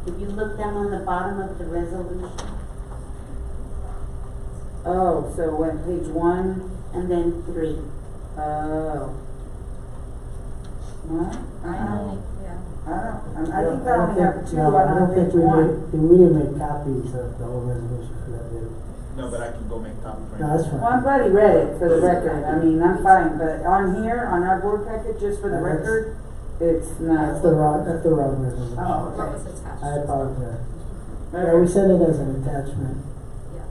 If you look down on the bottom of the resolution. Oh, so went page 1. And then 3. Oh. No? I don't think I only have two, no, I don't think page we one. we didn't make copies of the whole resolution for that, did we? No, but I can go make copies right No, now. that's fine. Well, I'm glad he read it for the record. I mean, I'm fine, but on here, on our board packet, just for the That's- record, it's not. That's the wrong resolution. Oh, What okay. was attached? I apologize. Yeah, we sent it as an attachment. Yeah,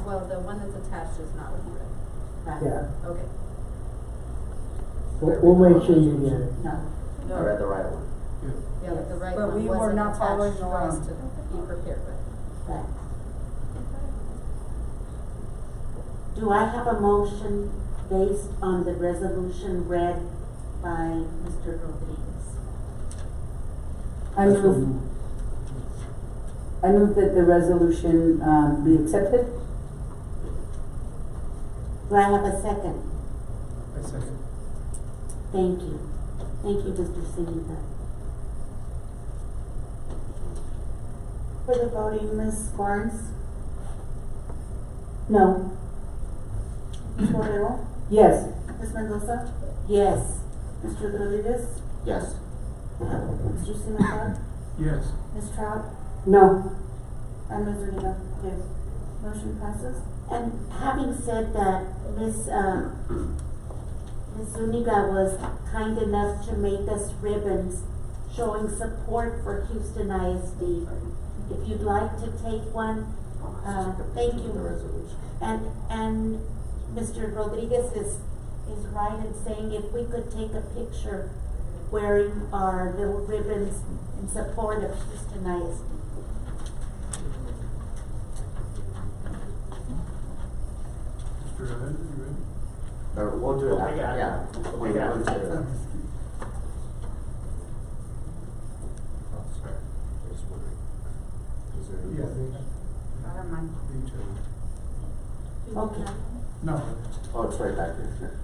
well, the one that's attached is not what you read. Yeah. Okay. We'll make sure you get it. No. I read the right one. Yeah, but the right But one we were wasn't not following attached for us along. to be prepared with. Right. Do I have a motion based on the resolution read by Mr. Rodriguez? I move that the resolution, be accepted. Do I have a second? I second. Thank you. Thank you, Mr. Siniga. For the voting, Ms. Barnes, No. Ms. Borrero, Yes. Ms. Mendoza, Yes. Mr. Rodriguez, Yes. Mr. Siniga, Yes. Ms. Trout, No. and Ms. Zuniga. Yes. Motion passes. And having said that, Ms. Zuniga was kind enough to make us ribbons showing support for Houston ISD. If you'd like to take one, thank you. The resolution. And Mr. Rodriguez is right in saying if we could take a picture wearing our little ribbons in support of Houston ISD. Mr. Evans, you ready? Or we'll do it after, Okay, yeah. okay, yeah. We'll do it. Yeah, I don't mind. they chose. Okay. No. Oh, it's right back here.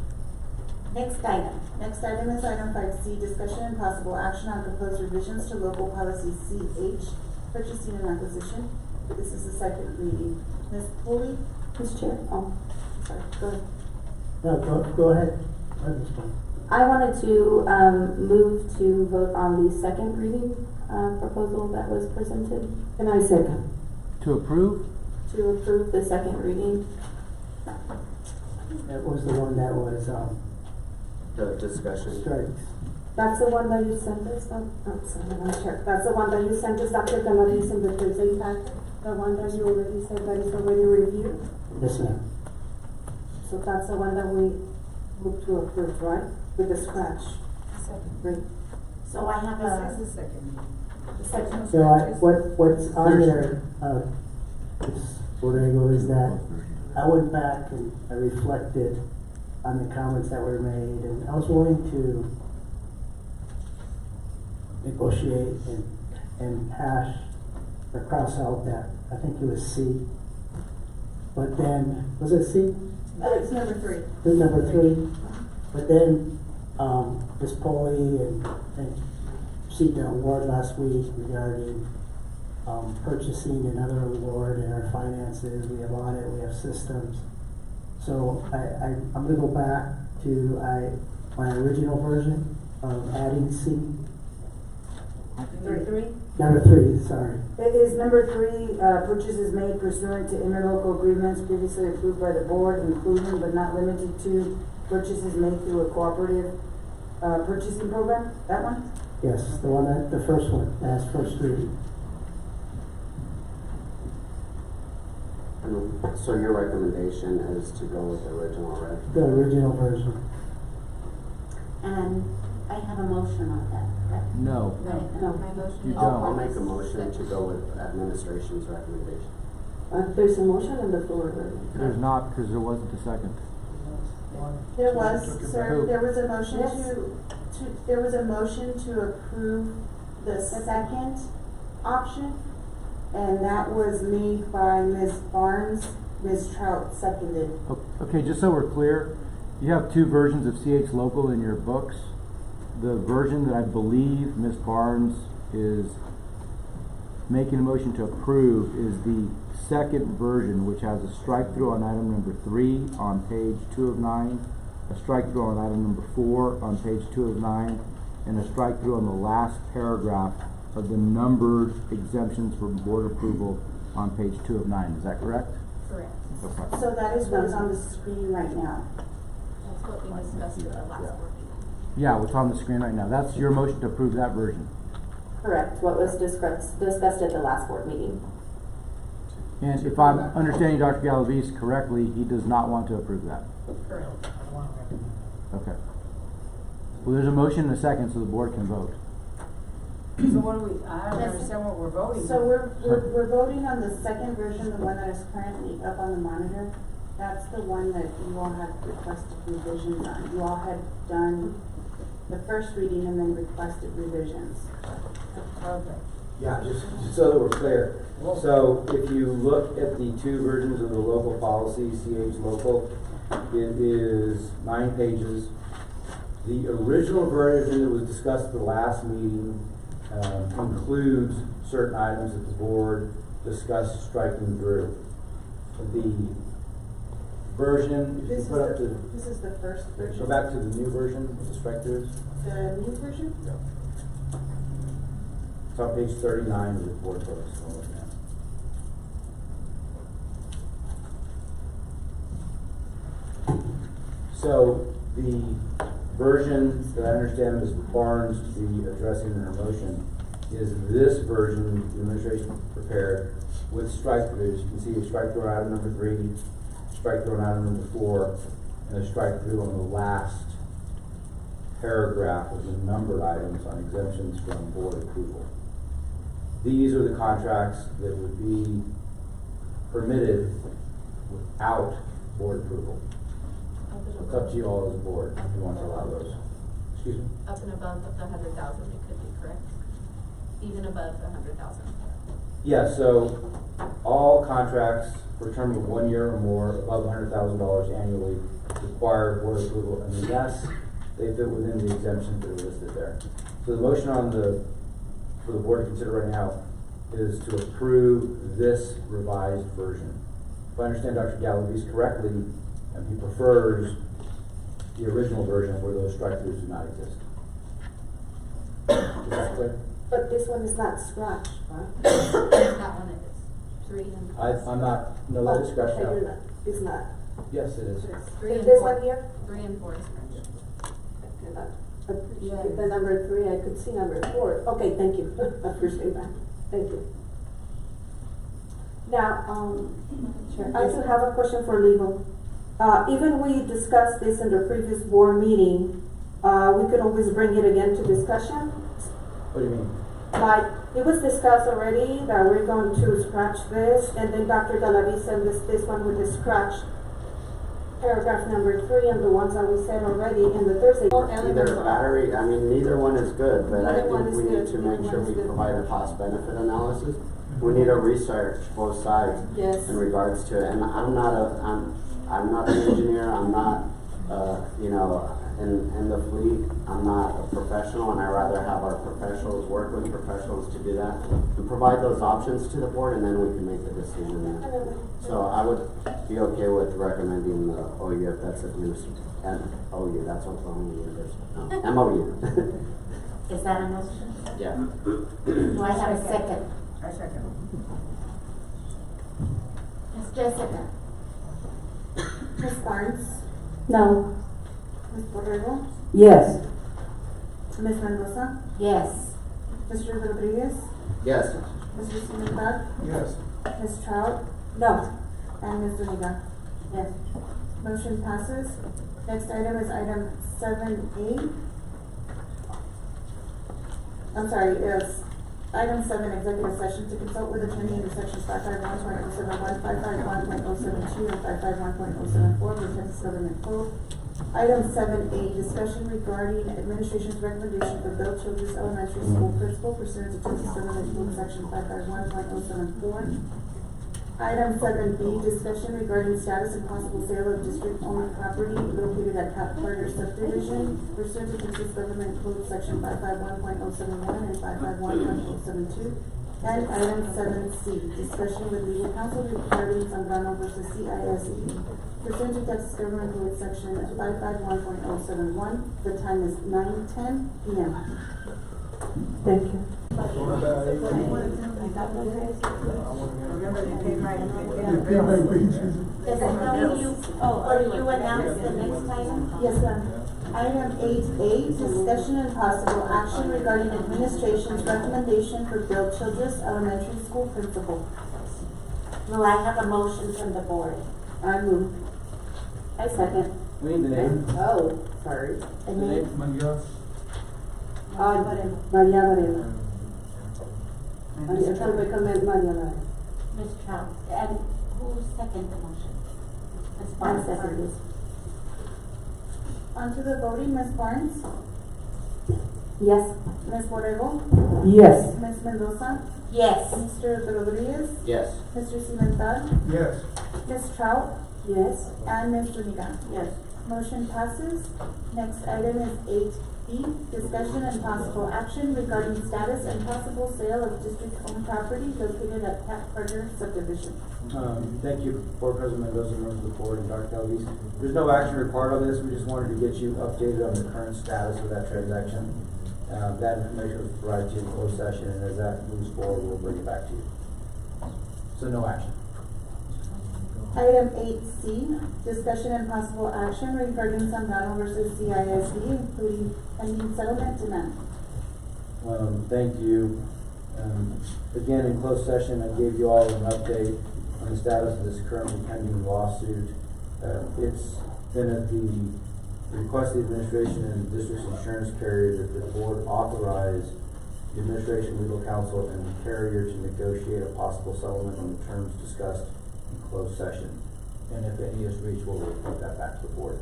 Next item. Next item is item 5C, discussion and possible action on proposed revisions to local policy CH, purchasing and acquisition. This is the second reading. Ms. Pulley? Mr. Chair, Sorry, go ahead. No, go ahead. Let me speak. I wanted to move to vote on the second reading proposal that was presented. And I second. To approve? To approve the second reading. That was the one that was, The discussion. strikes. That's the one that you sent us, sorry, Madam Chair. That's the one that you sent us, Dr. Canaris, in the Thursday pack. The one that you already said that is already reviewed. Yes, ma'am. So that's the one that we move to approve, right? With the scratch. Great. So I have This a, is the second. the second. So what's on there, Ms. Borrego, is that I went back and I reflected on the comments that were made, and I was willing to negotiate and hash or cross out that, I think it was C. But then, was it C? It's number 3. It was number 3. But then, Ms. Polly and received an award last week regarding purchasing another award in our finances. We have audit, we have systems. So I'm gonna go back to my original version of adding C. Three. Number 3, sorry. It is number 3, purchases made pursuant to interlocal agreements previously approved by the board, including but not limited to purchases made through a cooperative, purchasing program, that one? Yes, the one that, the first one, that's first reading. So your recommendation is to go with the original, right? The original version. And I have a motion on that, correct? No. No. My motion You is. I'll make a motion to go with administration's recommendation. There's a motion on the floor. There's not, because there wasn't a second. There was, sir, Who? there was a motion there was a motion to approve the second option, and that was made by Ms. Barnes. Ms. Trout seconded. Okay, just so we're clear, you have two versions of CH Local in your books. The version that I believe Ms. Barnes is making a motion to approve is the second version, which has a strike through on item number 3 on page 2 of 9, a strike through on item number 4 on page 2 of 9, and a strike through on the last paragraph of the numbered exemptions for board approval on page 2 of 9. Is that correct? Correct. Okay. So that is what is on the screen right now. That's what we discussed at the last board meeting. Yeah, what's on the screen right now. That's your motion to approve that version. Correct, what was discussed at the last board meeting. And if I'm understanding Dr. Galavis correctly, he does not want to approve that. Correct. Okay. Well, there's a motion and a second, so the board can vote. So what do we, I don't understand what we're voting on. So we're voting on the second version, the one that is currently up on the monitor. That's the one that you all had requested revisions on. You all had done the first reading and then requested revisions. Okay. Yeah, just so that we're clear. So if you look at the two versions of the local policy, CH local, it is 9 pages. The original version that was discussed at the last meeting includes certain items that the board discussed striking through. The version, if you put up to... This is the first version. Go back to the new version with the strike throughs. The new version? Yeah. It's on page 39 of the board protocol right now. So the version that I understand Ms. Barnes to be addressing in her motion is this version the administration prepared with strike throughs. You can see a strike through on item number 3, strike through on item number 4, and a strike through on the last paragraph of the numbered items on exemptions from board approval. These are the contracts that would be permitted without board approval. So it's up to you all as a board if you want to allow those. Excuse me? Up and above the 100,000, it could be correct? Even above the 100,000. Yeah, so all contracts for a term of 1 year or more above $100,000 annually require board approval, and yes, they fit within the exemptions that are listed there. So the motion on for the board to consider right now is to approve this revised version. If I understand Dr. Galavis correctly, and he prefers the original version where those strike-throughs do not exist. Is that clear? But this one is not scratched, right? That one it is. 3 and 4. I'm not, no, that is scratched Okay, out. you're not. It's not. Yes, it is. 3 Is and this 4. one here? 3 and 4 is correct. Appreciate the number 3, I could see number 4. Okay, thank you. I appreciate that. Thank you. Now, I do have a question for legal. Even we discussed this in the previous board meeting, we could always bring it again to discussion. What do you mean? Like, it was discussed already that we're going to scratch this, and then Dr. Galavis said this one with the scratch paragraph number 3 and the ones that we said already in the Thursday. Either battery, I mean, neither one is good, but I Neither one think is we need good. to make Neither sure one is we good. provide a cost-benefit analysis. We need to research both sides Yes. in regards to it. And I'm not an engineer, I'm not, you know, in the fleet, I'm not a professional, and I'd rather have our professionals work with professionals to do that and provide those options to the board, and then we can make the decision. So I would be okay with recommending the OU if that's OU, that's Oklahoma University. No, MOU. Is that a motion? Yeah. Do I have a second? I second. Ms. Jessica? Ms. Barnes? No. Ms. Borrego? Yes. Ms. Mendoza? Yes. Mr. Rodriguez? Yes. Mr. Simontak? Yes. Ms. Trout? No. And Ms. Zuniga? Yes. Motion passes. Next item is item 7A. I'm sorry, yes. Item 7, executive session to consult with attorney under sections 551.071, 551.072, and 551.074 of the Texas Government Code. Item 7A, discussion regarding administration's recommendation for Bell Children's Elementary School principal pursuant to Texas Government Code section 551.074. Item 7B, discussion regarding status and possible sale of district-owned property located at Cap Carter subdivision pursuant to Texas Government Code section 551.071 and 551.072. And item 7C, discussion with legal counsel regarding Zambrano versus CISD. Pursuant to Texas Government Code Section 551.071, the time is 9:10 p.m. Thank you. Are you announce the next item? Yes, ma'am. Item 8A, discussion and possible action regarding administration's recommendation for Bill Childress Elementary School principal. Will I have a motion from the board? I move. I second. We need the name. Oh, sorry. The name? Maria. Maria Varela. I recommend Maria Varela. Ms. Trout. And who seconded the motion? Ms. I Barnes. second this. On to the voting, Ms. Barnes, Yes. Ms. Borrego, Yes. Ms. Mendoza, Yes. Mr. Rodriguez, Yes. Mr. Cimental, Yes. Ms. Trout, Yes. and Ms. Zuniga. Yes. Motion passes. Next item is 8B, discussion and possible action regarding status and possible sale of district-owned property located at Pat Carter subdivision. Thank you, Board President Mendoza, members of the board, and Dr. Calvis. There's no action required on this. We just wanted to get you updated on the current status of that transaction. That information was provided to you in closed session, and as that moves forward, we'll bring it back to you. So no action. Item 8C, discussion and possible action regarding Zambrano versus CISD, including pending settlement demand. Thank you. Again, in closed session, I gave you all an update on the status of this currently pending lawsuit. It's been at the request of the administration and the district's insurance carrier that the board authorize the administration, legal counsel, and the carrier to negotiate a possible settlement on the terms discussed in closed session. And if any is reached, we'll report that back to the board.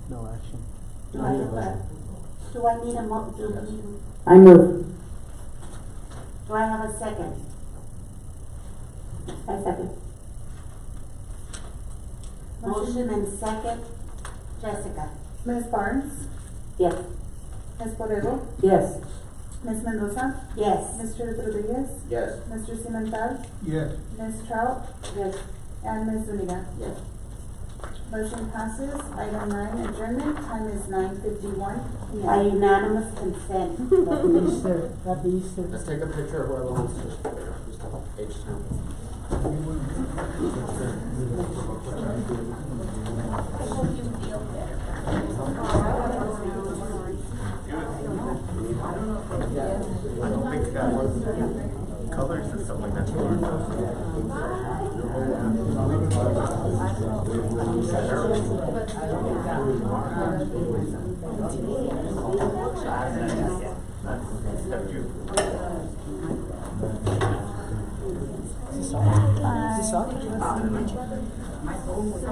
No action. Do I need a I move. do I have a second? I second. Motion and second. Jessica? Ms. Barnes, Yes. Ms. Borrego, Yes. Ms. Mendoza, Yes. Mr. Rodriguez, Yes. Mr. Cimental, Yes. Ms. Trout, Yes. and Ms. Zuniga. Yes. Motion passes. Item 9, adjournment. Time is 9:51 By p.m. unanimous consent. Happy Easter. Happy Easter. Let's take a picture of whoever wants to. Just H2. I don't think colors and stuff like that. My phone was